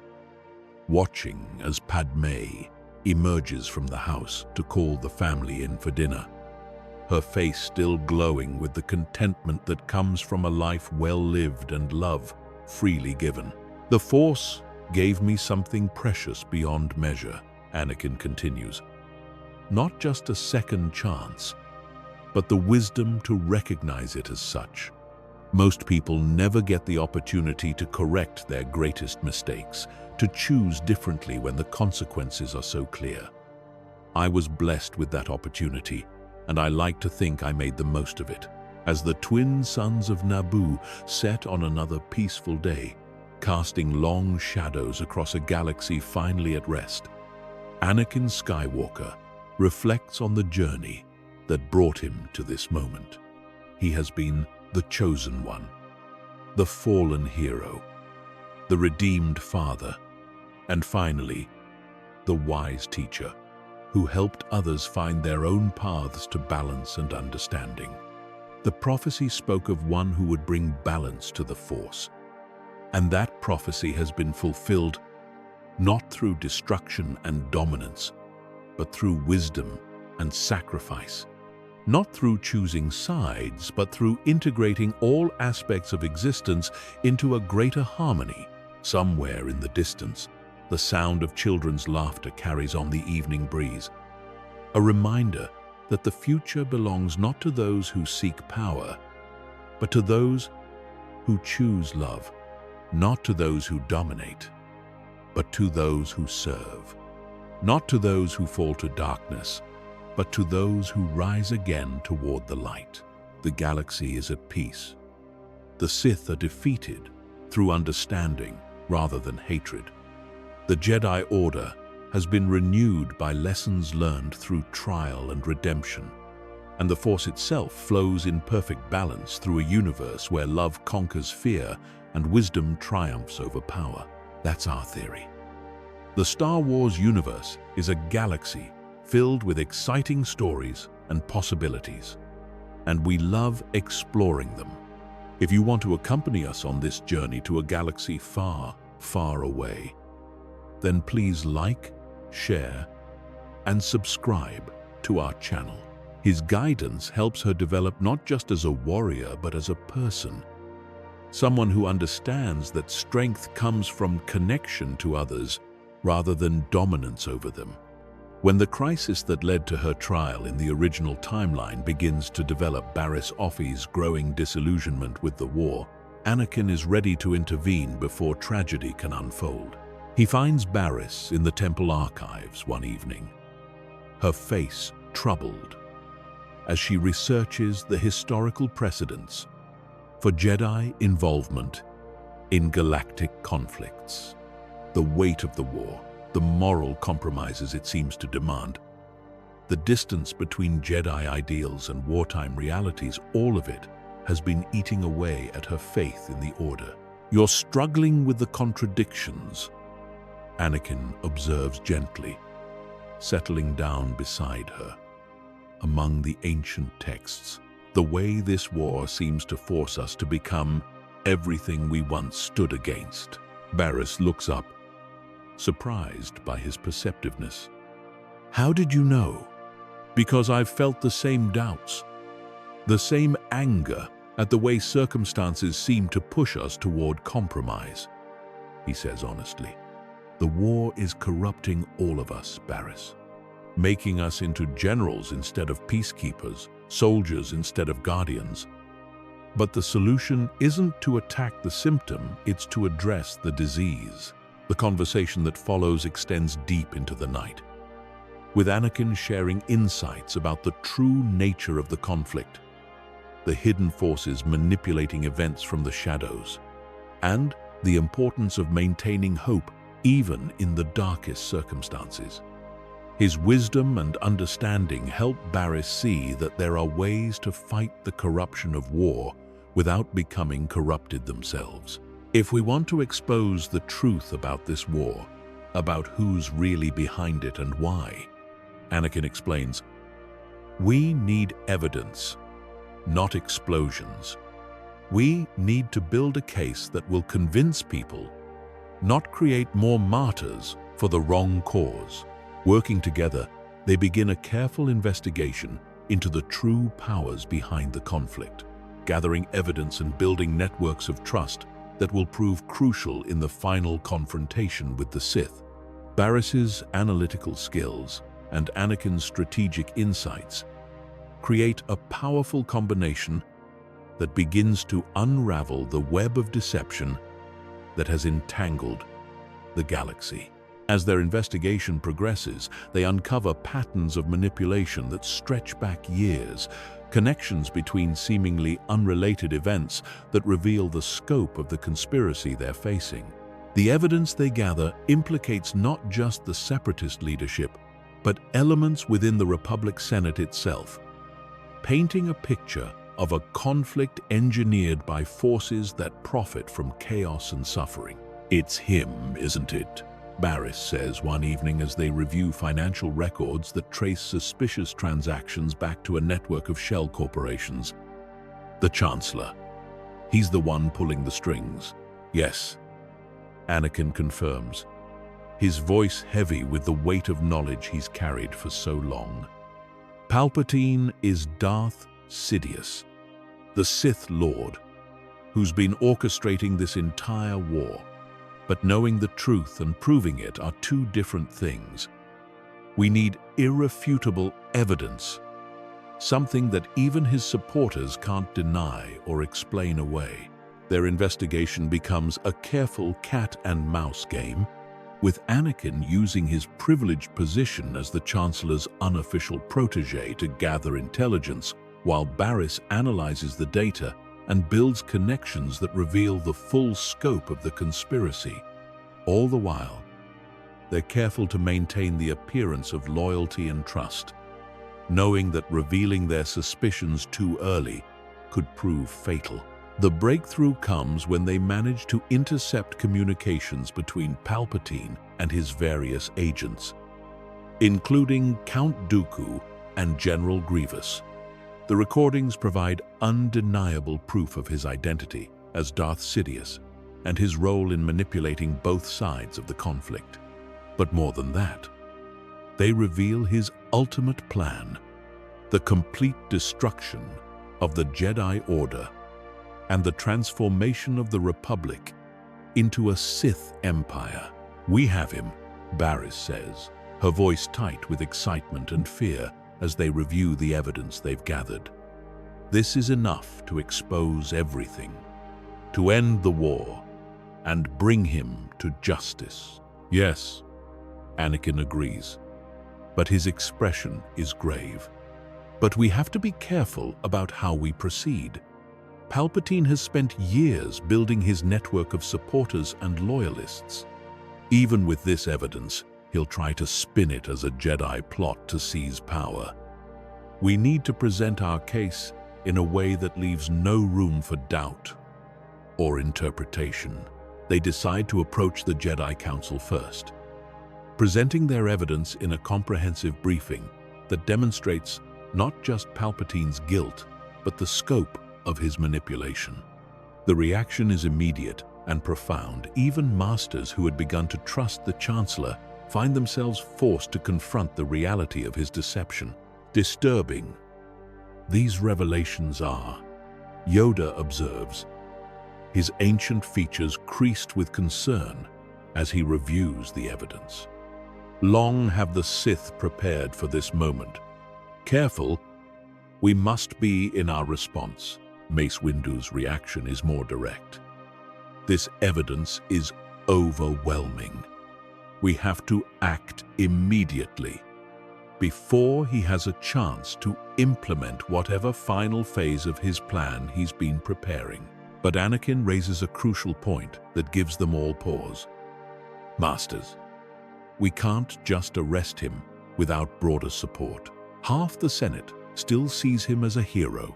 watching as Padme emerges from the house to call the family in for dinner, her face still glowing with the contentment that comes from a life well lived and love freely given. "The Force gave me something precious beyond measure," Anakin continues. "Not just a second chance, but the wisdom to recognize it as such. Most people never get the opportunity to correct their greatest mistakes, to choose differently when the consequences are so clear. I was blessed with that opportunity, and I like to think I made the most of it." As the twin suns of Naboo set on another peaceful day, casting long shadows across a galaxy finally at rest, Anakin Skywalker reflects on the journey that brought him to this moment. He has been the chosen one, the fallen hero, the redeemed father, and finally, the wise teacher who helped others find their own paths to balance and understanding. The prophecy spoke of one who would bring balance to the Force, and that prophecy has been fulfilled not through destruction and dominance, but through wisdom and sacrifice. Not through choosing sides, but through integrating all aspects of existence into a greater harmony. Somewhere in the distance, the sound of children's laughter carries on the evening breeze, a reminder that the future belongs not to those who seek power, but to those who choose love, not to those who dominate, but to those who serve, not to those who fall to darkness, but to those who rise again toward the light. The galaxy is at peace. The Sith are defeated through understanding rather than hatred. The Jedi Order has been renewed by lessons learned through trial and redemption, and the Force itself flows in perfect balance through a universe where love conquers fear and wisdom triumphs over power. That's our theory. The Star Wars universe is a galaxy filled with exciting stories and possibilities, and we love exploring them. If you want to accompany us on this journey to a galaxy far, far away, then please like, share, and subscribe to our channel. His guidance helps her develop not just as a warrior, but as a person, someone who understands that strength comes from connection to others rather than dominance over them. When the crisis that led to her trial in the original timeline begins to develop Barriss Offee's growing disillusionment with the war, Anakin is ready to intervene before tragedy can unfold. He finds Barriss in the temple archives one evening, her face troubled, as she researches the historical precedents for Jedi involvement in galactic conflicts. The weight of the war, the moral compromises it seems to demand, the distance between Jedi ideals and wartime realities, all of it has been eating away at her faith in the Order. "You're struggling with the contradictions," Anakin observes gently, settling down beside her. Among the ancient texts, the way this war seems to force us to become everything we once stood against. Barriss looks up, surprised by his perceptiveness. "How did you know?" "Because I've felt the same doubts, the same anger at the way circumstances seem to push us toward compromise," he says honestly. "The war is corrupting all of us, Barriss, making us into generals instead of peacekeepers, soldiers instead of guardians. But the solution isn't to attack the symptom, it's to address the disease." The conversation that follows extends deep into the night, with Anakin sharing insights about the true nature of the conflict, the hidden forces manipulating events from the shadows, and the importance of maintaining hope even in the darkest circumstances. His wisdom and understanding help Barriss see that there are ways to fight the corruption of war without becoming corrupted themselves. If we want to expose the truth about this war, about who's really behind it and why, Anakin explains, we need evidence, not explosions. We need to build a case that will convince people, not create more martyrs for the wrong cause. Working together, they begin a careful investigation into the true powers behind the conflict, gathering evidence and building networks of trust that will prove crucial in the final confrontation with the Sith. Barriss's analytical skills and Anakin's strategic insights create a powerful combination that begins to unravel the web of deception that has entangled the galaxy. As their investigation progresses, they uncover patterns of manipulation that stretch back years, connections between seemingly unrelated events that reveal the scope of the conspiracy they're facing. The evidence they gather implicates not just the separatist leadership, but elements within the Republic Senate itself, painting a picture of a conflict engineered by forces that profit from chaos and suffering. "It's him, isn't it?" Barriss says one evening as they review financial records that trace suspicious transactions back to a network of shell corporations. "The Chancellor. He's the one pulling the strings." "Yes," Anakin confirms, his voice heavy with the weight of knowledge he's carried for so long. "Palpatine is Darth Sidious, the Sith Lord, who's been orchestrating this entire war. But knowing the truth and proving it are two different things. We need irrefutable evidence, something that even his supporters can't deny or explain away." Their investigation becomes a careful cat-and-mouse game, with Anakin using his privileged position as the Chancellor's unofficial protege to gather intelligence, while Barriss analyzes the data and builds connections that reveal the full scope of the conspiracy. All the while, they're careful to maintain the appearance of loyalty and trust, knowing that revealing their suspicions too early could prove fatal. The breakthrough comes when they manage to intercept communications between Palpatine and his various agents, including Count Dooku and General Grievous. The recordings provide undeniable proof of his identity as Darth Sidious and his role in manipulating both sides of the conflict. But more than that, they reveal his ultimate plan, the complete destruction of the Jedi Order and the transformation of the Republic into a Sith empire. "We have him," Barriss says, her voice tight with excitement and fear as they review the evidence they've gathered. "This is enough to expose everything, to end the war, and bring him to justice." "Yes," Anakin agrees, but his expression is grave. "But we have to be careful about how we proceed. Palpatine has spent years building his network of supporters and loyalists. Even with this evidence, he'll try to spin it as a Jedi plot to seize power. We need to present our case in a way that leaves no room for doubt or interpretation. They decide to approach the Jedi Council first, presenting their evidence in a comprehensive briefing that demonstrates not just Palpatine's guilt, but the scope of his manipulation. The reaction is immediate and profound. Even masters who had begun to trust the Chancellor find themselves forced to confront the reality of his deception. Disturbing. These revelations are, Yoda observes, his ancient features creased with concern as he reviews the evidence. Long have the Sith prepared for this moment. Careful, we must be in our response. Mace Windu's reaction is more direct. This evidence is overwhelming. We have to act immediately, before he has a chance to implement whatever final phase of his plan he's been preparing. But Anakin raises a crucial point that gives them all pause. Masters, we can't just arrest him without broader support. Half the Senate still sees him as a hero,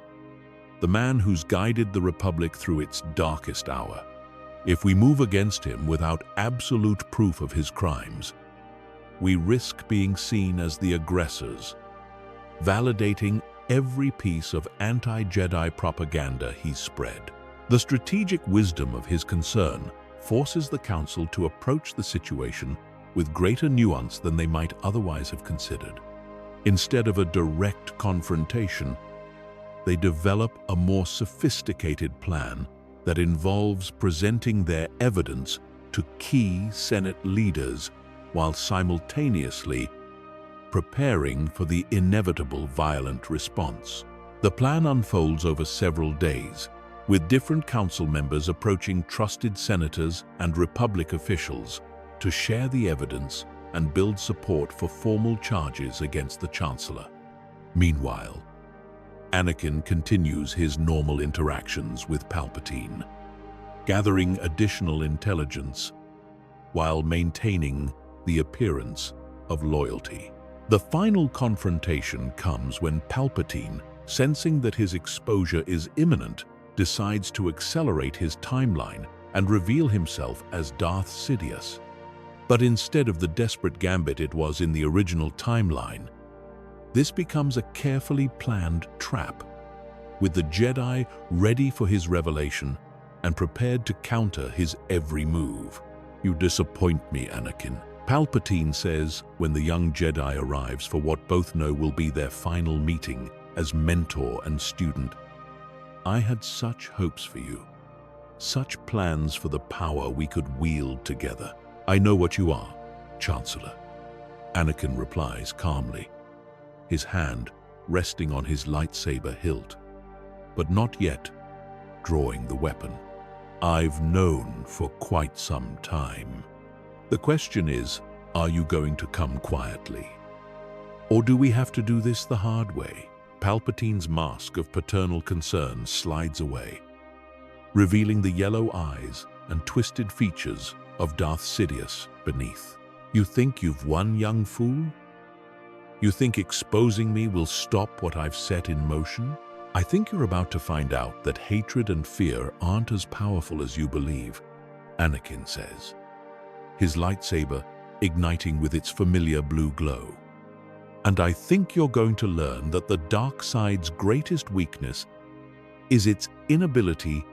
the man who's guided the Republic through its darkest hour. If we move against him without absolute proof of his crimes, we risk being seen as the aggressors, validating every piece of anti-Jedi propaganda he's spread. The strategic wisdom of his concern forces the Council to approach the situation with greater nuance than they might otherwise have considered. Instead of a direct confrontation, they develop a more sophisticated plan that involves presenting their evidence to key Senate leaders while simultaneously preparing for the inevitable violent response. The plan unfolds over several days, with different council members approaching trusted senators and Republic officials to share the evidence and build support for formal charges against the Chancellor. Meanwhile, Anakin continues his normal interactions with Palpatine, gathering additional intelligence while maintaining the appearance of loyalty. The final confrontation comes when Palpatine, sensing that his exposure is imminent, decides to accelerate his timeline and reveal himself as Darth Sidious. But instead of the desperate gambit it was in the original timeline, this becomes a carefully planned trap, with the Jedi ready for his revelation and prepared to counter his every move. "You disappoint me, Anakin," Palpatine says when the young Jedi arrives for what both know will be their final meeting as mentor and student. "I had such hopes for you, such plans for the power we could wield together." "I know what you are, Chancellor," Anakin replies calmly, his hand resting on his lightsaber hilt, but not yet drawing the weapon. "I've known for quite some time. The question is, are you going to come quietly? Or do we have to do this the hard way?" Palpatine's mask of paternal concern slides away, revealing the yellow eyes and twisted features of Darth Sidious beneath. "You think you've won, young fool? You think exposing me will stop what I've set in motion? I think you're about to find out that hatred and fear aren't as powerful as you believe," Anakin says, his lightsaber igniting with its familiar blue glow. "And I think you're going to learn that the dark side's greatest weakness is its inability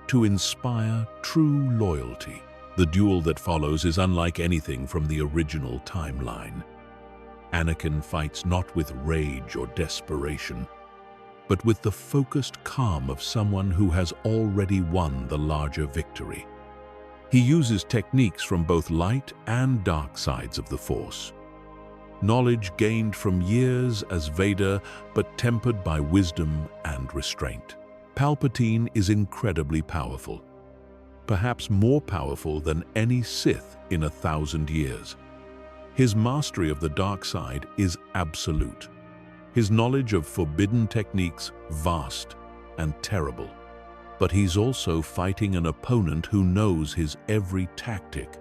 to inspire true loyalty." The duel that follows is unlike anything from the original timeline. Anakin fights not with rage or desperation, but with the focused calm of someone who has already won the larger victory. He uses techniques from both light and dark sides of the Force. Knowledge gained from years as Vader, but tempered by wisdom and restraint. Palpatine is incredibly powerful, perhaps more powerful than any Sith in 1,000 years. His mastery of the dark side is absolute. His knowledge of forbidden techniques vast and terrible. but he's also fighting an opponent who knows his every tactic,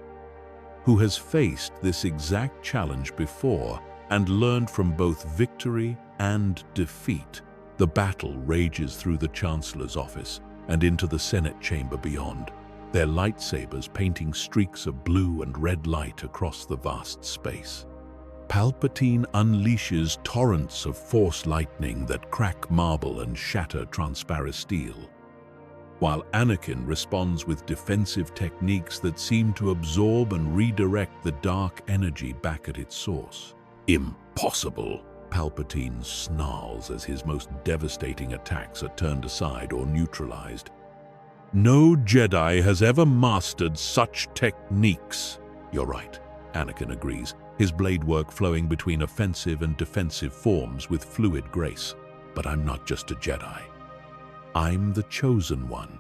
who has faced this exact challenge before and learned from both victory and defeat. The battle rages through the Chancellor's office and into the Senate chamber beyond, their lightsabers painting streaks of blue and red light across the vast space. Palpatine unleashes torrents of Force lightning that crack marble and shatter transparent steel, while Anakin responds with defensive techniques that seem to absorb and redirect the dark energy back at its source. Impossible! Palpatine snarls as his most devastating attacks are turned aside or neutralized. No Jedi has ever mastered such techniques. You're right, Anakin agrees, his blade work flowing between offensive and defensive forms with fluid grace. But I'm not just a Jedi. I'm the chosen one,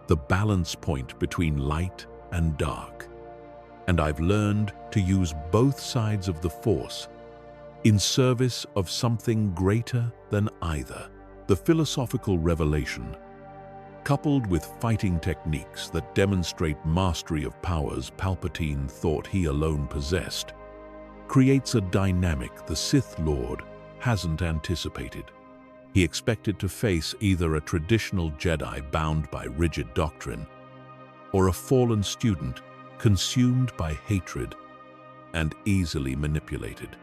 the balance point between light and dark. And I've learned to use both sides of the Force in service of something greater than either. The philosophical revelation, coupled with fighting techniques that demonstrate mastery of powers Palpatine thought he alone possessed, creates a dynamic the Sith Lord hasn't anticipated. He expected to face either a traditional Jedi bound by rigid doctrine, or a fallen student consumed by hatred and easily manipulated.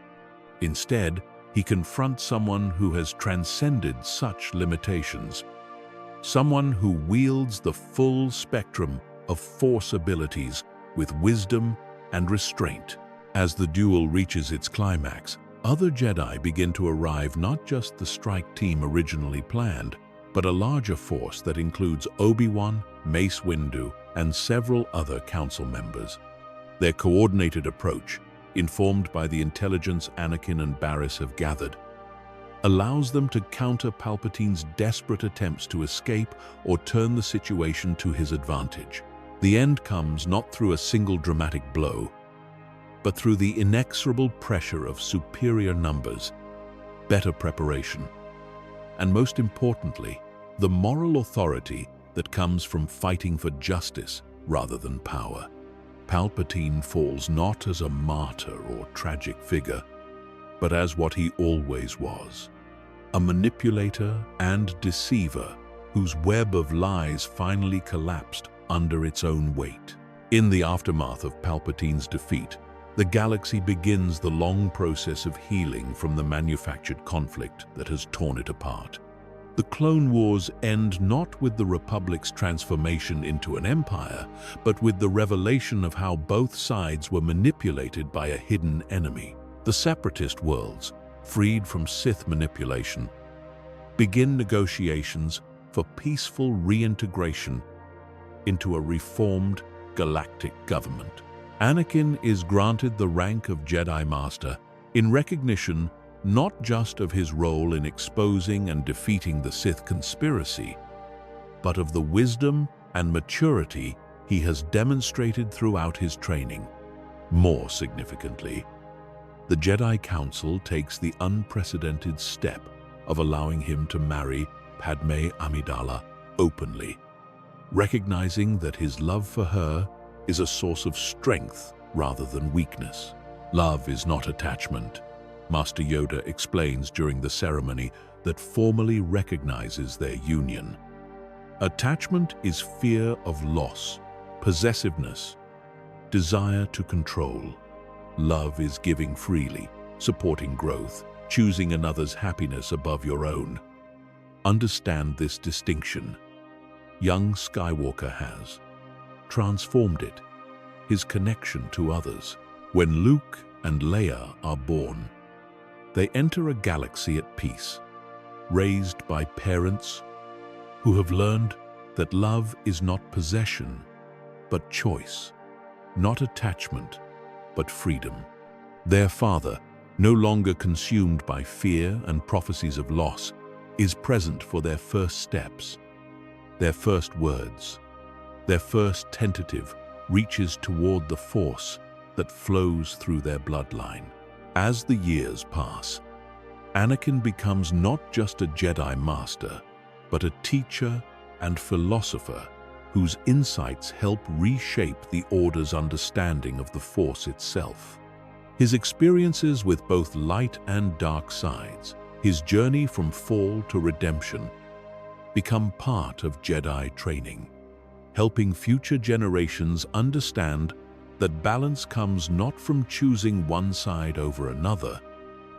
Instead, he confronts someone who has transcended such limitations, someone who wields the full spectrum of Force abilities with wisdom and restraint. As the duel reaches its climax, other Jedi begin to arrive, not just the strike team originally planned, but a larger force that includes Obi-Wan, Mace Windu, and several other council members. Their coordinated approach, informed by the intelligence Anakin and Barriss have gathered, allows them to counter Palpatine's desperate attempts to escape or turn the situation to his advantage. The end comes not through a single dramatic blow, but through the inexorable pressure of superior numbers, better preparation, and most importantly, the moral authority that comes from fighting for justice rather than power. Palpatine falls not as a martyr or tragic figure, but as what he always was, a manipulator and deceiver whose web of lies finally collapsed under its own weight. In the aftermath of Palpatine's defeat, the galaxy begins the long process of healing from the manufactured conflict that has torn it apart. The Clone Wars end not with the Republic's transformation into an empire, but with the revelation of how both sides were manipulated by a hidden enemy. The Separatist worlds, freed from Sith manipulation, begin negotiations for peaceful reintegration into a reformed galactic government. Anakin is granted the rank of Jedi Master in recognition not just of his role in exposing and defeating the Sith conspiracy, but of the wisdom and maturity he has demonstrated throughout his training. More significantly, the Jedi Council takes the unprecedented step of allowing him to marry Padme Amidala openly, recognizing that his love for her is a source of strength rather than weakness. Love is not attachment. Master Yoda explains during the ceremony that formally recognizes their union. Attachment is fear of loss, possessiveness, desire to control. Love is giving freely, supporting growth, choosing another's happiness above your own. Understand this distinction. Young Skywalker has transformed it, his connection to others. When Luke and Leia are born, they enter a galaxy at peace, raised by parents who have learned that love is not possession, but choice, not attachment, but freedom. Their father, no longer consumed by fear and prophecies of loss, is present for their first steps, their first words, their first tentative reaches toward the Force that flows through their bloodline. As the years pass, Anakin becomes not just a Jedi Master, but a teacher and philosopher whose insights help reshape the Order's understanding of the Force itself. His experiences with both light and dark sides, his journey from fall to redemption, become part of Jedi training, helping future generations understand that balance comes not from choosing one side over another,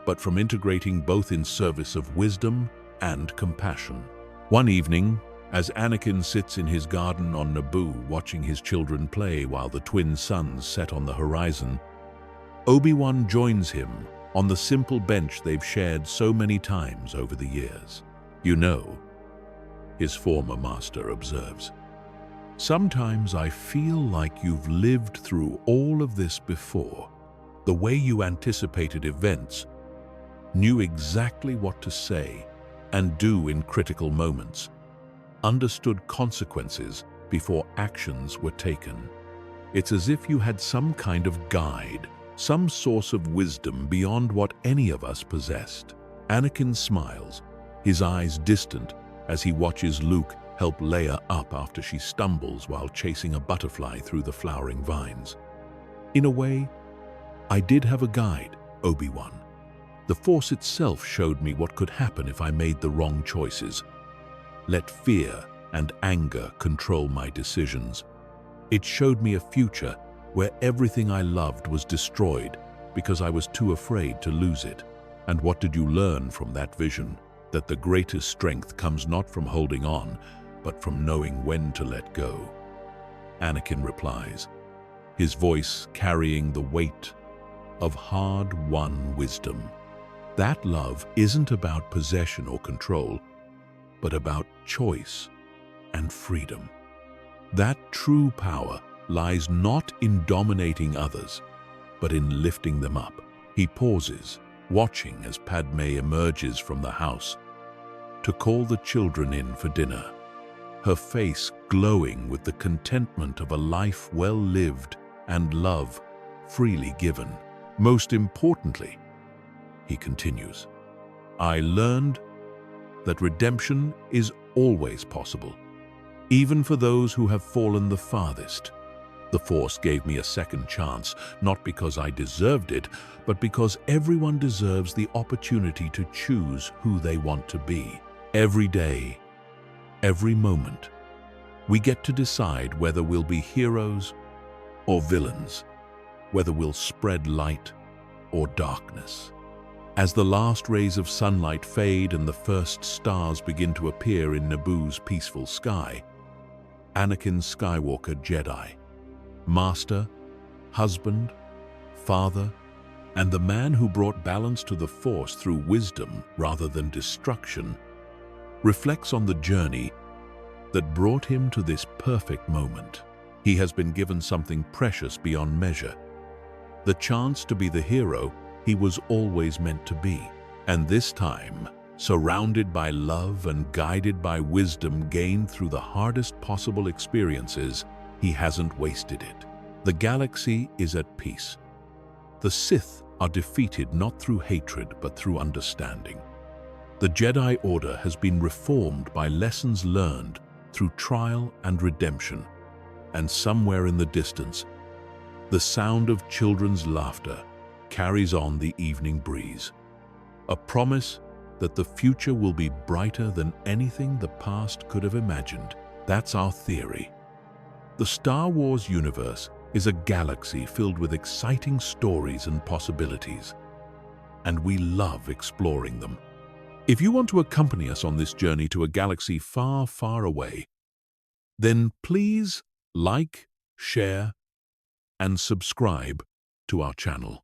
but from integrating both in service of wisdom and compassion. One evening, as Anakin sits in his garden on Naboo watching his children play while the twin suns set on the horizon, Obi-Wan joins him on the simple bench they've shared so many times over the years. "You know," his former master observes, "sometimes I feel like you've lived through all of this before. The way you anticipated events, knew exactly what to say and do in critical moments, understood consequences before actions were taken. It's as if you had some kind of guide, some source of wisdom beyond what any of us possessed." Anakin smiles, his eyes distant as he watches Luke help Leia up after she stumbles while chasing a butterfly through the flowering vines. "In a way, I did have a guide, Obi-Wan. The Force itself showed me what could happen if I made the wrong choices. Let fear and anger control my decisions. It showed me a future where everything I loved was destroyed because I was too afraid to lose it. And what did you learn from that vision? That the greatest strength comes not from holding on, but from knowing when to let go." Anakin replies, his voice carrying the weight of hard-won wisdom. That love isn't about possession or control, but about choice and freedom. That true power lies not in dominating others, but in lifting them up. He pauses, watching as Padme emerges from the house to call the children in for dinner, her face glowing with the contentment of a life well lived and love freely given. "Most importantly," he continues, "I learned that redemption is always possible, even for those who have fallen the farthest. The Force gave me a second chance, not because I deserved it, but because everyone deserves the opportunity to choose who they want to be. Every day, every moment, we get to decide whether we'll be heroes or villains, whether we'll spread light or darkness." As the last rays of sunlight fade and the first stars begin to appear in Naboo's peaceful sky, Anakin Skywalker Jedi, master, husband, father, and the man who brought balance to the Force through wisdom rather than destruction, reflects on the journey that brought him to this perfect moment. He has been given something precious beyond measure, the chance to be the hero he was always meant to be. And this time, surrounded by love and guided by wisdom gained through the hardest possible experiences, he hasn't wasted it. The galaxy is at peace. The Sith are defeated not through hatred but through understanding. The Jedi Order has been reformed by lessons learned through trial and redemption. And somewhere in the distance, the sound of children's laughter carries on the evening breeze, a promise that the future will be brighter than anything the past could have imagined. That's our theory. The Star Wars universe is a galaxy filled with exciting stories and possibilities, and we love exploring them. If you want to accompany us on this journey to a galaxy far, far away, then please like, share, and subscribe to our channel.